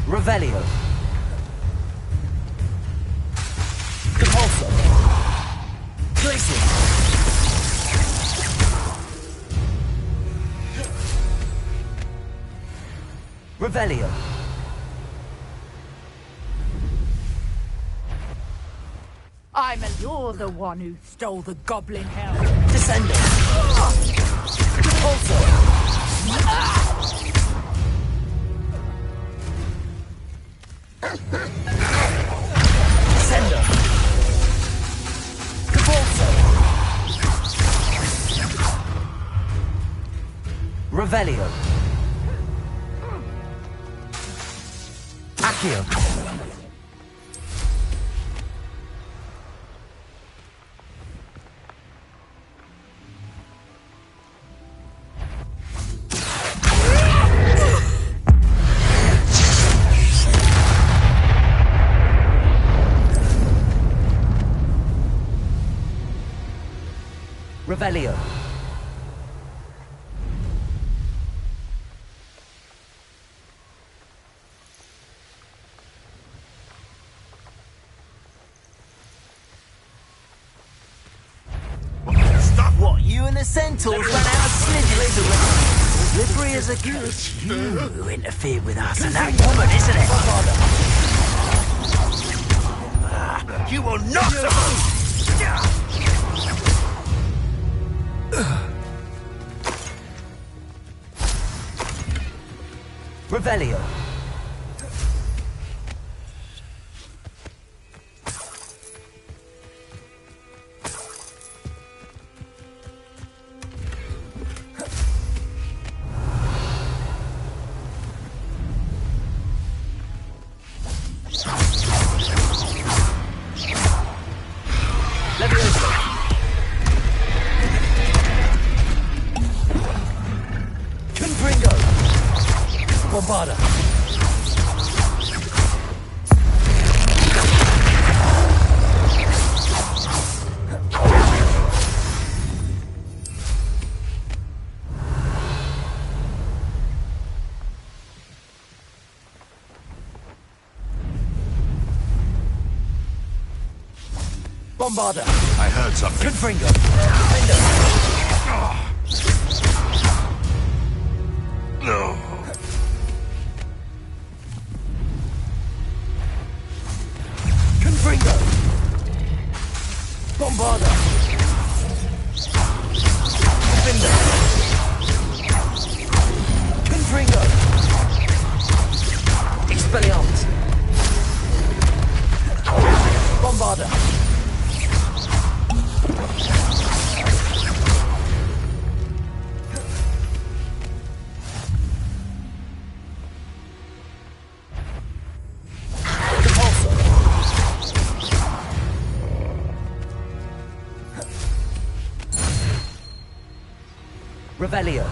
A: Revelio.
Q: Compulsor. Glacius.
A: Revelio.
M: You're the one who stole the goblin helm.
Q: Descendant. Compulsor. Descender. Compulsor.
A: Revelio. Accio. Revelio.
H: What, you and the centaurs ran out of slippery? Slippery as a goose. You who interfered with us and that woman, isn't it? You will not
A: Revelio.
Q: Levioso. Confringo. Bombarda. Bombarder.
N: I heard something.
Q: Confringo. Defender.
N: No.
Q: Confringo. Bombarder. Defender. Confringo. Expelliarmus. Bombarder. Revelio.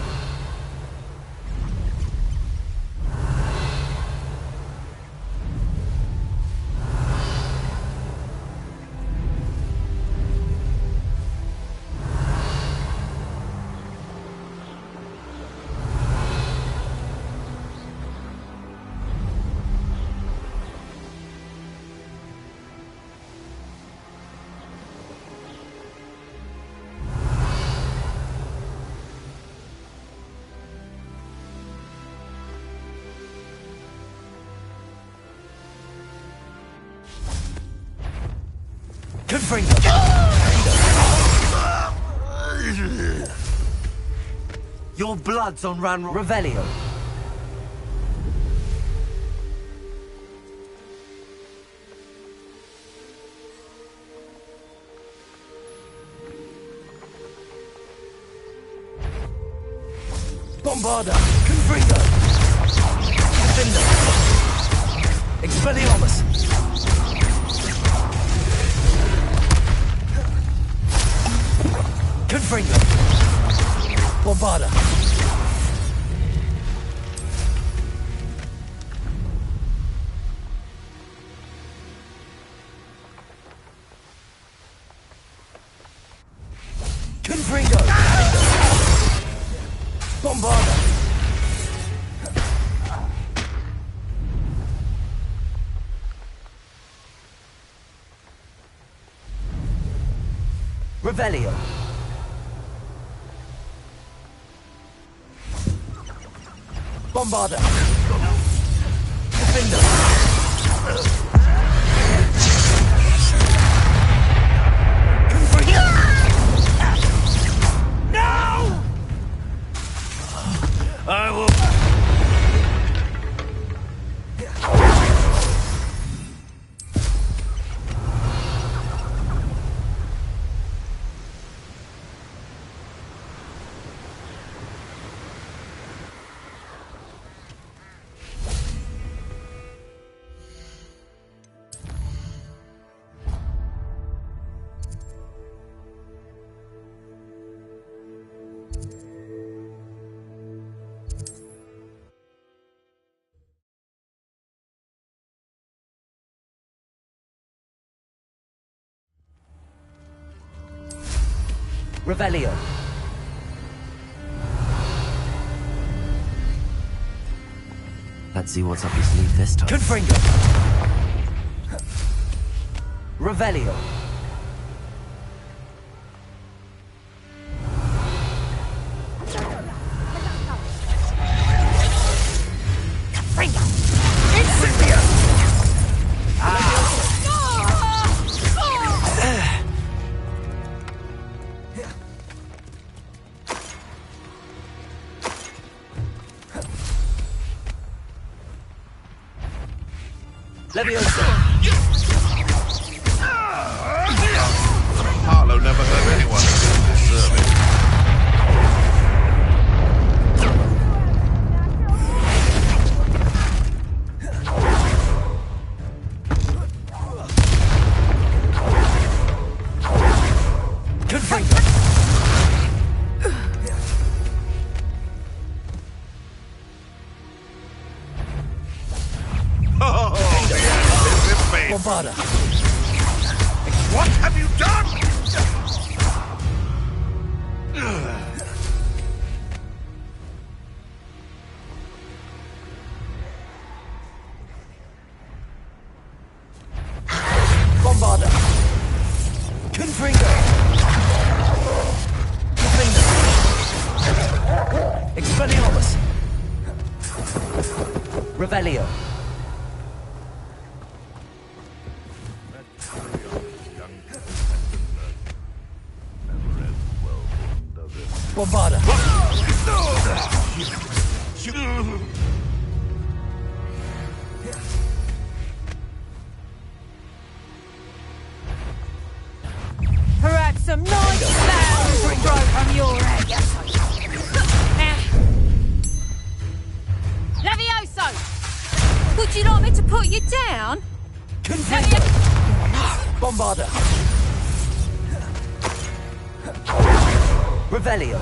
Q: Confringo. Your blood's on Ran Revelio. Bombarder. Confringo. Defender. Expelliarmus. Confringo. Bombarder. Confringo. Bombarder. Revelio. Bombarder. Defender. No! I will... Revelio.
A: Let's see what's up his sleeve this time.
Q: Confringo. Revelio. Confringo. Incendio. Leviosa.
N: Harlow never hurt anyone who didn't deserve it.
Q: Confringo. Bombarder.
N: What have you done?
Q: Bombarder. Revelio. Bombarda.
M: Perhaps some nice flowers will grow from your head.
G: Levioso! Would you like me to put you down?
Q: Bombarda. Revelio.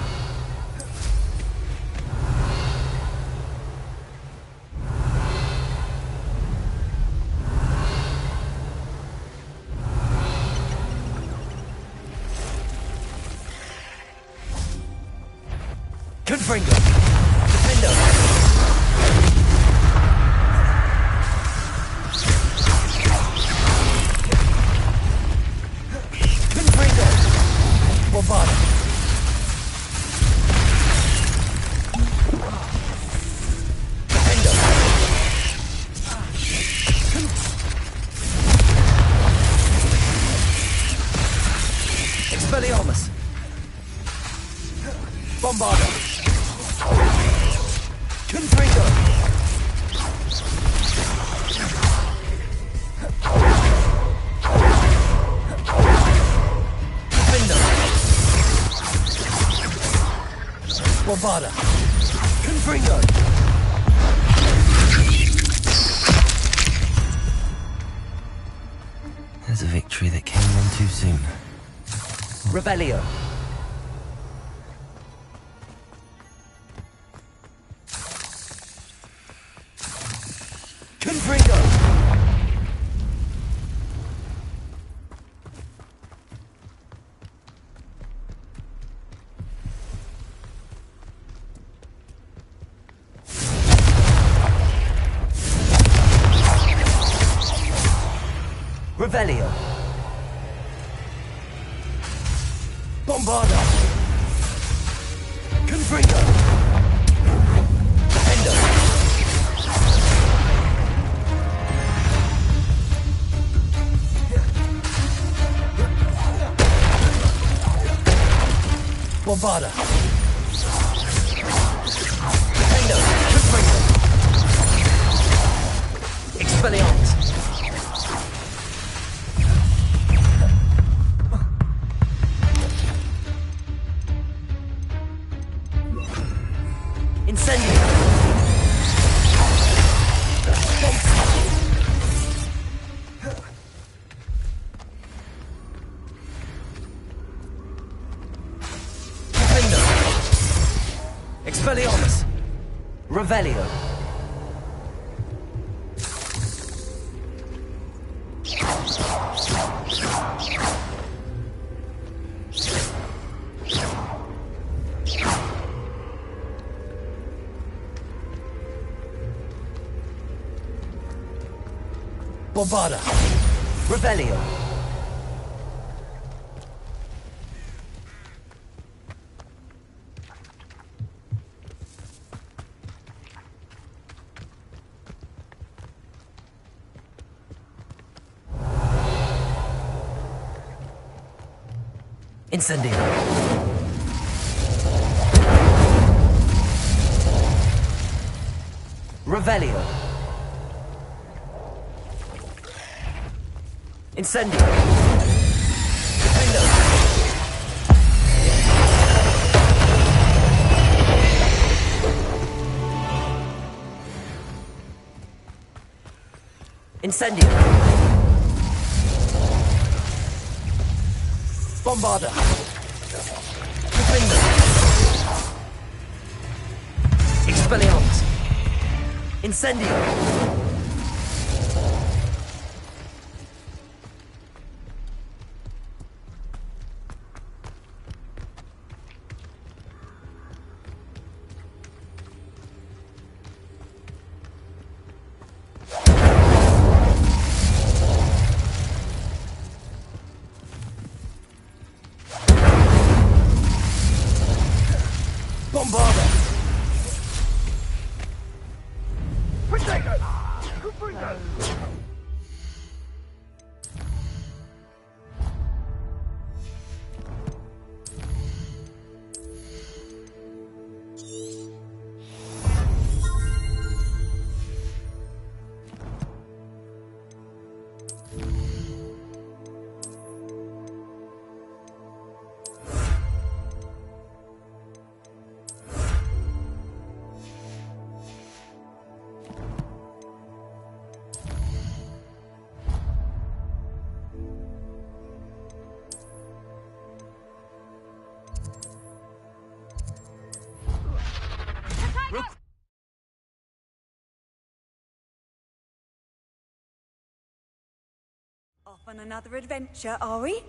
Q: Confringo. Defendo. Confringo. Bombarda. Defendo. Expelliarmus. Bombarda. Confringo. Defendo. Bombarda. Confringo.
A: There's a victory that came on too soon.
Q: Revelio. Confringo. Revelio. Bombarda. Confringo. Defendo. Bombarda. Defendo. Confringo. Expelliarmus. Incendio. Defendo. Expelliarmus. Revelio. Bombarda. Revelio. Incendio. Revelio. Incendio. Defendo. Incendio. Bombarda. Defendo. Expelliarmus. Incendio. Bombarda.
R: Protego!
E: Off on another adventure, are we?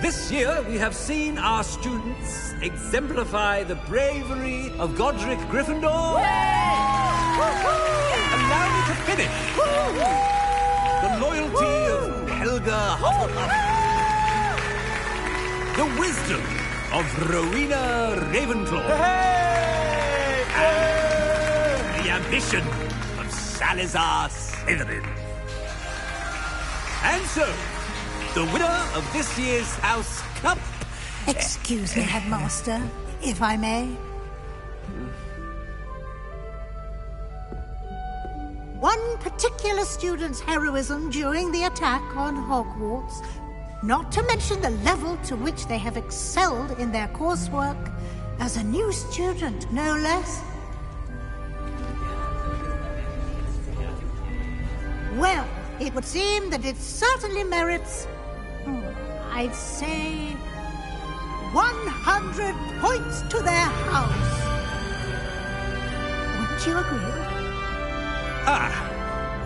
S: This year, we have seen our students exemplify the bravery of Godric Gryffindor. Allow me to finish. The loyalty of Helga Hufflepuff. The wisdom of Rowena Ravenclaw. And the ambition of Salazar Slytherin. And so, the winner of this year's House Cup...
T: Excuse me, Headmaster, if I may. One particular student's heroism during the attack on Hogwarts, not to mention the level to which they have excelled in their coursework, as a new student, no less. Well, it would seem that it certainly merits... I'd say 100 points to their house. Wouldn't you agree?
S: Ah,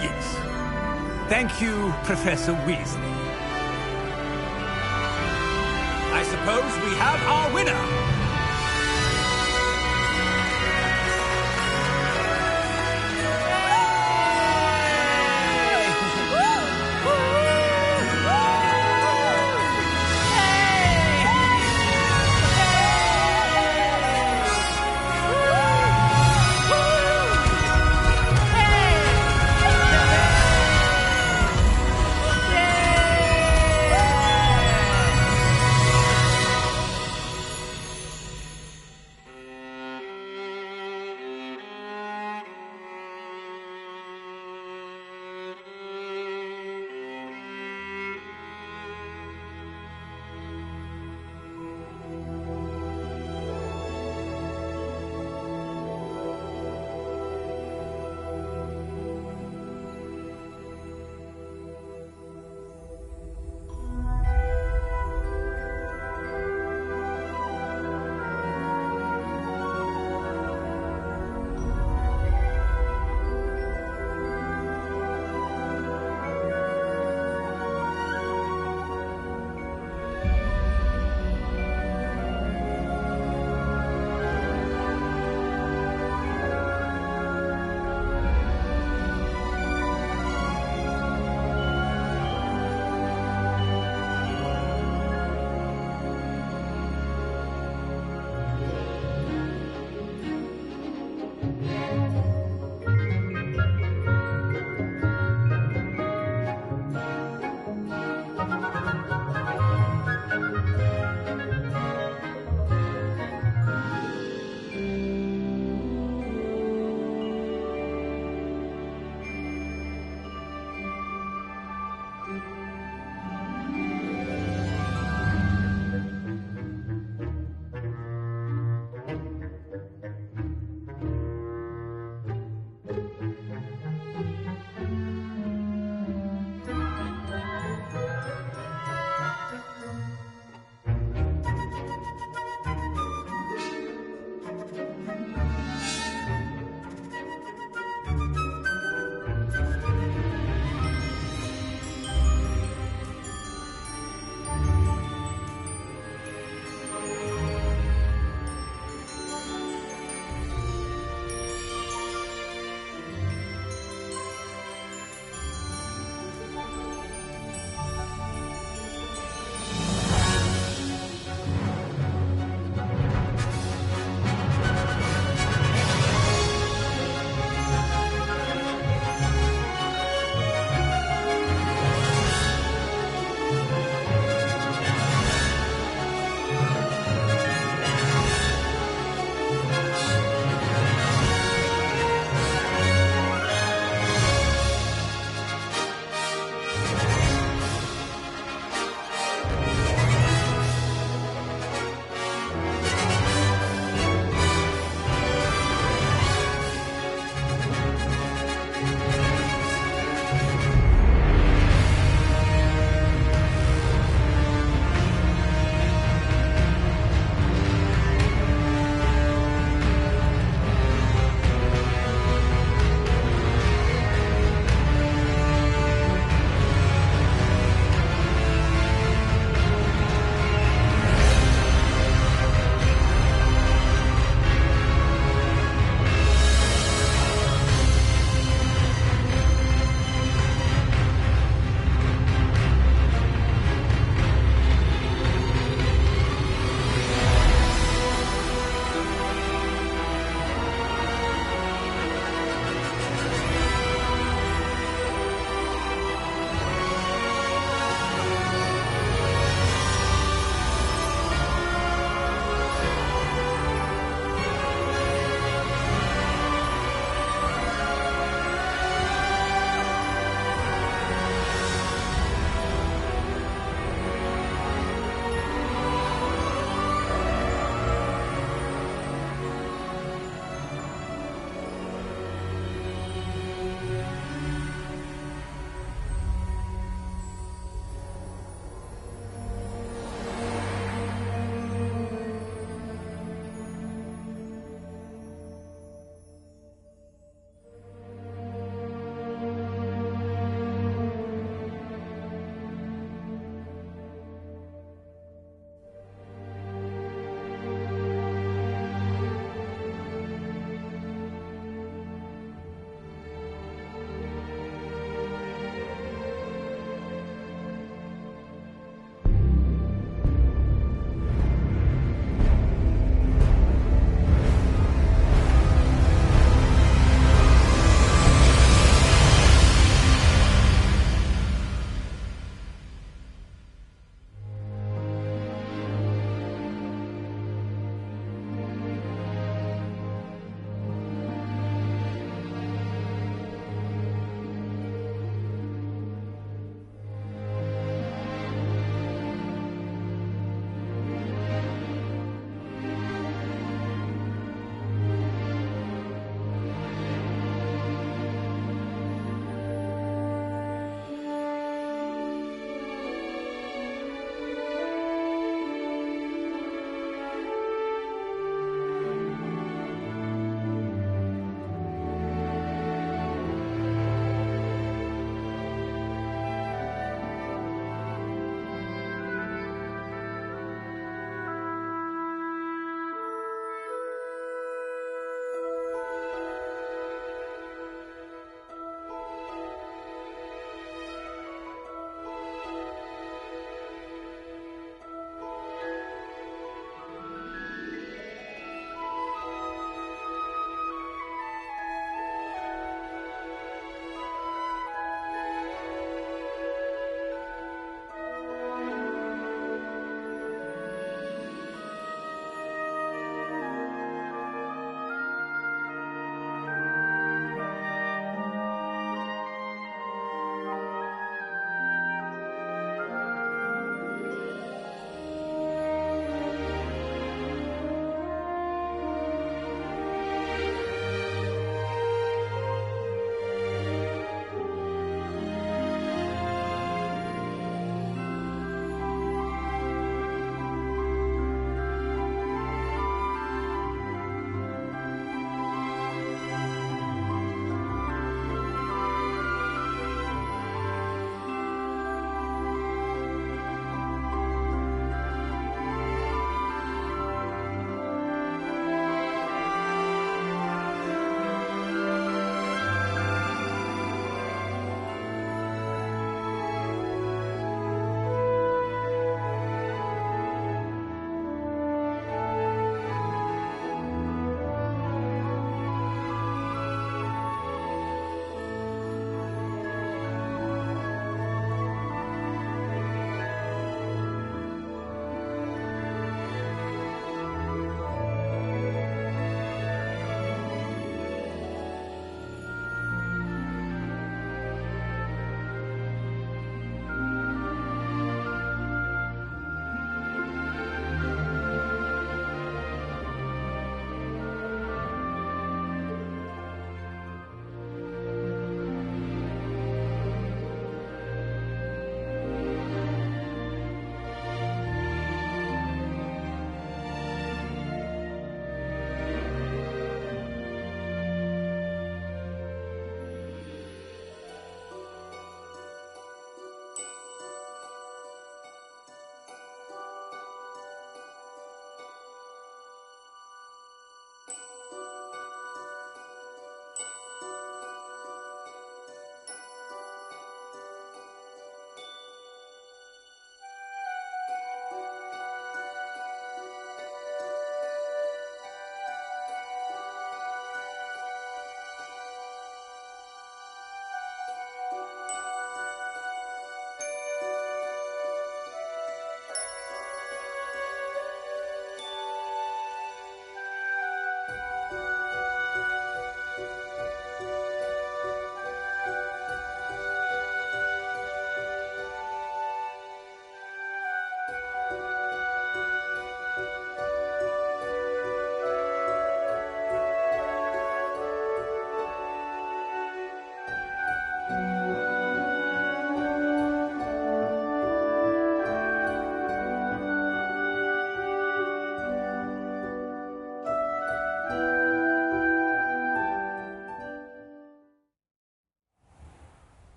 S: yes. Thank you, Professor Weasley. I suppose we have our winner.